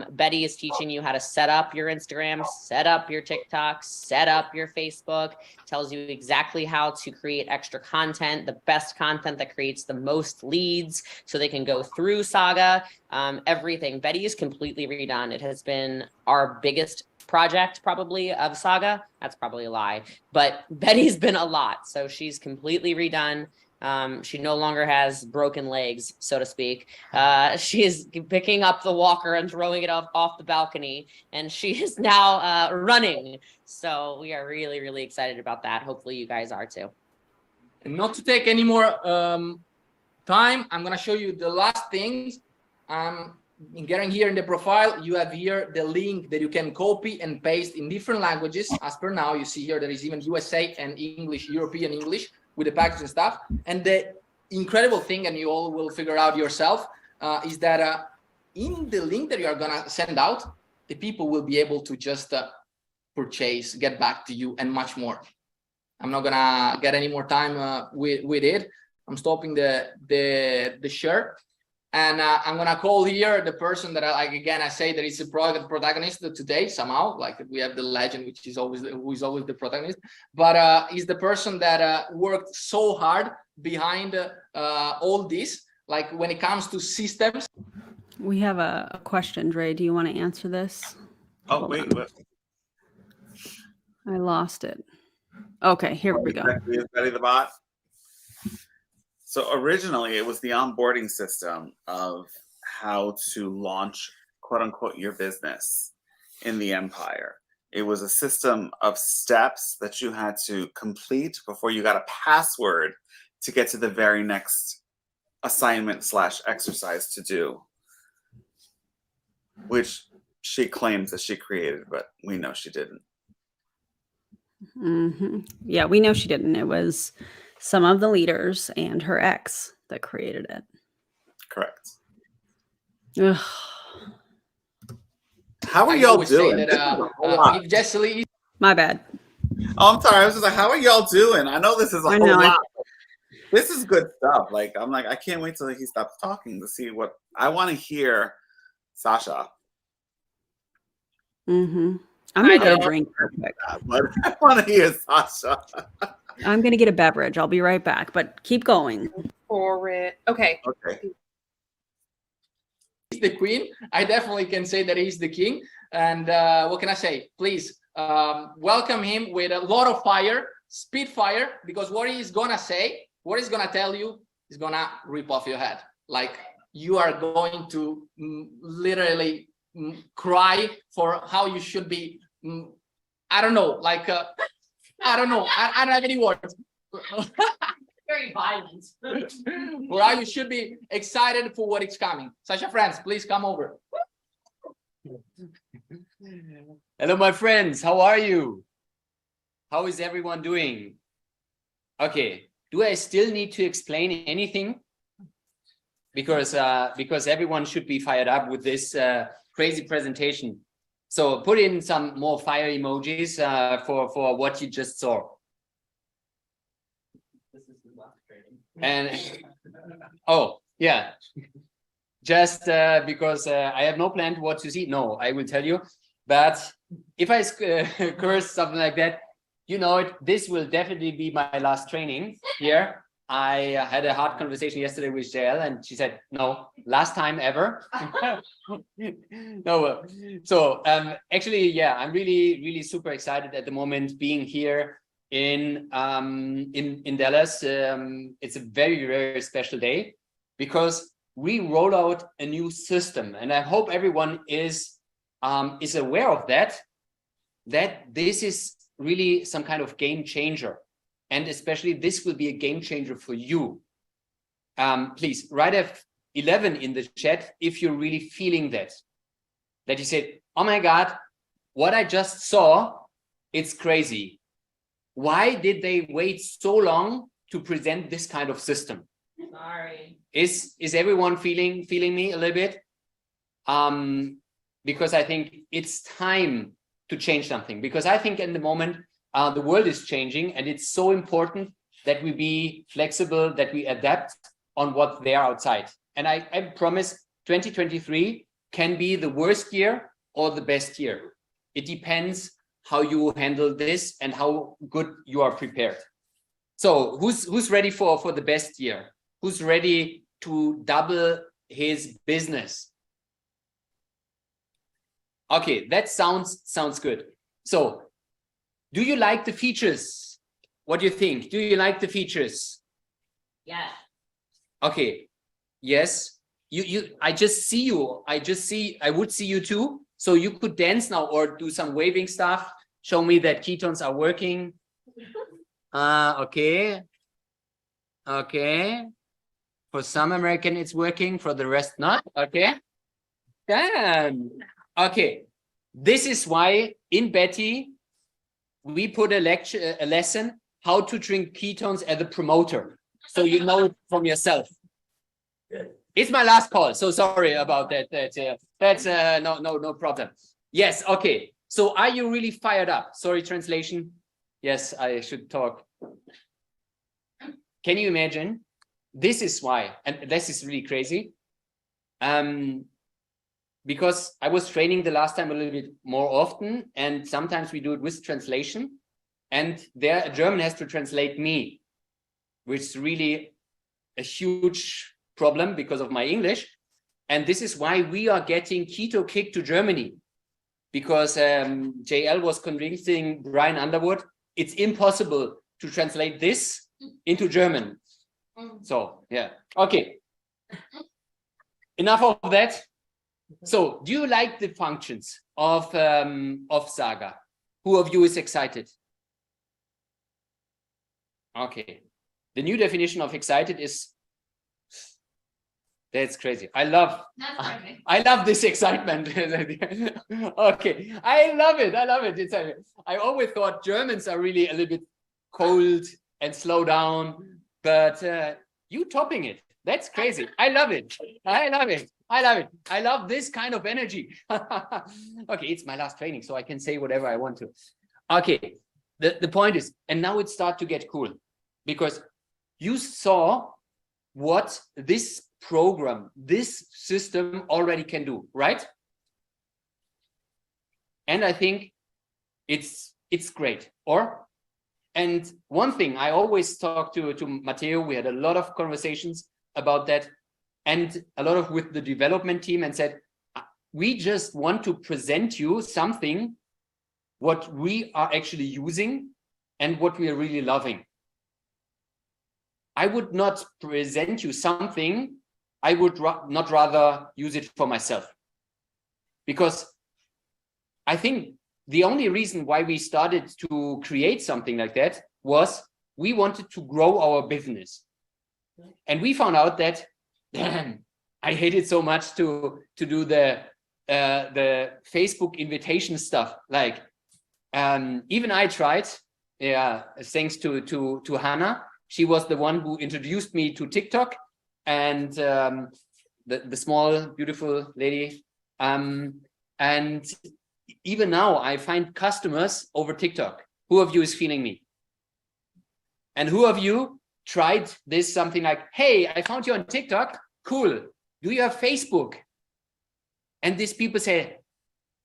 Betty is teaching you how to set up your Instagram, set up your TikTok, set up your Facebook, tells you exactly how to create extra content, the best content that creates the most leads so they can go through Saga, everything. Betty is completely redone. It has been our biggest project probably of Saga. That's probably a lie, but Betty's been a lot. So she's completely redone. She no longer has broken legs, so to speak. She is picking up the walker and throwing it off the balcony, and she is now running. So we are really, really excited about that. Hopefully you guys are too. And not to take any more time, I'm going to show you the last things. In getting here in the profile, you have here the link that you can copy and paste in different languages. As per now, you see here there is even USA and English, European English, with the package and stuff. And the incredible thing, and you all will figure out yourself, is that in the link that you are gonna send out, the people will be able to just purchase, get back to you, and much more. I'm not gonna get any more time with it. I'm stopping the share. And I'm gonna call here the person that I say that is a protagonist today somehow. Like we have the legend, which is always who is always the protagonist, but is the person that worked so hard behind all this. Like when it comes to systems. We have a question, Dre. Do you want to answer this? Oh, Hold wait. on. I lost it. Okay, here we go. Is Betty the bot? So originally it was the onboarding system of how to launch, quote unquote, your business in the empire. It was a system of steps that you had to complete before you got a password to get to the very next assignment / exercise to do, which she claims that she created, but we know she didn't. Mm-hmm. Yeah, we know she didn't. It was some of the leaders and her ex that created it. Correct. Ugh. How are y'all doing? If Jesse My bad. Oh, I'm sorry. I was just like, how are y'all doing? I know this is a whole know, lot. This is good stuff. Like, I'm like, I can't wait till he stops talking to see what I want to hear. Sasha. Mm-hmm. I'm gonna get a drink real quick. But I want to hear Sasha. I'm gonna get a beverage. I'll be right back, but keep going. For it. Okay. Okay. He's the queen. I definitely can say that he's the king. And what can I say? Please welcome him with a lot of fire, speed fire, because what he's gonna say, what he's gonna tell you is gonna rip off your head. Like you are going to literally cry for how you should be. I don't know, like I don't know. I don't have any words. Very violent. For how you should be excited for what is coming. Sasha, friends, please come over. Hello, my friends. How are you? How is everyone doing? Okay. Do I still need to explain anything? Because everyone should be fired up with this crazy presentation. So put in some more fire emojis for what you just saw. And oh yeah, just because I have no plan what to see. No, I will tell you. But if I curse something like that, you know it. This will definitely be my last training here. I had a hard conversation yesterday with JL, and she said, "No, last time ever." No, so actually, yeah, I'm really super excited at the moment being here in Dallas. It's a very special day because we roll out a new system, and I hope everyone is aware of that. that this is really some kind of game changer. And especially this will be a game changer for you. Please write a 11 in the chat if you're really feeling that you said, oh my God, what I just saw, it's crazy. Why did they wait so long to present this kind of system? Sorry. Is everyone feeling me a little bit? Because I think it's time to change something, because I think in the moment the world is changing, and it's so important that we be flexible, that we adapt on what's there outside. And I promise 2023 can be the worst year or the best year. It depends how you handle this and how good you are prepared. So who's ready for the best year? Who's ready to double his business? Okay, that sounds good. So do you like the features? What do you think? Do you like the features? Yeah. Okay. Yes. I just see you. I would see you too. So you could dance now or do some waving stuff. Show me that ketones are working. Okay. Okay. For some American, it's working. For the rest, not. Okay. Damn. Okay. This is why in Betty, we put a lesson how to drink ketones as a promoter. So you know it from yourself. It's my last call, so sorry about that. That's no problem. Yes, okay. So are you really fired up? Sorry, translation. Yes, I should talk. Can you imagine? This is why, and this is really crazy. Because I was training the last time a little bit more often, and sometimes we do it with translation, and there a German has to translate me, which is really a huge problem because of my English. And this is why we are getting Keto Kick to Germany, because JL was convincing Brian Underwood it's impossible to translate this into German. So yeah, okay, enough of that. So do you like the functions of Saga? Who of you is excited? Okay, the new definition of excited is, that's crazy. I love this excitement. Okay, I love it. I always thought Germans are really a little bit cold and slow down, but you topping it. That's crazy. I love it. I love this kind of energy. Okay, it's my last training, so I can say whatever I want to. Okay, the point is, and now it starts to get cool, because you saw what this program, this system already can do, right? And I think it's great. And one thing I always talk to Matteo, we had a lot of conversations about that, and a lot of with the development team, and said, we just want to present you something what we are actually using and what we are really loving. I would not present you something I would not rather use it for myself, because I think the only reason why we started to create something like that was we wanted to grow our business. And we found out that I hated so much to do the Facebook invitation stuff. Like even I tried, thanks to Hannah. She was the one who introduced me to TikTok, and the small beautiful lady. And even now I find customers over TikTok. Who of you is feeling me? And who of you tried this, something like, hey, I found you on TikTok, cool, do you have Facebook? And these people say,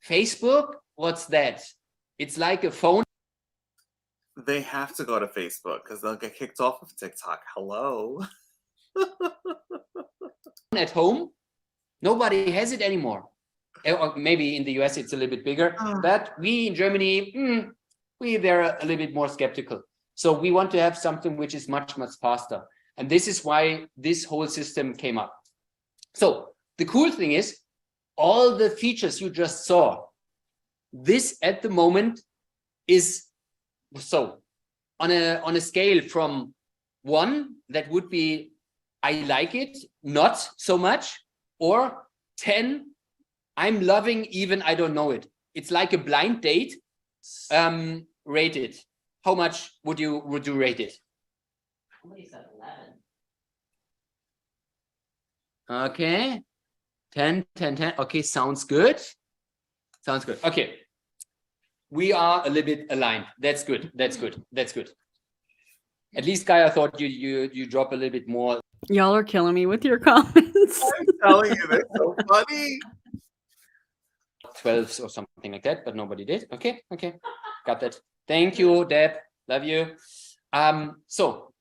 Facebook, what's that? It's like a phone. They have to go to Facebook because they'll get kicked off of TikTok. Hello. At home, nobody has it anymore. Or maybe in the US it's a little bit bigger, but we in Germany, they're a little bit more skeptical. So we want to have something which is much, much faster. And this is why this whole system came up. So the cool thing is, all the features you just saw, this at the moment is so on a scale from 1, that would be I like it, not so much, or 10, I'm loving, even I don't know it. It's like a blind date. Rate it. How much would you rate it? Somebody said 11. Okay. 10, 10, 10. Okay, sounds good. Sounds good. Okay. We are a little bit aligned. That's good. That's good. That's good. At least, Guy, I thought you drop a little bit more. Y'all are killing me with your comments. I'm telling you, they're so funny. 12s or something like that, but nobody did. Okay, okay, got that. Thank you, Deb. Love you. So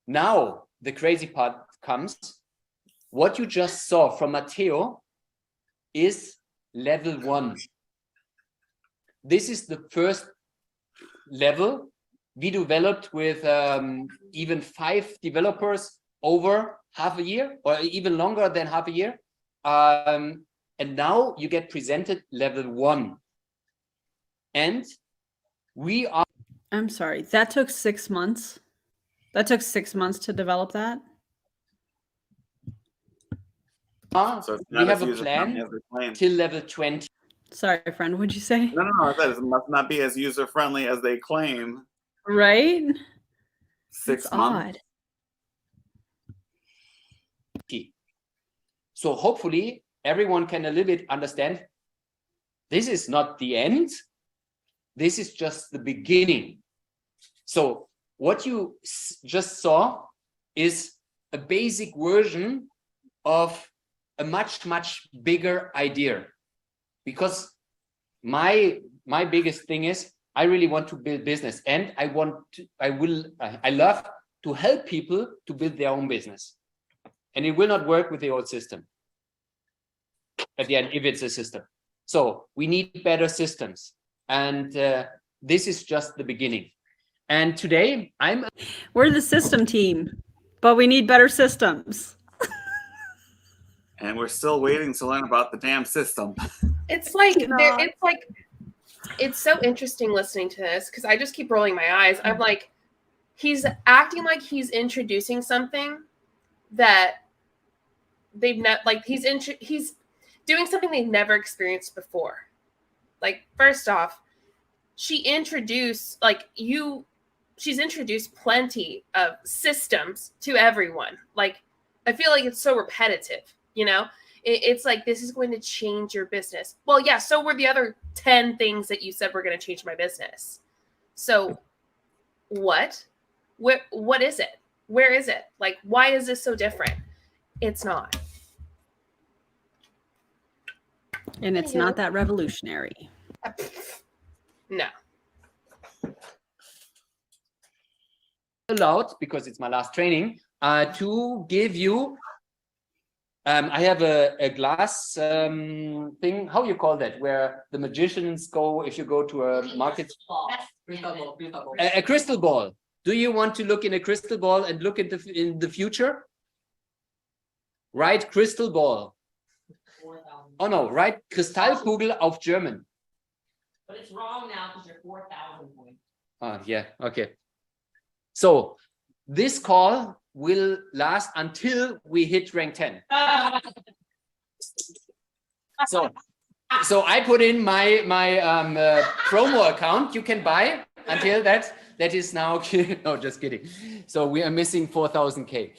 now the crazy part comes. What you just saw from Matteo is level 1. This is the first level we developed with even 5 developers over half a year, or even longer than half a year. And now you get presented level 1. And we are... I'm sorry, that took 6 months. That took 6 months to develop that. So it's we not have as a user-friendly plan as they claim. till level 20. Sorry, friend, what'd you say? No, I said it must not be as user-friendly as they claim. Right? 6 That's months. odd. So hopefully everyone can a little bit understand this is not the end. This is just the beginning. So what you just saw is a basic version of a much, much bigger idea. Because my biggest thing is I really want to build business, and I love to help people to build their own business. And it will not work with the old system at the end if it's a system. So we need better systems. And this is just the beginning. And today We're the system team, but we need better systems. And we're still waiting to learn about the damn system. It's like it's so interesting listening to this because I just keep rolling my eyes. I'm like, he's acting like he's introducing something that they've not like he's doing something they've never experienced before. Like, first off, she's introduced plenty of systems to everyone. Like, I feel like it's so repetitive, you know? It's like, this is going to change your business. Well, yeah, so were the other 10 things that you said were going to change my business. So what? What is it? Where is it? Like, why is this so different? It's not. And it's not that revolutionary. No. allowed, because it's my last training, to give you I have a glass thing. How you call that? Where the magicians go if you go to a market? A crystal ball. Do you want to look in a crystal ball and look in the future? Write crystal ball. Oh no, write Kristallkugel auf German. But it's wrong now because you're 4,000 points. Oh yeah, okay. So this call will last until we hit rank 10. So I put in my promo account. You can buy until that is now. No, just kidding. So we are missing 4,000K.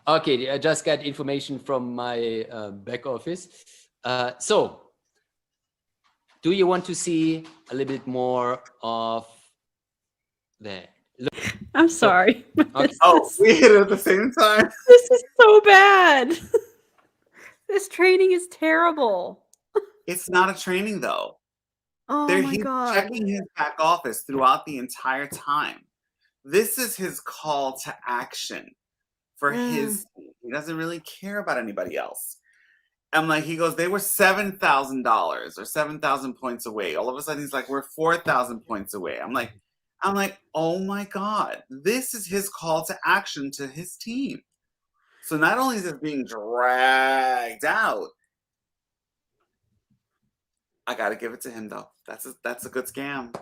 Okay, I just got information from my back office. So do you want to see a little bit more of that? I'm sorry. Okay. Oh, we hit it at the same time. This is so bad. This training is terrible. It's not a training though. Oh my He's God. checking his back office throughout the entire time. This is his call to action for his team. He doesn't really care about anybody else. And like he goes, they were $7,000 or 7,000 points away. All of a sudden he's like, we're 4,000 points away. I'm like, oh my God, this is his call to action to his team. So not only is it being dragged out, I got to give it to him though. That's a good scam.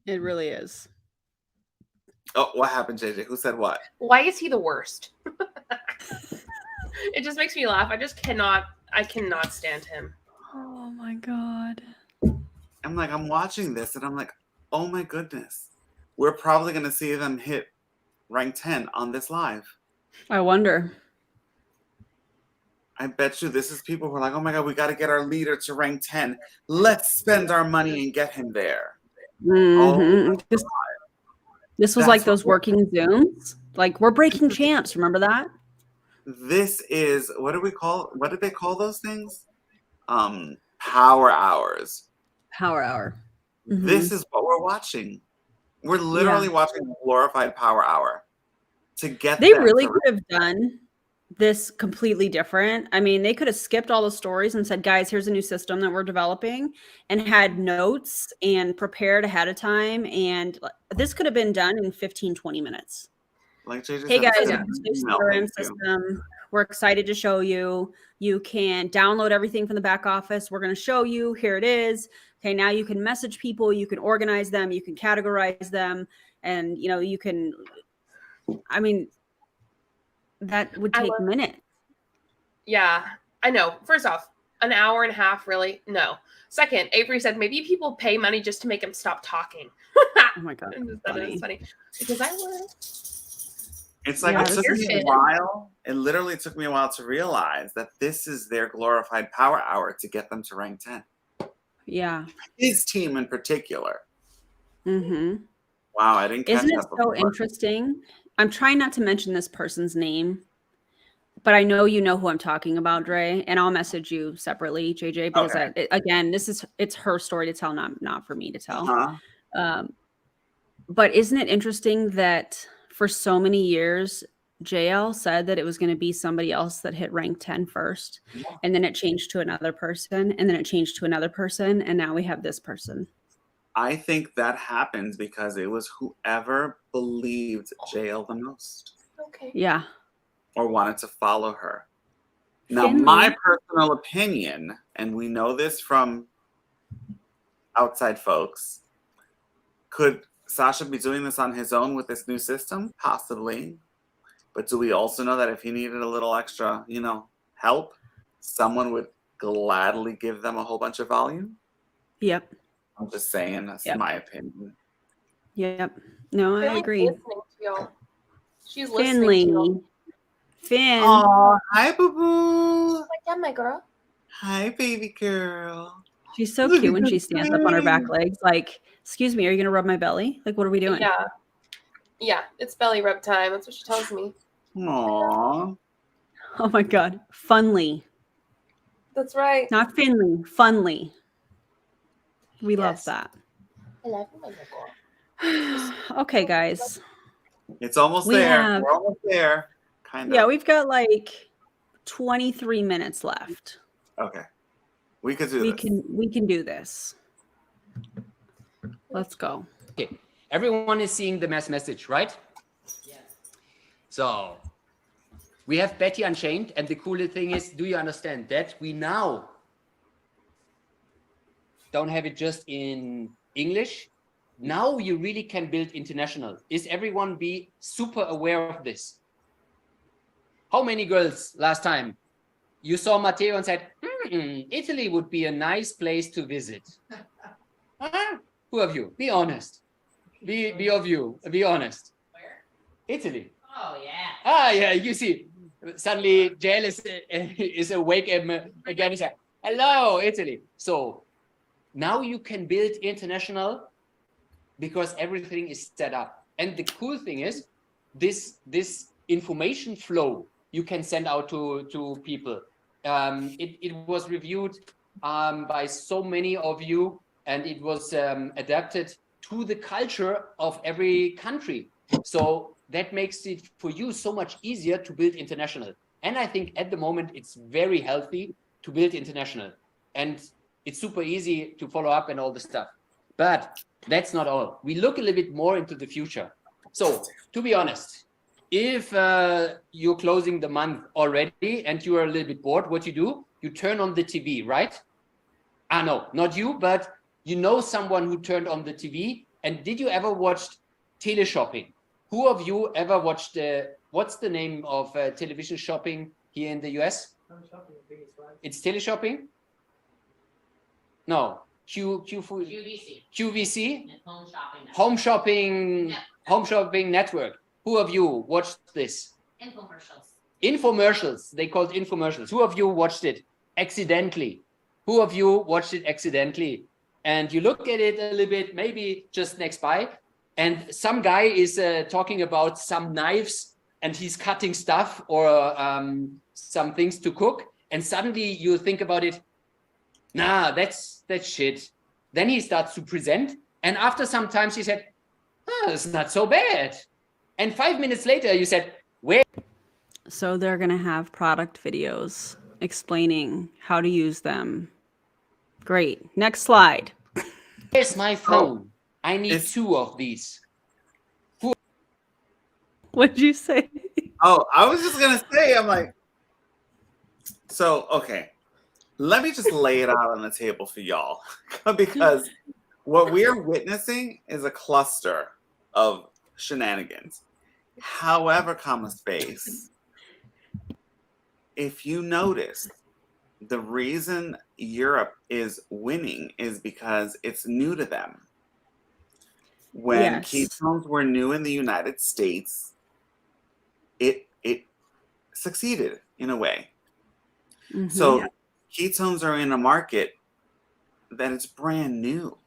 It really is. Oh, what happened, JJ? Who said what? Why is he the worst? It just makes me laugh. I cannot stand him. Oh my God. I'm watching this and I'm like, oh my goodness. We're probably going to see them hit rank 10 on this live. I wonder. I bet you this is people who are like, oh my God, we got to get our leader to rank 10. Let's spend our money and get him there. Mhm. Oh, This was That's like those what- working Zooms. Like, we're breaking champs. Remember that? this is, what did they call those things? Power hours. Power hour. Mhm. This is what we're watching. We're literally watching a glorified power hour to get They them really to- could have done this completely different. I mean, they could have skipped all the stories and said, guys, here's a new system that we're developing, and had notes and prepared ahead of time. And this could have been done in 15, 20 minutes. like JJ Hey said, guys, send this an new email, CRM thank you. system. We're excited to show you. You can download everything from the back office. We're going to show you. Here it is. Okay, now you can message people. You can organize them. You can categorize them. And, you know, you can, I mean, that would I take love- minutes. Yeah, I know. First off, an hour and a half, really? No. Second, Avery said maybe people pay money just to make him stop talking. Oh my God. I just thought it was funny. Because I would. It's like Yeah, it took this me is- a while. It literally took me a while to realize that this is their glorified power hour to get them to rank 10. Yeah. His team in particular. Mm-hmm. Wow, I didn't catch Isn't it that so before. interesting? I'm trying not to mention this person's name, but I know you know who I'm talking about, Dre, and I'll message you separately, JJ, because Okay. again, it's her story to tell, not for me to tell. Uh-huh. But isn't it interesting that for so many years, JL said that it was going to be somebody else that hit rank 10 first, Yeah. and then it changed to another person, and then it changed to another person, and now we have this person. I think that happens because it was whoever believed JL the most Okay. Yeah. or wanted to follow her. Now, Finley. my personal opinion, and we know this from outside folks, could Sasha be doing this on his own with this new system? Possibly. But do we also know that if he needed a little extra, help, someone would gladly give them a whole bunch of volume? Yep. I'm just saying, that's Yep. my opinion. Yep. No, I Finley's agree. listening to y'all. She's listening to y'all. Finley. Finn. Oh, hi, boo boo. Like, yeah, my girl. Hi, baby girl. She's so Look cute at when the she stands up on her back thing. legs. Like, excuse me, are you gonna rub my belly? Like, what are we doing? Yeah. Yeah, it's belly rub time. That's what she tells me. Aww. Oh my God. Funly. That's right. Not Finley. Funly. We love Yes. that. I love you, my girl. Okay, guys. It's almost We there. have- We're almost there. Kind of. Yeah, we've got like 23 minutes left. Okay. We could do We this. can do this. Let's go. Okay, everyone is seeing the mass message, right? Yes. So we have Betty Unchained, and the cool thing is, do you understand that we now don't have it just in English? Now you really can build international. Is everyone be super aware of this? How many girls last time you saw Matteo and said, Italy would be a nice place to visit? Huh? Who of you? Be honest. Be of you. Be honest. Where? Italy. Oh yeah. Ah, yeah. You see, suddenly JL is awake again. He said, "Hello, Italy." So now you can build international because everything is set up. And the cool thing is, this information flow you can send out to people. It was reviewed by so many of you, and it was adapted to the culture of every country. So that makes it for you so much easier to build international. And I think at the moment it's very healthy to build international, and it's super easy to follow up and all the stuff. But that's not all. We look a little bit more into the future. So to be honest, if you're closing the month already and you are a little bit bored, what you do, you turn on the TV, right? No, not you, but you know someone who turned on the TV And did you ever watch teleshopping? Who of you ever watched what's the name of television shopping here in the US? It's teleshopping? No. QVC? Home shopping network. Who of you watched this? Infomercials. They called infomercials. Who of you watched it accidentally? Who of you watched it accidentally? And you look at it a little bit, maybe just next by, and some guy is talking about some knives and he's cutting stuff or some things to cook. And suddenly you think about it, nah, that's shit. Then he starts to present. And after some time, he said, oh, it's not so bad. And 5 minutes later, you said, wait. So they're going to have product videos explaining how to use them. Great. Next slide. Here's my phone. I need 2 of these. What'd you say? Oh, I was just gonna say, I'm like, so okay. Let me just lay it out on the table for y'all. Because what we are witnessing is a cluster of shenanigans. However, comma space, if you notice, the reason Europe is winning is because it's new to them. When ketones were new in the United States, it succeeded in a way. Mm-hmm. So ketones are in a market that is brand new.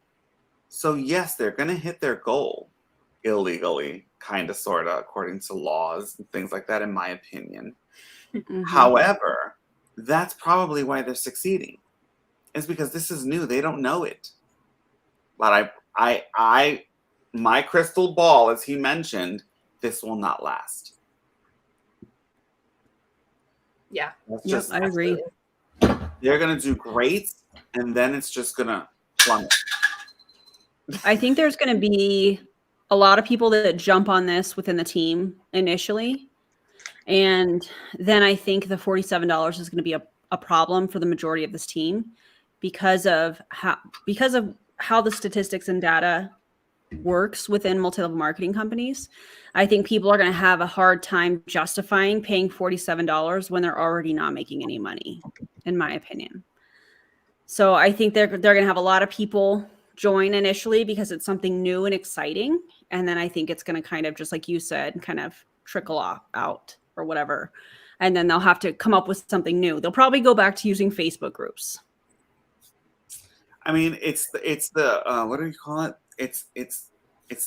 So yes, they're going to hit their goal illegally, kind of, sort of, according to laws and things like that, in my opinion. Mm-hmm. However, that's probably why they're succeeding. It's because this is new. They don't know it. But my crystal ball, as he mentioned, this will not last. Yeah. I agree. They're going to do great, and then it's just going to plummet. I think there's going to be a lot of people that jump on this within the team initially. And then I think the $47 is going to be a problem for the majority of this team because of how the statistics and data works within multi-level marketing companies. I think people are going to have a hard time justifying paying $47 when they're already not making any money, in my opinion. So I think they're going to have a lot of people join initially because it's something new and exciting. And then I think it's going to kind of, just like you said, kind of trickle out or whatever. And then they'll have to come up with something new. They'll probably go back to using Facebook groups. I mean, it's the what do you call it? It's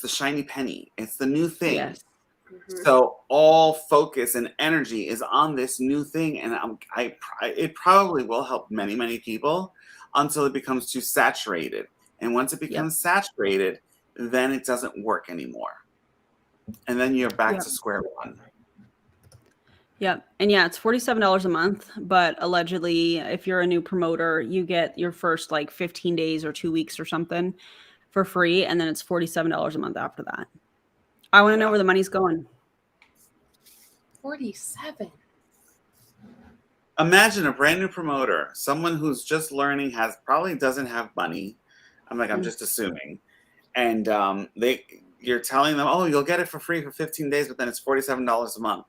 the shiny penny. It's the new thing. Yes. Mm-hmm. So all focus and energy is on this new thing, and it probably will help many people until it becomes too saturated. And once it becomes saturated, then it doesn't work anymore, and then you're back to square one. Yep. And yeah, it's $47 a month, but allegedly, if you're a new promoter, you get your first like 15 days or 2 weeks or something for free. And then it's $47 a month after that. I want to know where the money's going. 47. Imagine a brand new promoter, someone who's just learning, probably doesn't have money. I'm just assuming. And you're telling them, oh, you'll get it for free for 15 days, but then it's $47 a month.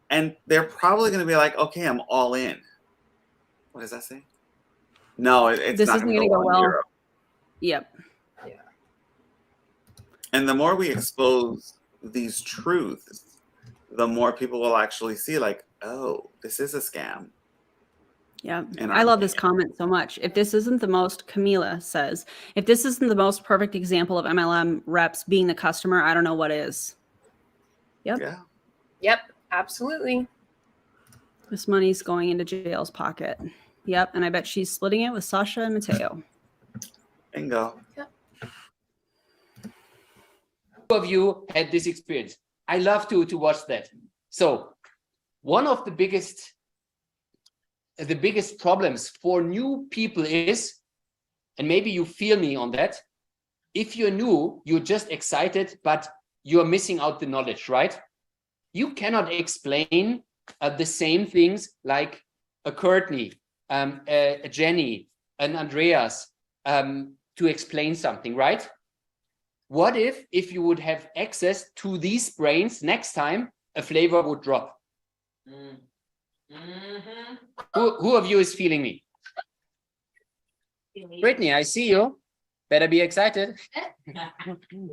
And they're probably going to be like, okay, I'm all in. What does that say? No, it's this not isn't going to go well. Europe. Yep. Yeah. And the more we expose these truths, the more people will actually see, like, oh, this is a scam. Yeah. I love this comment so much. If this isn't the most, Camila says, if this isn't the most perfect example of MLM reps being the customer, I don't know what is. Yep. Yeah. Yep. Absolutely. This money's going into jail's pocket. Yep. And I bet she's splitting it with Sasha and Mateo. Bingo. Yep. Two of you had this experience. I love to watch that. So one of the biggest problems for new people is, and maybe you feel me on that, if you're new, you're just excited, but you're missing out the knowledge, right? You cannot explain the same things like a Courtney, a Jenny, an Andreas to explain something, right? What if you would have access to these brains next time a flavor would drop? Who of you is feeling me? Brittany, I see you. Better be excited.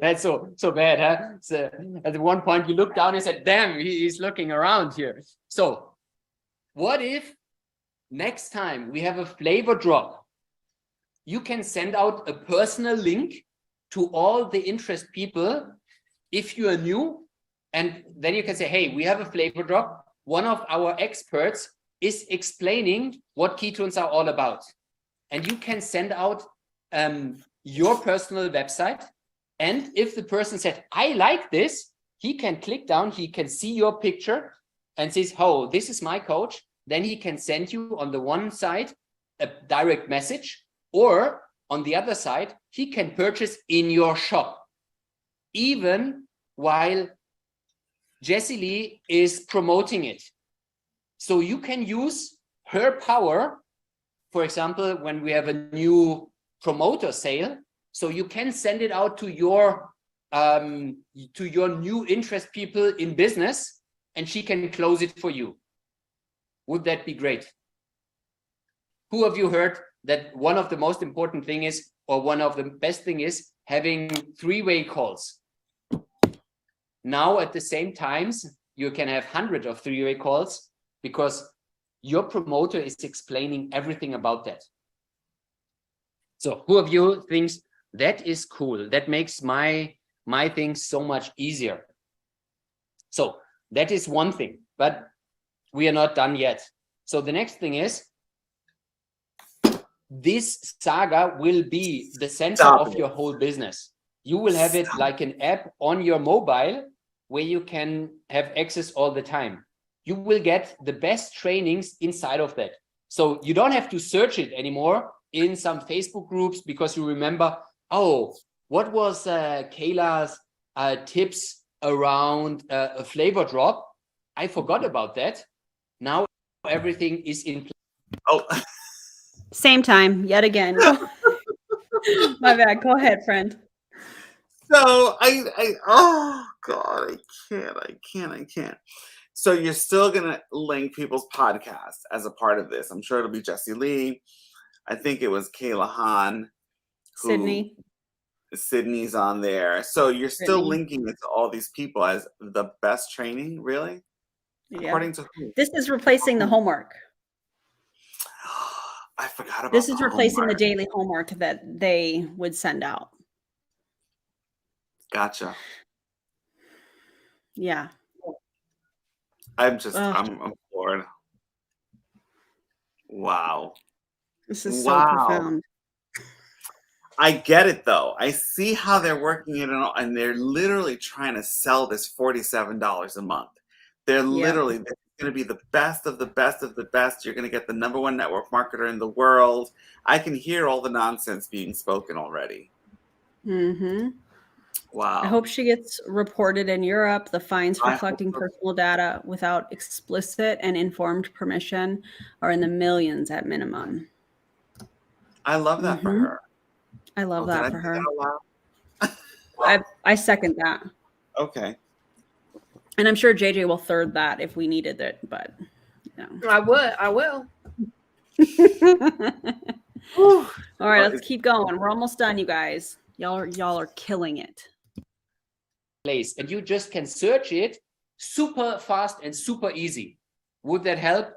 That's so bad, huh? So at one point you look down and said, damn, he's looking around here. So what if next time we have a flavor drop, you can send out a personal link to all the interest people if you are new, and then you can say, hey, we have a flavor drop. One of our experts is explaining what ketones are all about. And you can send out your personal website. And if the person said, I like this, he can click down, he can see your picture and says, oh, this is my coach. Then he can send you on the one side a direct message, or on the other side, he can purchase in your shop, even while Jessie Lee is promoting it. So you can use her power, for example, when we have a new promoter sale, so you can send it out to your new interest people in business, and she can close it for you. Would that be great? Who of you heard that one of the most important thing is, or one of the best thing is, having three-way calls? Now at the same times, you can have hundreds of three-way calls because your promoter is explaining everything about that. So who of you thinks that is cool? That makes my thing so much easier. So that is one thing, but we are not done yet. So the next thing is, this saga will be the center of your whole business. You will have it like an app on your mobile where you can have access all the time. You will get the best trainings inside of that. So you don't have to search it anymore in some Facebook groups because you remember, oh, what was Kayla's tips around a flavor drop? I forgot about that. Now everything is in place. Oh, Same time, yet again. My bad. Go ahead, friend. so oh God, I can't. So you're still gonna link people's podcasts as a part of this. I'm sure it'll be Jessie Lee. I think it was Kayla Hahn. Sydney. Sydney's on there. So you're still Brittany. linking it to all these people as the best training, really? Yeah. According to who? This is replacing the homework. I forgot about This is the replacing homework. the daily homework that they would send out. Gotcha. Yeah. I'm floored. Wow. This is so profound. I get it though. I see how they're working it and they're literally trying to sell this $47 a month. They're literally going to be the best of the best of the best. You're going to get the #1 network marketer in the world. I can hear all the nonsense being spoken already. Mm-hmm. Wow. I hope she gets reported in Europe. The fines for collecting personal data without explicit and informed permission are in the millions at minimum. I love that for her. I love that for her. Wow. I second that. Okay. And I'm sure JJ will third that if we needed it, but you know. I will. All right, let's keep going. We're almost done, you guys. Y'all are killing it. Place, and you just can search it super fast and super easy. Would that help?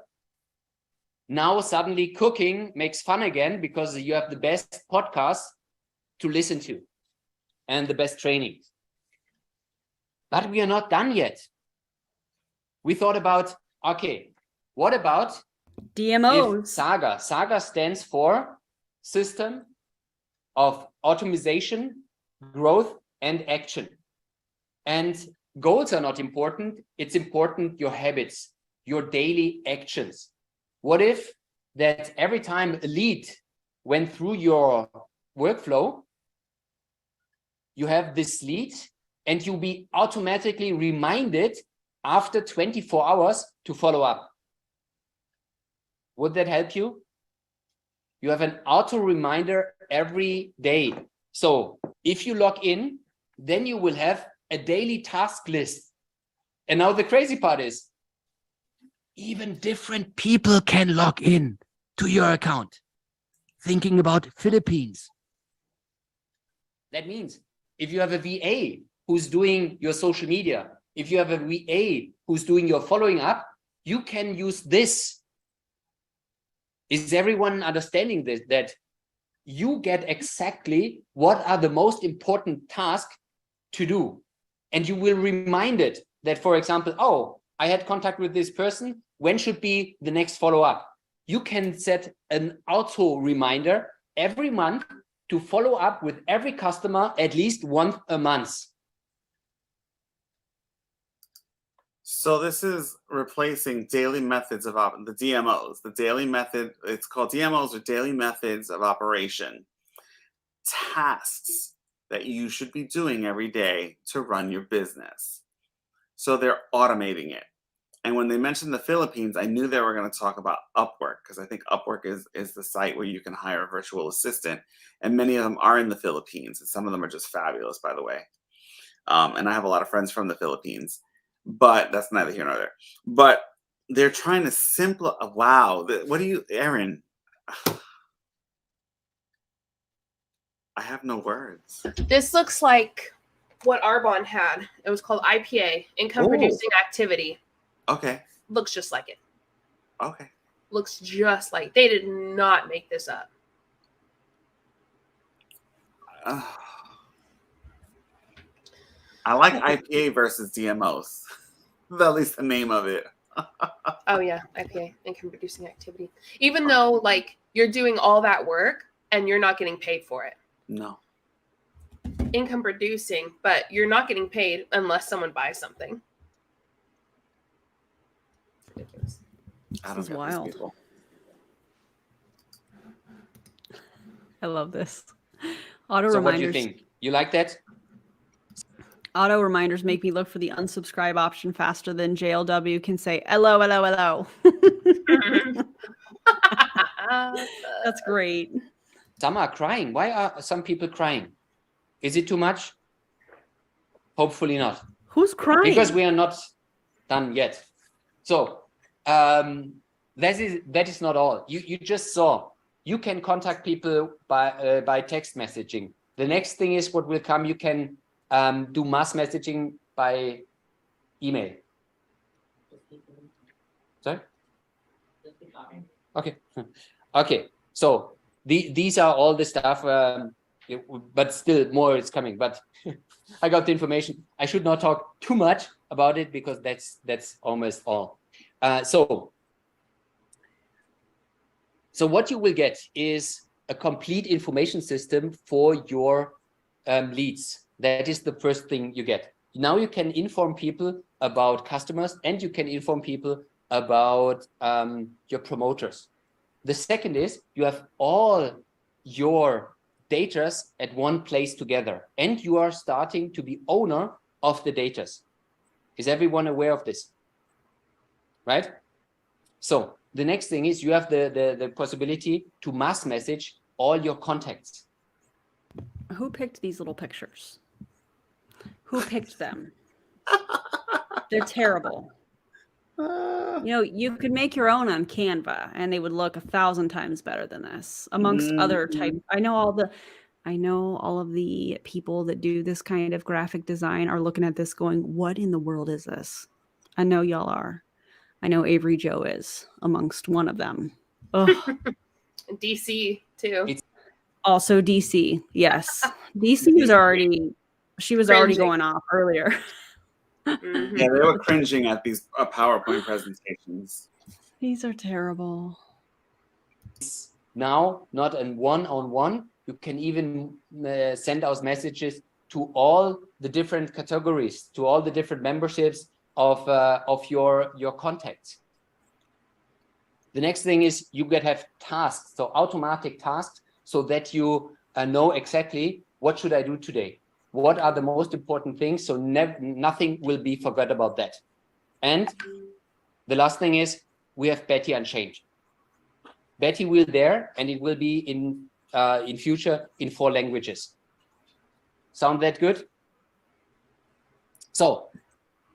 Now suddenly cooking makes fun again because you have the best podcast to listen to and the best training. But we are not done yet. We thought about, okay, what about DMOs? If SAGA. SAGA stands for System of Automation, Growth, and Action. And goals are not important. It's important your habits, your daily actions. What if that every time a lead went through your workflow, you have this lead and you'll be automatically reminded after 24 hours to follow up? Would that help you? You have an auto reminder every day. So if you log in then you will have a daily task list. And now the crazy part is, even different people can log in to your account. Thinking about Philippines. That means if you have a VA who's doing your social media, if you have a VA who's doing your following up, you can use this. Is everyone understanding this? That you get exactly what are the most important tasks to do. And you will remind it that, for example, oh, I had contact with this person. When should be the next follow-up? You can set an auto reminder every month to follow up with every customer at least once a month. So this is replacing daily methods of the DMOs. The daily method, it's called DMOs, or daily methods of operation. Tasks that you should be doing every day to run your business. So they're automating it. And when they mentioned the Philippines, I knew they were going to talk about Upwork, because I think Upwork is the site where you can hire a virtual assistant. And many of them are in the Philippines. And some of them are just fabulous, by the way. And I have a lot of friends from the Philippines. But that's neither here nor there. But they're trying to simplify. Wow. What do you, Erin? I have no words. This looks like what Arbonne had. It was called IPA, income producing activity. Okay. Looks just like it. Okay. Looks just like, they did not make this up. I like IPA versus DMOs. At least the name of it. Oh yeah, IPA, income producing activity. Even though like you're doing all that work and you're not getting paid for it. No. Income producing, but you're not getting paid unless someone buys something. Ridiculous. This is wild. I love this. Auto So reminders. what do you think? You like that? Auto reminders make me look for the unsubscribe option faster than JLW can say hello, hello, hello. That's great. Some are crying. Why are some people crying? Is it too much? Hopefully not. Who's crying? Because we are not done yet. So that is not all. You just saw. You can contact people by text messaging. The next thing is what will come. You can do mass messaging by email. Sorry? Okay. Okay. So these are all the stuff, but still more is coming. But I got the information. I should not talk too much about it because that's almost all. So what you will get is a complete information system for your leads. That is the first thing you get. Now you can inform people about customers and you can inform people about your promoters. The second is you have all your datas at one place together and you are starting to be owner of the datas. Is everyone aware of this? Right? So the next thing is you have the possibility to mass message all your contacts. Who picked these little pictures? Who picked them? They're terrible. You know, you could make your own on Canva and they would look 1,000 times better than this, amongst other type. I know all of the people that do this kind of graphic design are looking at this going, what in the world is this? I know y'all are. I know Avery Joe is amongst one of them. DC too. Also DC. Yes. DC was already, she was already going off earlier. Mm-hmm. Yeah, they were cringing at these PowerPoint presentations. These are terrible. Now, not a one-on-one. You can even send out messages to all the different categories, to all the different memberships of your contacts. The next thing is you can have tasks, so automatic tasks, so that you know exactly what should I do today. What are the most important things? So nothing will be forgot about that. And the last thing is we have Betty Unchained. Betty will there, and it will be in future in 4 languages. Sound that good? So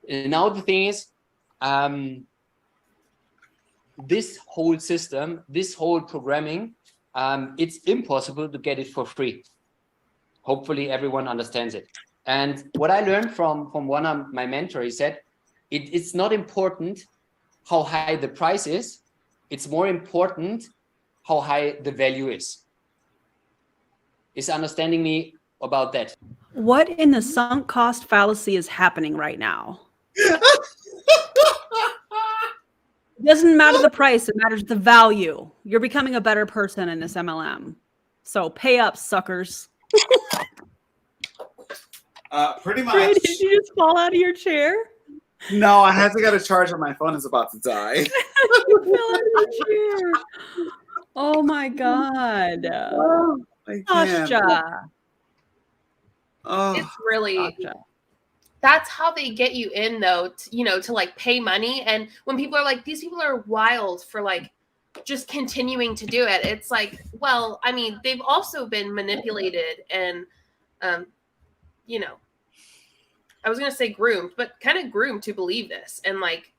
now the thing is, this whole system, this whole programming, it's impossible to get it for free. Hopefully everyone understands it. And what I learned from one of my mentors, he said, it's not important how high the price is. It's more important how high the value is. Is understanding me about that? What in the sunk cost fallacy is happening right now? It doesn't matter the price, it matters the value. You're becoming a better person in this MLM. So pay up, suckers. Pretty much. Trey, did you just fall out of your chair? No, I had to get a charger. My phone is about to die. You fell out of your chair. Oh my God. I can't. Sasha. Oh, It's really, Sasha. that's how they get you in though, to like pay money. And when people are like, these people are wild for like just continuing to do it. It's like, well, I mean, they've also been manipulated and, I was going to say groomed, but kind of groomed to believe this and like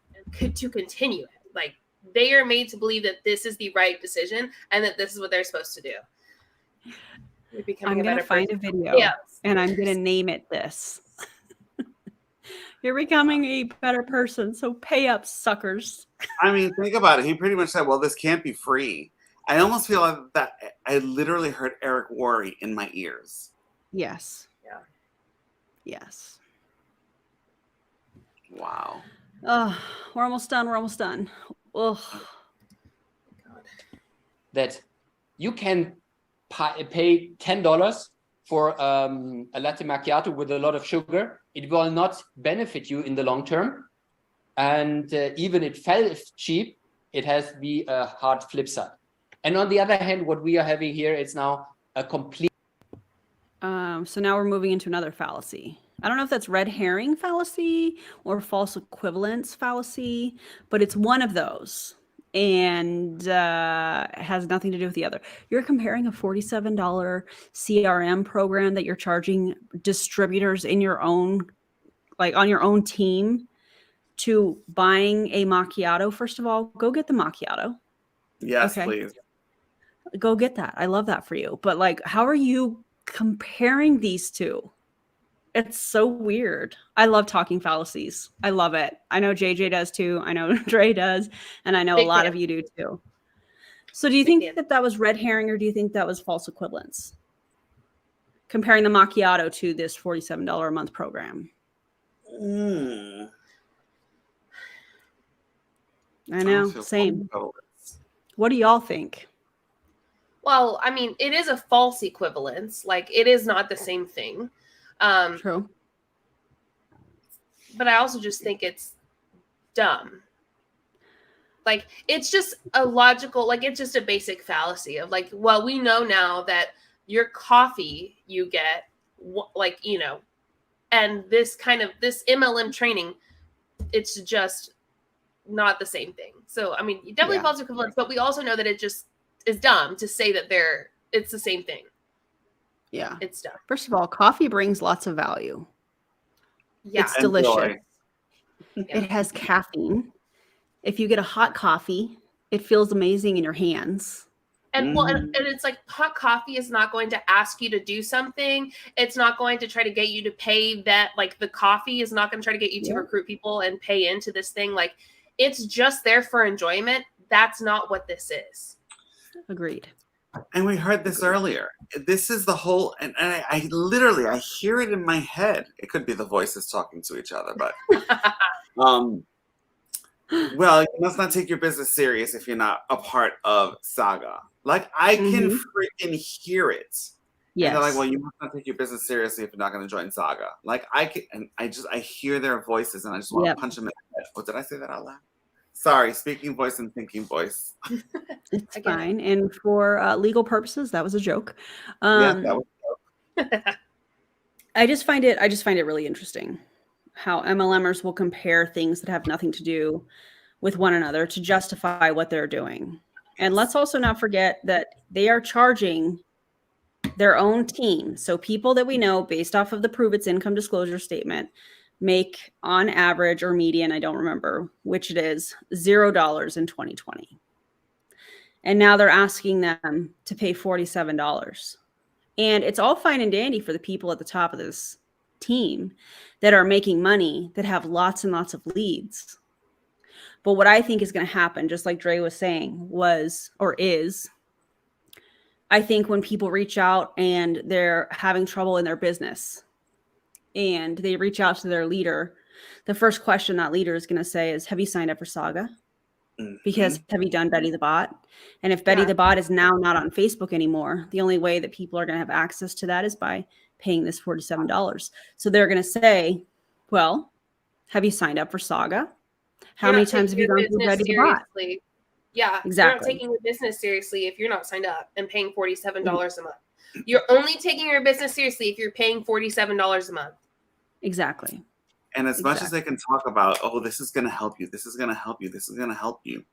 to continue it. Like they are made to believe that this is the right decision and that this is what they're supposed to do. I'm going to find a video and I'm going to name it this. You're becoming a better person, so pay up, suckers. I mean, think about it. He pretty much said, well, this can't be free. I almost feel like that I literally heard Eric Worre in my ears. Yes. Yeah. Yes. Wow. We're almost done. We're almost done. Ugh. That you can pay $10 for a latte macchiato with a lot of sugar. It will not benefit you in the long term. And even it felt cheap, it has the hard flip side. And on the other hand, what we are having here is now a complete. So now we're moving into another fallacy. I don't know if that's red herring fallacy or false equivalence fallacy, but it's one of those. And has nothing to do with the other. You're comparing a $47 CRM program that you're charging distributors in your own, like on your own team, to buying a macchiato. First of all, go get the macchiato. Yes, please. Go get that. I love that for you. But like, how are you comparing these two? It's so weird. I love talking fallacies. I love it. I know JJ does too. I know Dre does. And I know a lot of you do too. So do you think that that was red herring or do you think that was false equivalence? Comparing the macchiato to this $47 a month program. I know. Same. What do y'all think? Well, I mean, it is a false equivalence. Like it is not the same thing. True. But I also just think it's dumb. Like it's just a logical, like it's just a basic fallacy of like, well, we know now that your coffee you get, like, and this MLM training, it's just not the same thing. So, I mean, definitely false equivalence, but we also know that it just is dumb to say that it's the same thing. Yeah. It's dumb. First of all, coffee brings lots of value. Yeah. It's delicious. It has caffeine. If you get a hot coffee, it feels amazing in your hands. And well, and it's like hot coffee is not going to ask you to do something. It's not going to try to get you to pay that. Like the coffee is not going to try to get you to recruit people and pay into this thing. Like it's just there for enjoyment. That's not what this is. Agreed. And we heard this earlier. This is the whole, and I literally, I hear it in my head. It could be the voices talking to each other, but, well, you must not take your business serious if you're not a part of Saga. Like, I can freaking hear it. Yes. And they're like, well, you must not take your business seriously if you're not going to join Saga. Like, I hear their voices and I just want to punch them in the head. What, did I say that out loud? Sorry, speaking voice and thinking voice. It's fine. And for legal purposes, that was a joke. Yeah, that was a joke. I just find it really interesting how MLMers will compare things that have nothing to do with one another to justify what they're doing. And let's also not forget that they are charging their own team. So people that we know based off of the pruvit's income disclosure statement, make on average or median, I don't remember which it is, $0 in 2020. And now they're asking them to pay $47. And it's all fine and dandy for the people at the top of this team that are making money, that have lots and lots of leads. But what I think is going to happen, just like Dre was saying, I think when people reach out and they're having trouble in their business and they reach out to their leader, the first question that leader is going to say is, have you signed up for Saga? Because have you done Betty the Bot? And if Betty the Bot is now not on Facebook anymore, the only way that people are going to have access to that is by paying this $47. So they're going to say, well, have you signed up for Saga? How many times have you gone through Betty the Bot? Yeah, exactly. You're not taking your business seriously if you're not signed up and paying $47 a month. You're only taking your business seriously if you're paying $47 a month. Exactly. And as much as they can talk about, oh, this is going to help you, this is going to help you, this is going to help you,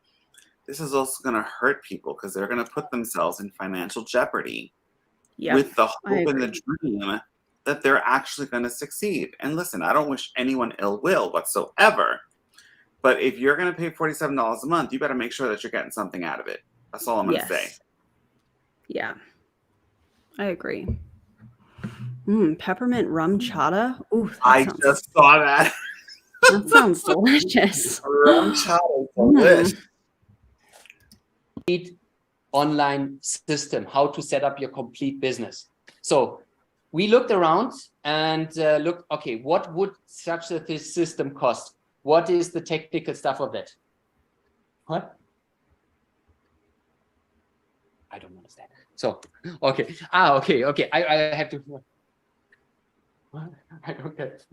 this is also going to hurt people because they're going to put themselves in financial jeopardy with the hope and the dream that they're actually going to succeed. And listen, I don't wish anyone ill will whatsoever. But if you're going to pay $47 a month, you better make sure that you're getting something out of it. That's all I'm going to say. Yeah, I agree. Peppermint rum chata. Ooh, just saw that. That sounds delicious. Rum chata is delicious. Online system, how to set up your complete business. So we looked around and looked, okay, what would such a system cost? What is the technical stuff of that? What? I don't understand. So, okay. Okay. I have to. I don't get.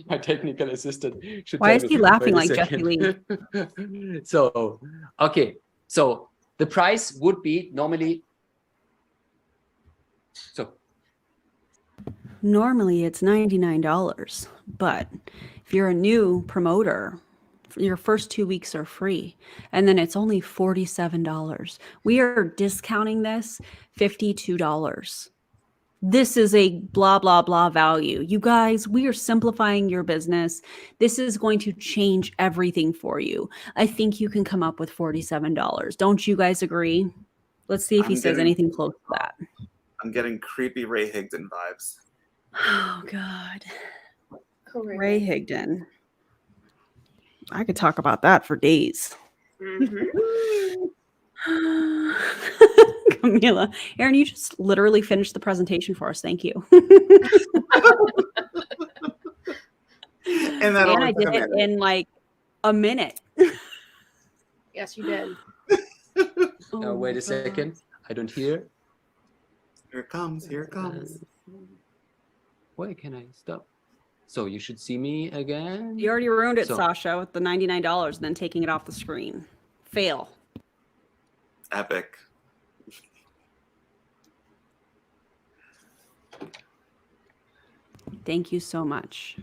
My technical assistant should. Why is he laughing like Jesse Lee? So, okay. So the price would be normally. So. Normally it's $99, but if you're a new promoter, your first 2 weeks are free, and then it's only $47. We are discounting this $52. This is a blah, blah, blah value. You guys, we are simplifying your business. This is going to change everything for you. I think you can come up with $47. Don't you guys agree? Let's see if he says anything close to that. I'm getting creepy Ray Higdon vibes. Oh, God. Ray Higdon. I could talk about that for days. Camila. Erin, you just literally finished the presentation for us. Thank you. And I did it in like a minute. Yes, you did. Now, wait a second. I don't hear. Here it comes. Here it comes. Why can I stop? So you should see me again. You already ruined it, Sasha, with the $99 and then taking it off the screen. Fail. Epic. Thank you so much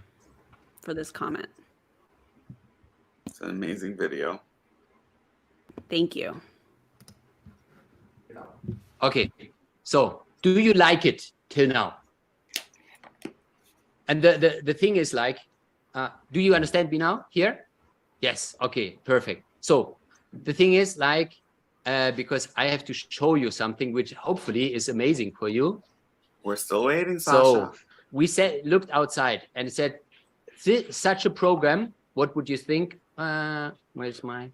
for this comment. It's an amazing video. Thank you. Okay, so do you like it till now? And the thing is like, do you understand me now here? Yes, okay, perfect. So the thing is like, because I have to show you something which hopefully is amazing for you. We're still waiting, Sasha. So we looked outside and said, such a program, what would you think? Where's my...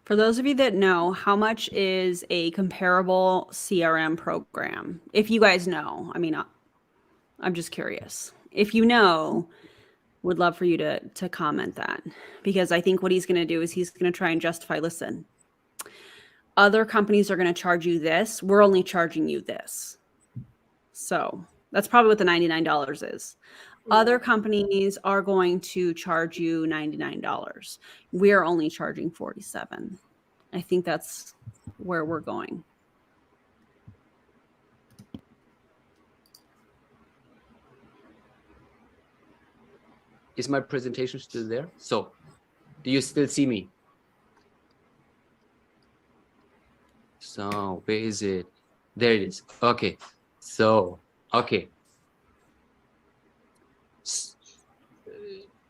For those of you that know, how much is a comparable CRM program? If you guys know, I mean, I'm just curious. If you know, would love for you to comment that, because I think what he's going to do is he's going to try and justify, listen, other companies are going to charge you this. We're only charging you this. So that's probably what the $99 is. Other companies are going to charge you $99. We're only charging $47. I think that's where we're going. Is my presentation still there? So, do you still see me? So, where is it? There it is. Okay. So, okay.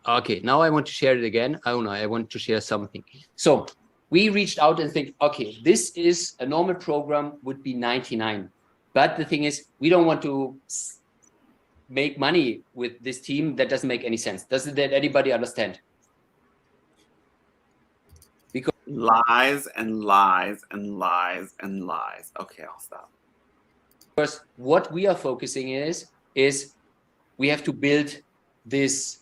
Okay, now I want to share it again. Oh no, I want to share something. So we reached out and think, okay, this is a normal program would be 99. But the thing is, we don't want to make money with this team. That doesn't make any sense. Doesn't that anybody understand? Because Lies and lies and lies and lies. Okay, I'll stop. what we are focusing is we have to build this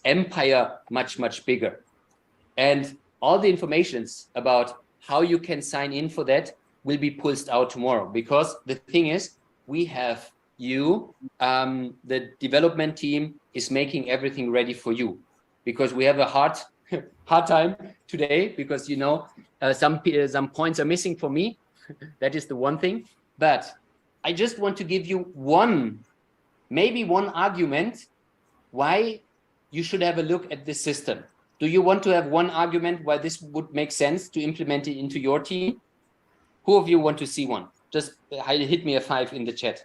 empire much bigger, and all the informations about how you can sign in for that will be pulsed out tomorrow, because the thing is, we have you, the development team is making everything ready for you, because we have a hard time today, because you know some points are missing for me. That is the one thing. But I just want to give you maybe one argument why you should have a look at this system. Do you want to have one argument why this would make sense to implement it into your team? Who of you want to see one? Just hit me a 5 in the chat.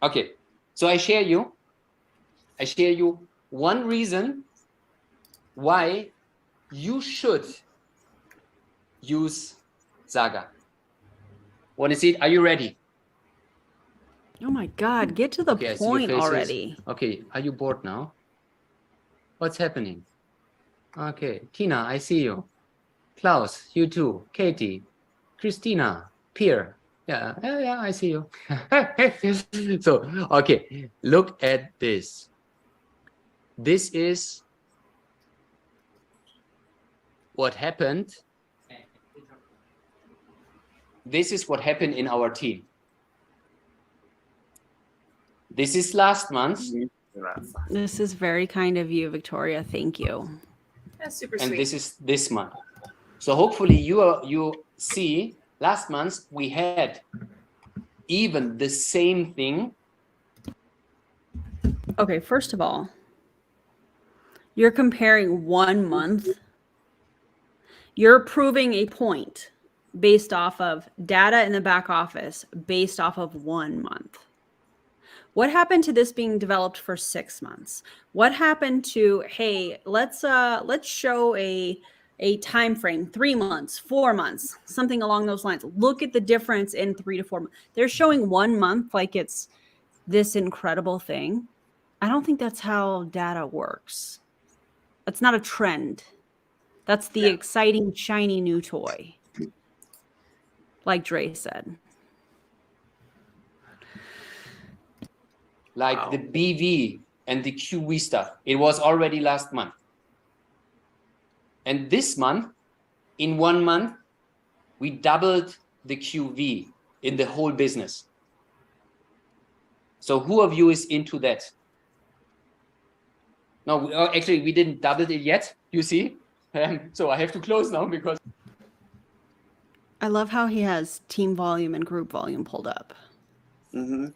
Okay, so I share you one reason why you should use Saga. Want to see it? Are you ready? Oh my God, get to the Okay, I see your point faces. already. Okay, are you bored now? What's happening? Okay, Tina, I see you. Klaus, you too. Katie, Christina, Pierre. Yeah, I see you. So, okay, look at this. This is what happened. This is what happened in our team. This is last month. This is very kind of you, Victoria. Thank you. That's super And sweet. this is this month. So hopefully you see last month we had even the same thing. Okay, first of all, you're comparing 1 month. You're proving a point based off of data in the back office based off of 1 month. What happened to this being developed for 6 months? What happened to, hey, let's show a time frame, 3 months, 4 months, something along those lines. Look at the difference in 3 to 4 months. They're showing 1 month like it's this incredible thing. I don't think that's how data works. That's not a trend. That's the exciting, shiny new toy, like Dre said. Like Wow. the BV and the QV stuff. It was already last month. And this month, in 1 month, we doubled the QV in the whole business. So who of you is into that? No, actually, we didn't double it yet, you see? So I have to close now because... I love how he has team volume and group volume pulled up. Mm-hmm.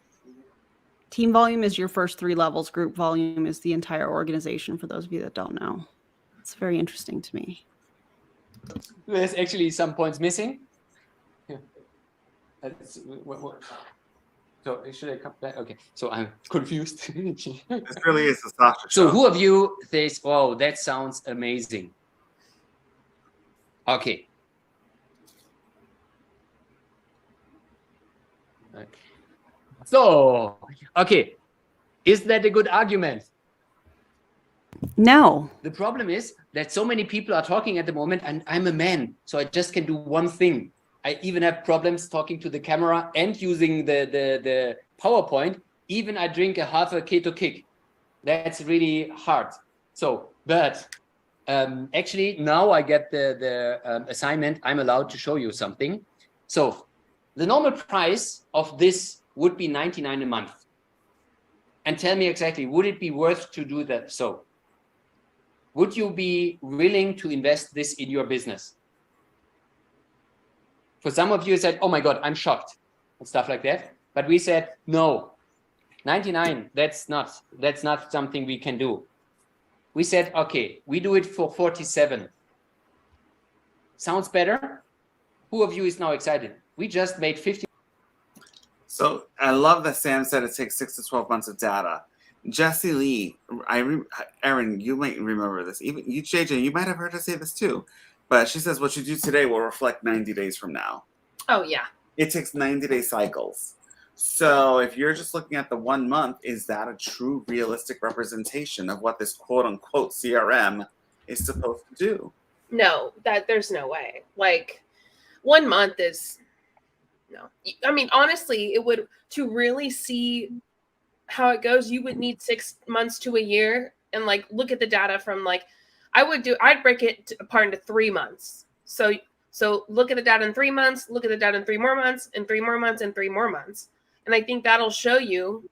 Team volume is your first 3 levels. Group volume is the entire organization, for those of you that don't know. It's very interesting to me. There's actually some points missing. Yeah. So should I come back? Okay, so I'm confused. This really is a Sasha show. So who of you says, oh, that sounds amazing? Okay. So, okay, is that a good argument? No. The problem is that so many people are talking at the moment, and I'm a man, so I just can do one thing. I even have problems talking to the camera and using the PowerPoint. Even I drink a half a keto kick. That's really hard. So, but actually now I get the assignment. I'm allowed to show you something. So the normal price of this would be 99 a month. And tell me exactly, would it be worth to do that? So would you be willing to invest this in your business? For some of you said, oh my God, I'm shocked and stuff like that. But we said, no, 99, that's not something we can do. We said, okay, we do it for 47. Sounds better? Who of you is now excited? We just made 50. So I love that Sam said it takes 6 to 12 months of data. Jesse Lee, Erin, you might remember this. Even you, JJ, you might have heard her say this too. But she says what you do today will reflect 90 days from now. Oh yeah. It takes 90-day cycles. So if you're just looking at the 1 month, is that a true realistic representation of what this quote unquote CRM is supposed to do? No, there's no way. Like 1 month is no. I mean, honestly, it would, to really see how it goes, you would need 6 months to a year, and like look at the data from like I'd break it apart into 3 months. So look at the data in 3 months, look at the data in 3 more months, and 3 more months, and 3 more months. And I think that'll show you,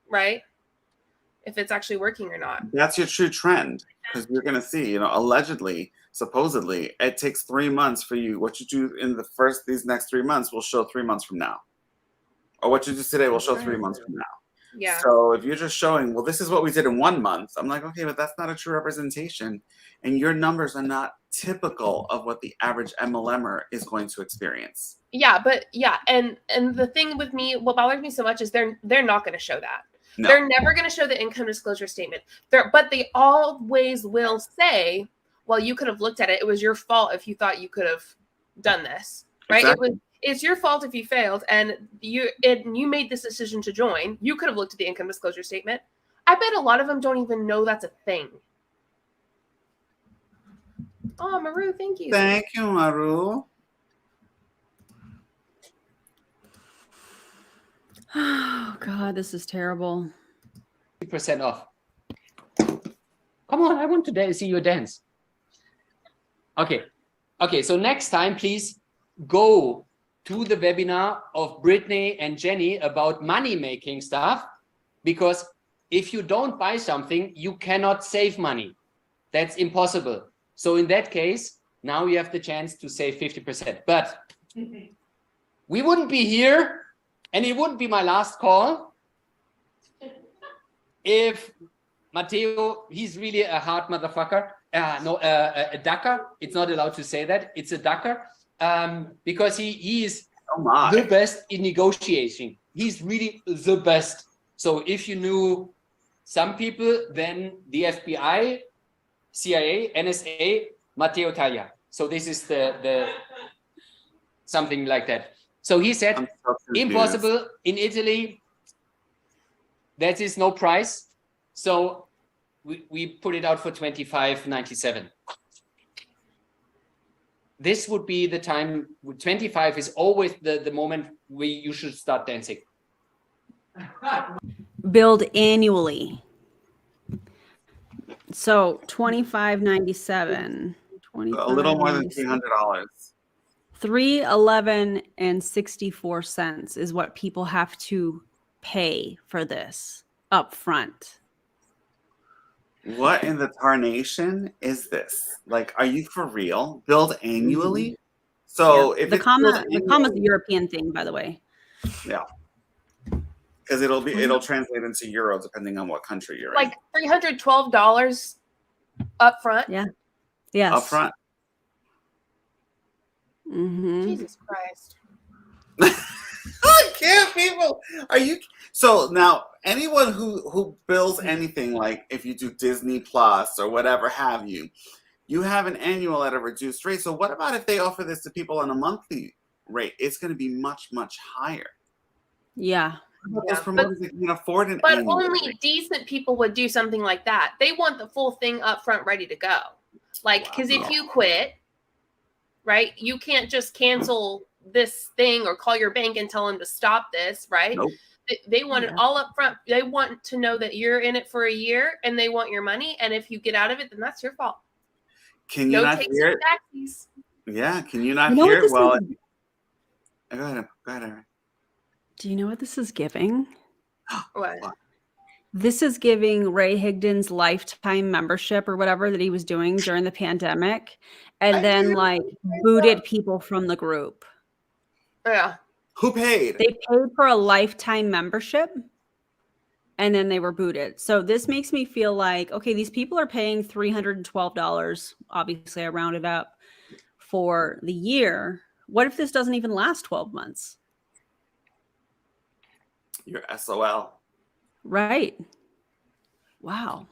right, if it's actually working or not. That's your true trend, because you're going to see, allegedly, supposedly, it takes 3 months for you. What you do in these next 3 months will show 3 months from now. Or what you do today will show 3 months from now. Yeah. So if you're just showing, well, this is what we did in 1 month, I'm like, okay, but that's not a true representation. And your numbers are not typical of what the average MLMer is going to experience. Yeah, but yeah, and the thing with me, what bothers me so much is they're not going to show that. No. They're never going to show the income disclosure statement. But they always will say, well, you could have looked at it. It was your fault if you thought you could have done this, right? Exactly. It's your fault if you failed, and you made this decision to join. You could have looked at the income disclosure statement. I bet a lot of them don't even know that's a thing. Oh, Maru, thank you. Thank you, Maru. Oh God, this is terrible. 50% off. Come on, I want to see you dance. Okay. So next time, please go to the webinar of Brittany and Jenny about money-making stuff, because if you don't buy something, you cannot save money. That's impossible. So in that case, now you have the chance to save 50%. But we wouldn't be here, and it wouldn't be my last call if Matteo, he's really a hard motherfucker. A ducker. It's not allowed to say that. It's a ducker. Because he is the best in negotiating. He's really the best. So if you knew some people, then the FBI, CIA, NSA, Matteo Taglia. So this is the something like that. So he said, impossible in Italy. That is no price. So we put it out for $25.97. This would be the time. 25 is always the moment where you should start dancing. Billed annually. So $25.97. A little more than $300. $311.64 is what people have to pay for this up front. What in the tarnation is this? Like, are you for real? Billed annually? Mm-hmm. So yeah. if the it's comma is a European thing, by the way. Yeah. Because it'll translate into euro depending on what country you're like in. Like $312 up front. Yeah. Yes. Up front. Mm-hmm. Jesus Christ. I can't, people. Are you? So now, anyone who bills anything, like if you do Disney Plus or whatever have you, you have an annual at a reduced rate. So what about if they offer this to people on a monthly rate? It's going to be much, much higher. Yeah. Those promoters that can afford an but annual only rate. Decent people would do something like that. They want the full thing up front, ready to go. Like, because if you quit, right, you can't just cancel this thing or call your bank and tell them to stop this, right? Nope. They want it all up front. They want to know that you're in it for a year and they want your money. And if you get out of it, then that's your fault. Can you not hear it? Taxis. Yeah, can you not hear it? Well, go ahead, Erin. Do you know what this is giving? What? This is giving Ray Higdon's lifetime membership or whatever that he was doing during the pandemic, and then like booted people from the group. Yeah. Who paid? They paid for a lifetime membership, and then they were booted. So this makes me feel like, okay, these people are paying $312. Obviously, I rounded up for the year. What if this doesn't even last 12 months? You're SOL. Right. Wow.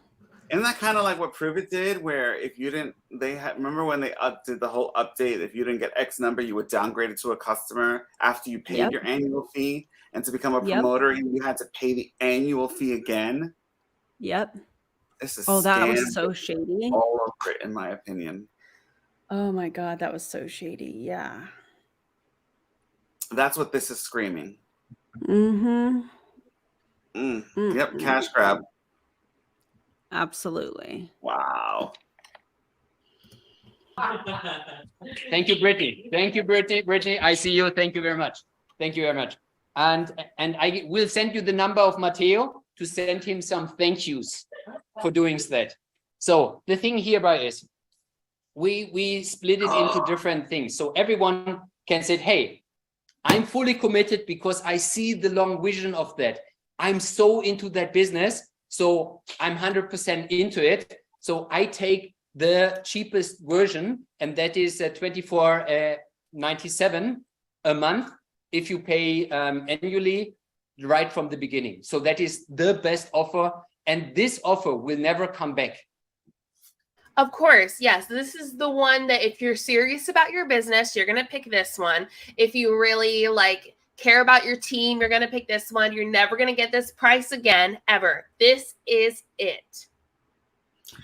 Isn't that kind of like what Pruvit did, where if you didn't, remember when they did the whole update, if you didn't get X number, you would downgrade it to a customer after you paid Yep. your annual fee, and to become a Yep. promoter, you had to pay the annual fee again. Yep. This is Oh, that was scam so shady. all over it, in my opinion. Oh my God, that was so shady. Yeah. That's what this is screaming. Mm-hmm. Yep, cash grab. Absolutely. Wow. Thank you, Brittany. Thank you, Brittany. Brittany, I see you. Thank you very much. Thank you very much. And I will send you the number of Matteo to send him some thank yous for doing that. So the thing hereby is, we split it into different things. So everyone can say, hey, I'm fully committed because I see the long vision of that. I'm so into that business. So I'm 100% into it. So I take the cheapest version, and that is $24.97 a month if you pay annually right from the beginning. So that is the best offer, and this offer will never come back. Of course, yes. This is the one that if you're serious about your business, you're going to pick this one. If you really like care about your team, you're going to pick this one. You're never going to get this price again, ever. This is it.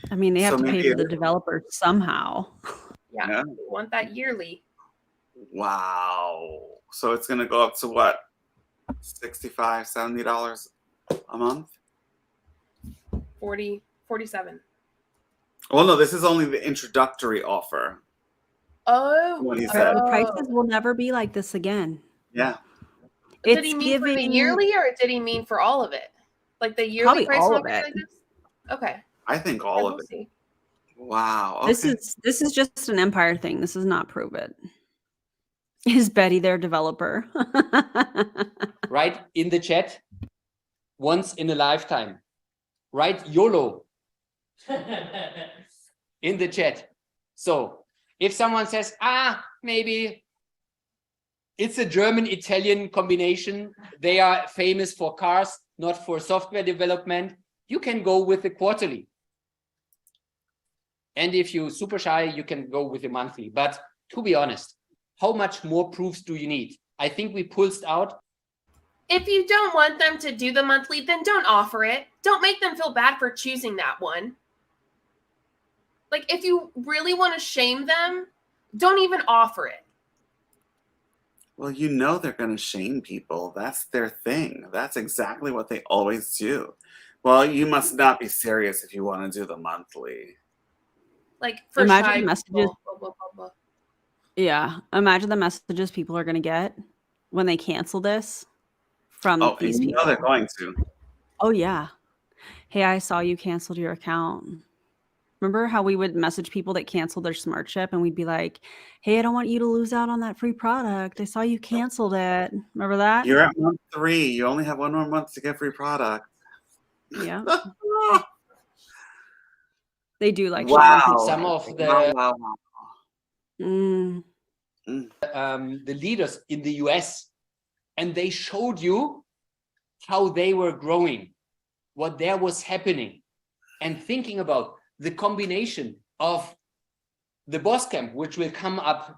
I mean, they have So to pay maybe for the developer somehow. Yeah, we want that yearly. Wow. So it's going to go up to what? $65, $70 a month? 47. Well, no, this is only the introductory offer. Oh, What he said. The prices will never be like this again. Yeah. Did he mean for the yearly, or did he mean for all of it? Like the yearly Probably price all won't of be it. like this? Okay. I think all of it. See. Wow. Okay. This is just an Empire thing. This is not Prove It. Is Betty their developer? Right in the chat, once in a lifetime. Right, YOLO in the chat. So if someone says, maybe it's a German-Italian combination, they are famous for cars, not for software development, you can go with the quarterly. And if you're super shy, you can go with the monthly. But to be honest, how much more proofs do you need? I think we pulsed out. If you don't want them to do the monthly, then don't offer it. Don't make them feel bad for choosing that one. Like, if you really want to shame them, don't even offer it. Well, you know they're going to shame people. That's their thing. That's exactly what they always do. Well, you must not be serious if you want to do the monthly. Like, for Imagine shy the messages. people, blah, blah, blah, blah. Yeah. Imagine the messages people are going to get when they cancel this from these you people. know they're going to. Oh, yeah. Hey, I saw you canceled your account. Remember how we would message people that canceled their smart chip and we'd be like, hey, I don't want you to lose out on that free product. I saw you canceled it. Remember that? You're at month 3. You only have 1 more month to get free product. Yeah. They do like wow. Some of the the leaders in the US, and they showed you how they were growing, what there was happening, and thinking about the combination of the boss camp, which will come up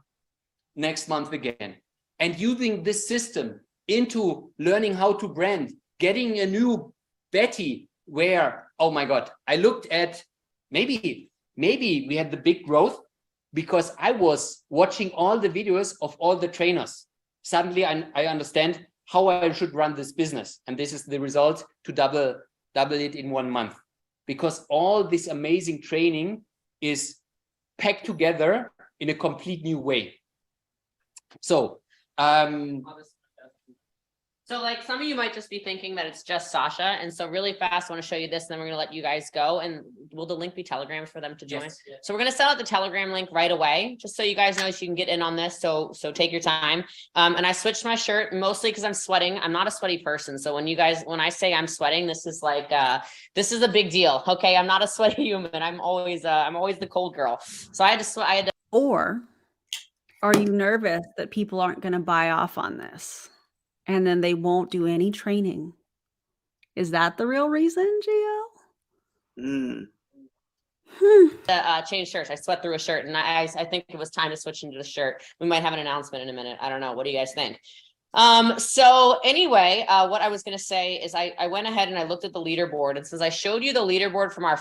next month again, and using this system into learning how to brand, getting a new Betty where, oh my God, I looked at maybe we had the big growth because I was watching all the videos of all the trainers. Suddenly I understand how I should run this business. And this is the result to double it in 1 month, because all this amazing training is packed together in a complete new way. So, So like some of you might just be thinking that it's just Sasha. And so really fast, I want to show you this, and then we're going to let you guys go. And will the link be Telegrams for them to join? Yes. So we're going to send out the Telegram link right away, just so you guys know so you can get in on this. So take your time. And I switched my shirt mostly because I'm sweating. I'm not a sweaty person. So when I say I'm sweating, this is like, this is a big deal. Okay. I'm not a sweaty human. I'm always the cold girl. So I had to. Or are you nervous that people aren't going to buy off on this? And then they won't do any training. Is that the real reason, Gio? Mm. Change shirts. I sweat through a shirt, and I think it was time to switch into the shirt. We might have an announcement in a minute. I don't know. What do you guys think? So anyway, what I was going to say is I went ahead and I looked at the leaderboard, and since I showed you the leaderboard from our,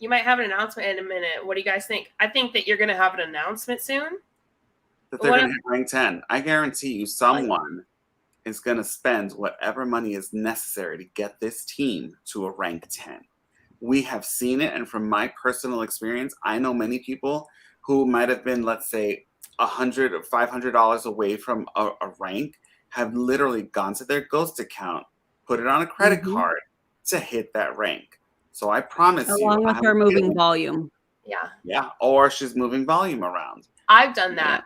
You might have an announcement in a minute. What do you guys think? I think that you're going to have an announcement soon. That they're going to hit rank 10. I guarantee you someone is going to spend whatever money is necessary to get this team to a rank 10. We have seen it, and from my personal experience, I know many people who might have been, let's say, $100 or $500 away from a rank have literally gone to their Ghost account, put it on a credit card to hit that rank. So I promise you. Along with her moving volume. Yeah. Yeah, or she's moving volume around. I've done that.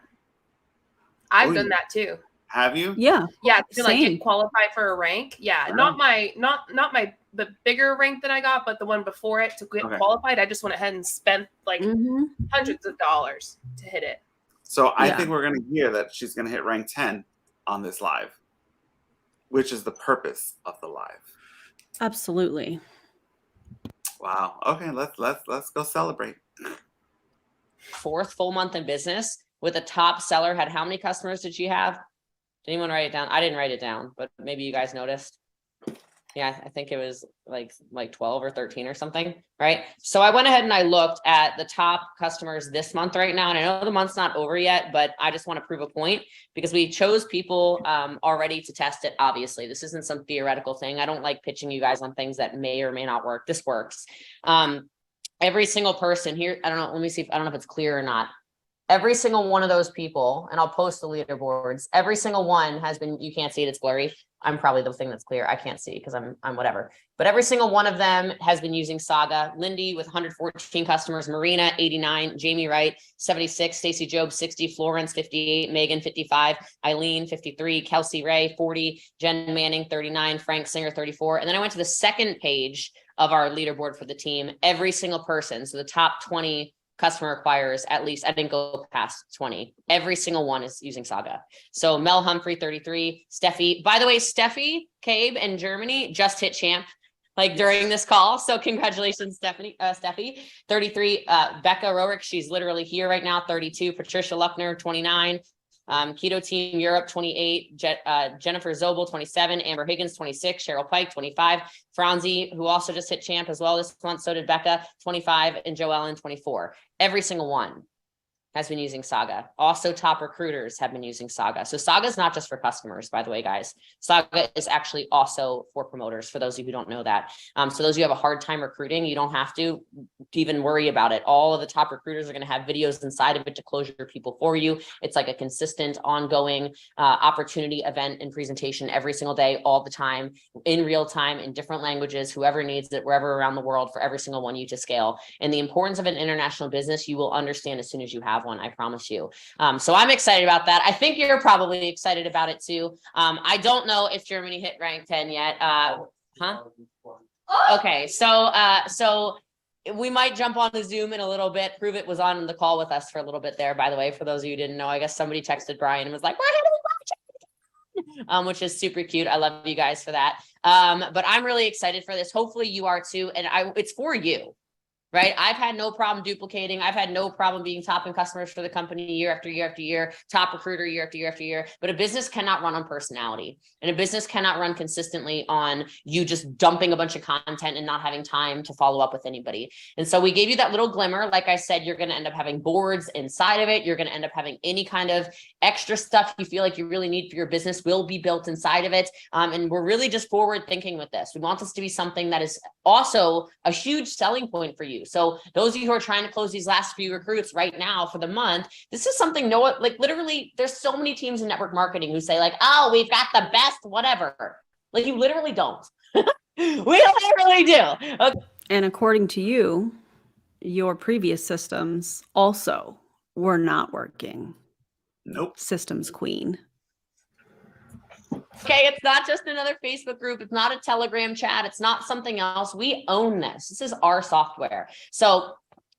I've Oh, done that too. Have you? Yeah. Yeah, to like Same. get qualified for a rank. Yeah, not the bigger rank that I got, but the one before it to get qualified. I just went ahead and spent like hundreds of dollars to hit it. So I think we're going to hear that she's going to hit rank 10 on this live, which is the purpose of the live. Absolutely. Wow. Okay, let's go celebrate. 4th full month in business with a top seller. Had how many customers did she have? Did anyone write it down? I didn't write it down, but maybe you guys noticed. Yeah, I think it was like 12 or 13 or something, right? So I went ahead and I looked at the top customers this month right now. And I know the month's not over yet, but I just want to prove a point because we chose people already to test it. Obviously, this isn't some theoretical thing. I don't like pitching you guys on things that may or may not work. This works. Every single person here, I don't know, let me see if, I don't know if it's clear or not. Every single one of those people, and I'll post the leaderboards, every single one has been, you can't see it, it's blurry. I'm probably the thing that's clear. I can't see because I'm whatever. But every single one of them has been using Saga. Lindy with 114 customers, Marina 89, Jamie Wright 76, Stacy Job 60, Florence 58, Megan 55, Eileen 53, Kelsey Ray 40, Jen Manning 39, Frank Singer 34. And then I went to the second page of our leaderboard for the team. Every single person, so the top 20 customer acquirers, at least I didn't go past 20. Every single one is using Saga. So Mel Humphrey, 33, Steffi. By the way, Steffi, Cabe, and Germany just hit champ like during this call. So congratulations, Steffi. 33, Becca Roerick, she's literally here right now, 32, Patricia Luckner, 29. Keto Team Europe 28, Jennifer Zobel 27, Amber Higgins 26, Cheryl Pike 25, Franzi, who also just hit champ as well this month, so did Becca 25, and Joellen 24. Every single one has been using Saga. Also, top recruiters have been using Saga. So Saga is not just for customers, by the way, guys. Saga is actually also for promoters, for those of you who don't know that. So those of you who have a hard time recruiting, you don't have to even worry about it. All of the top recruiters are going to have videos inside of it to close your people for you. It's like a consistent, ongoing opportunity event and presentation every single day, all the time, in real time, in different languages, whoever needs it, wherever around the world, for every single one you to scale. And the importance of an international business, you will understand as soon as you have one, I promise you. So I'm excited about that. I think you're probably excited about it too. I don't know if Germany hit rank 10 yet. Okay, so we might jump on the Zoom in a little bit. Pruvit was on the call with us for a little bit there, by the way, for those of you who didn't know. I guess somebody texted Brian and was like, we're going to be watching, which is super cute. I love you guys for that. But I'm really excited for this. Hopefully you are too. And it's for you. Right. I've had no problem duplicating. I've had no problem being top in customers for the company year after year after year, top recruiter year after year after year. But a business cannot run on personality, and a business cannot run consistently on you just dumping a bunch of content and not having time to follow up with anybody. And so we gave you that little glimmer. Like I said, you're going to end up having boards inside of it. You're going to end up having any kind of extra stuff you feel like you really need for your business will be built inside of it. And we're really just forward thinking with this. We want this to be something that is also a huge selling point for you. So those of you who are trying to close these last few recruits right now for the month, this is something like literally there's so many teams in network marketing who say like, oh, we've got the best, whatever. Like you literally don't. We literally do. Okay. And according to you, your previous systems also were not working. Nope. Systems queen. Okay, it's not just another Facebook group. It's not a Telegram chat. It's not something else. We own this. This is our software. So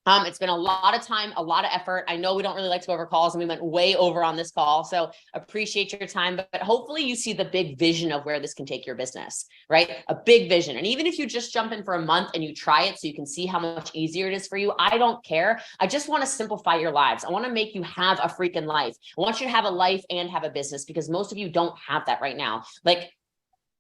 It's been a lot of time, a lot of effort. I know we don't really like to go over calls, and we went way over on this call. So appreciate your time, but hopefully you see the big vision of where this can take your business, right? A big vision. And even if you just jump in for a month and you try it so you can see how much easier it is for you, I don't care. I just want to simplify your lives. I want to make you have a freaking life. I want you to have a life and have a business, because most of you don't have that right now. Like,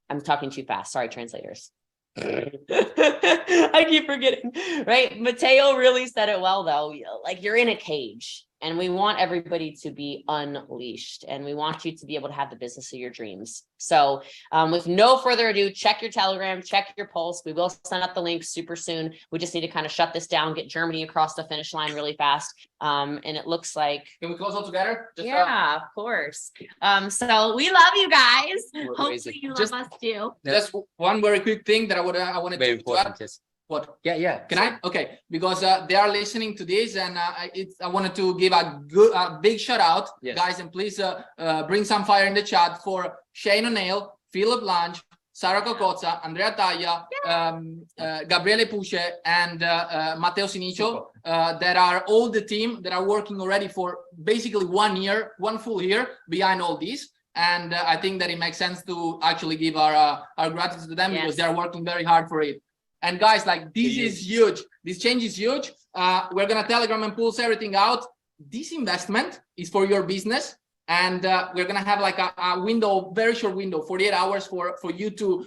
I'm talking too fast. Sorry, translators. I keep forgetting, right? Mateo really said it well, though. Like, you're in a cage, and we want everybody to be unleashed, and we want you to be able to have the business of your dreams. So with no further ado, check your Telegram, check your Pulse. We will send out the link super soon. We just need to kind of shut this down, get Germany across the finish line really fast. And it looks like, Can we close all together? yeah, of course. So we love you guys. Hopefully you love us too. Just one very quick thing that I wanted Very to add. important, yes. What? Yeah. Can I? Okay, because they are listening to this, and I wanted to give a big shout out, Yes. guys, and please bring some fire in the chat for Shane O'Neill, Philip Lange, Sara Cocozza, Andrea Taglia, Gabriele Puce, and Matteo Sinicio, that are all the team that are working already for basically 1 year, 1 full year behind all this. And I think that it makes sense to actually give our gratitude to them, because they are working very hard for it. And guys, like, this is huge. This change is huge. We're gonna Telegram and pulse everything out. This investment is for your business, and we're gonna have like a window, very short window, 48 hours for you to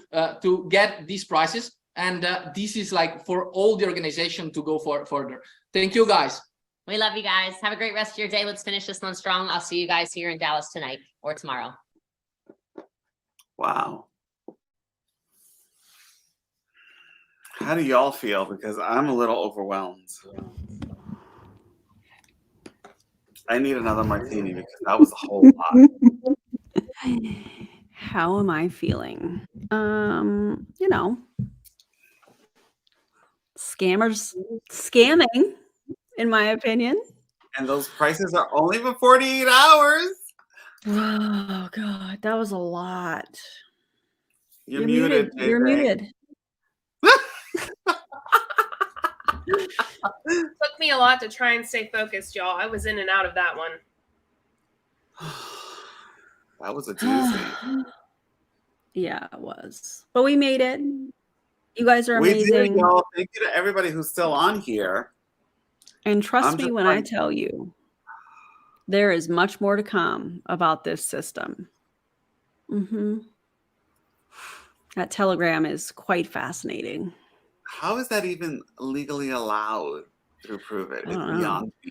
get these prices. And this is like for all the organization to go further. Thank you, guys. We love you guys. Have a great rest of your day. Let's finish this one strong. I'll see you guys here in Dallas tonight or tomorrow. Wow. How do y'all feel? Because I'm a little overwhelmed. I need another martini because that was a whole lot. How am I feeling? You know, scammers scamming, in my opinion. And those prices are only for 48 hours. Oh God, that was a lot. You're muted. You're muted. Took me a lot to try and stay focused, y'all. I was in and out of that one. That was a doozy. Yeah, it was. But we made it. You guys are We amazing. did, y'all. Thank you to everybody who's still on here. And trust I'm me just when I tell you, there is much more to come about this system. That Telegram is quite fascinating. How is that even legally allowed through Pruvit? It's I don't know. beyond me.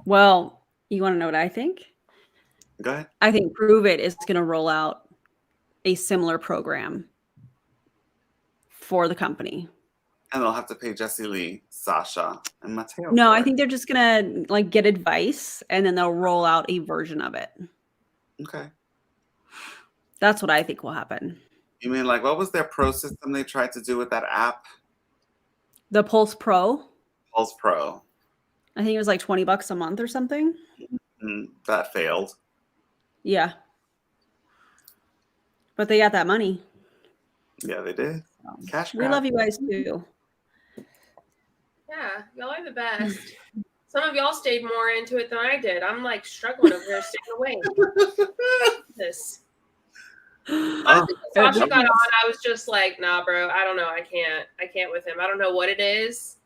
Well, you want to know what I think? Go ahead. I think Pruvit is going to roll out a similar program for the company. And they'll have to pay Jesse Lee, Sasha, and Mateo. No, for I it. think they're just going to like get advice and then they'll roll out a version of it. Okay. That's what I think will happen. You mean like what was their pro system they tried to do with that app? The Pulse Pro, Pulse Pro. I think it was like $20 a month or something. That failed. Yeah. But they got that money. Yeah, they did. Cash We grab. love you guys too. Yeah, y'all are the best. Some of y'all stayed more into it than I did. I'm like struggling over here staying awake. This. Honestly, when Sasha got on, I was just like, nah, bro, I don't know. I can't with him. I don't know what it is.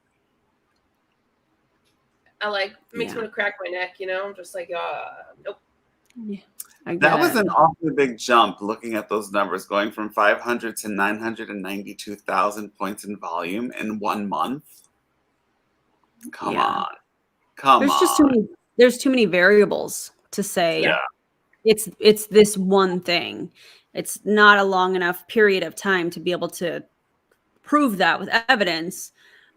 I like makes me want to crack my neck, you know? I'm just like, nope. Yeah, that was an awfully big jump looking at those numbers, going from 500 to 992,000 points in volume in 1 month. Come on. There's too many variables to say it's this one thing. It's not a long enough period of time to be able to prove that with evidence,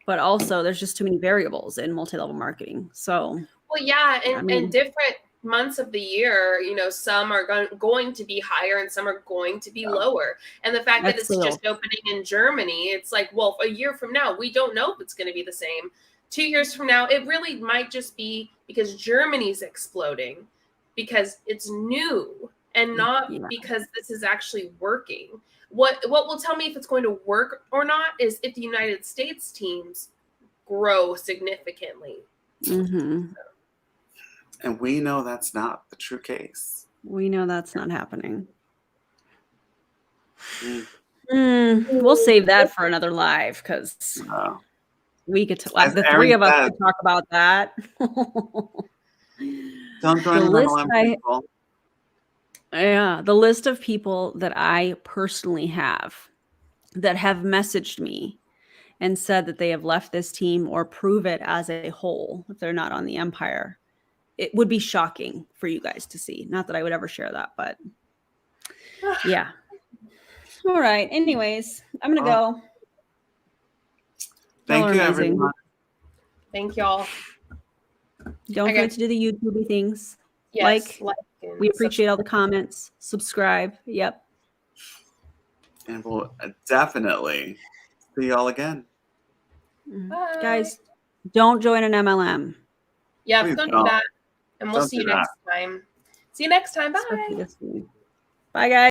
but also there's just too many variables in multi-level marketing. So, well, yeah, and different months of the year, you know, some are going to be higher and some are going to be lower. And the fact that it's just opening in Germany, it's like, well, a year from now, we don't know if it's going to be the same. 2 years from now, it really might just be because Germany's exploding, because it's new and not because this is actually working. What will tell me if it's going to work or not is if the United States teams grow significantly. Mm-hmm. And we know that's not the true case. We know that's not happening. Mm. We'll save that for another live because we could, As the Erin three of us said, could talk about that. don't join The an list MLM people. Yeah, the list of people that I personally have that have messaged me and said that they have left this team or pruvit as a whole if they're not on the Empire. It would be shocking for you guys to see. Not that I would ever share that, but yeah. All right. Anyways, I'm gonna go. Thank Y'all are you, amazing. everyone. Thank y'all. Don't forget to do the YouTube things. Yes, Like and we appreciate all the comments. Subscribe. Yep. And we'll definitely see y'all again. Bye. Guys, don't join an MLM. Yeah, Please don't do don't. that. And we'll Don't see do you that. next time. See you next time. Bye. Bye, guys.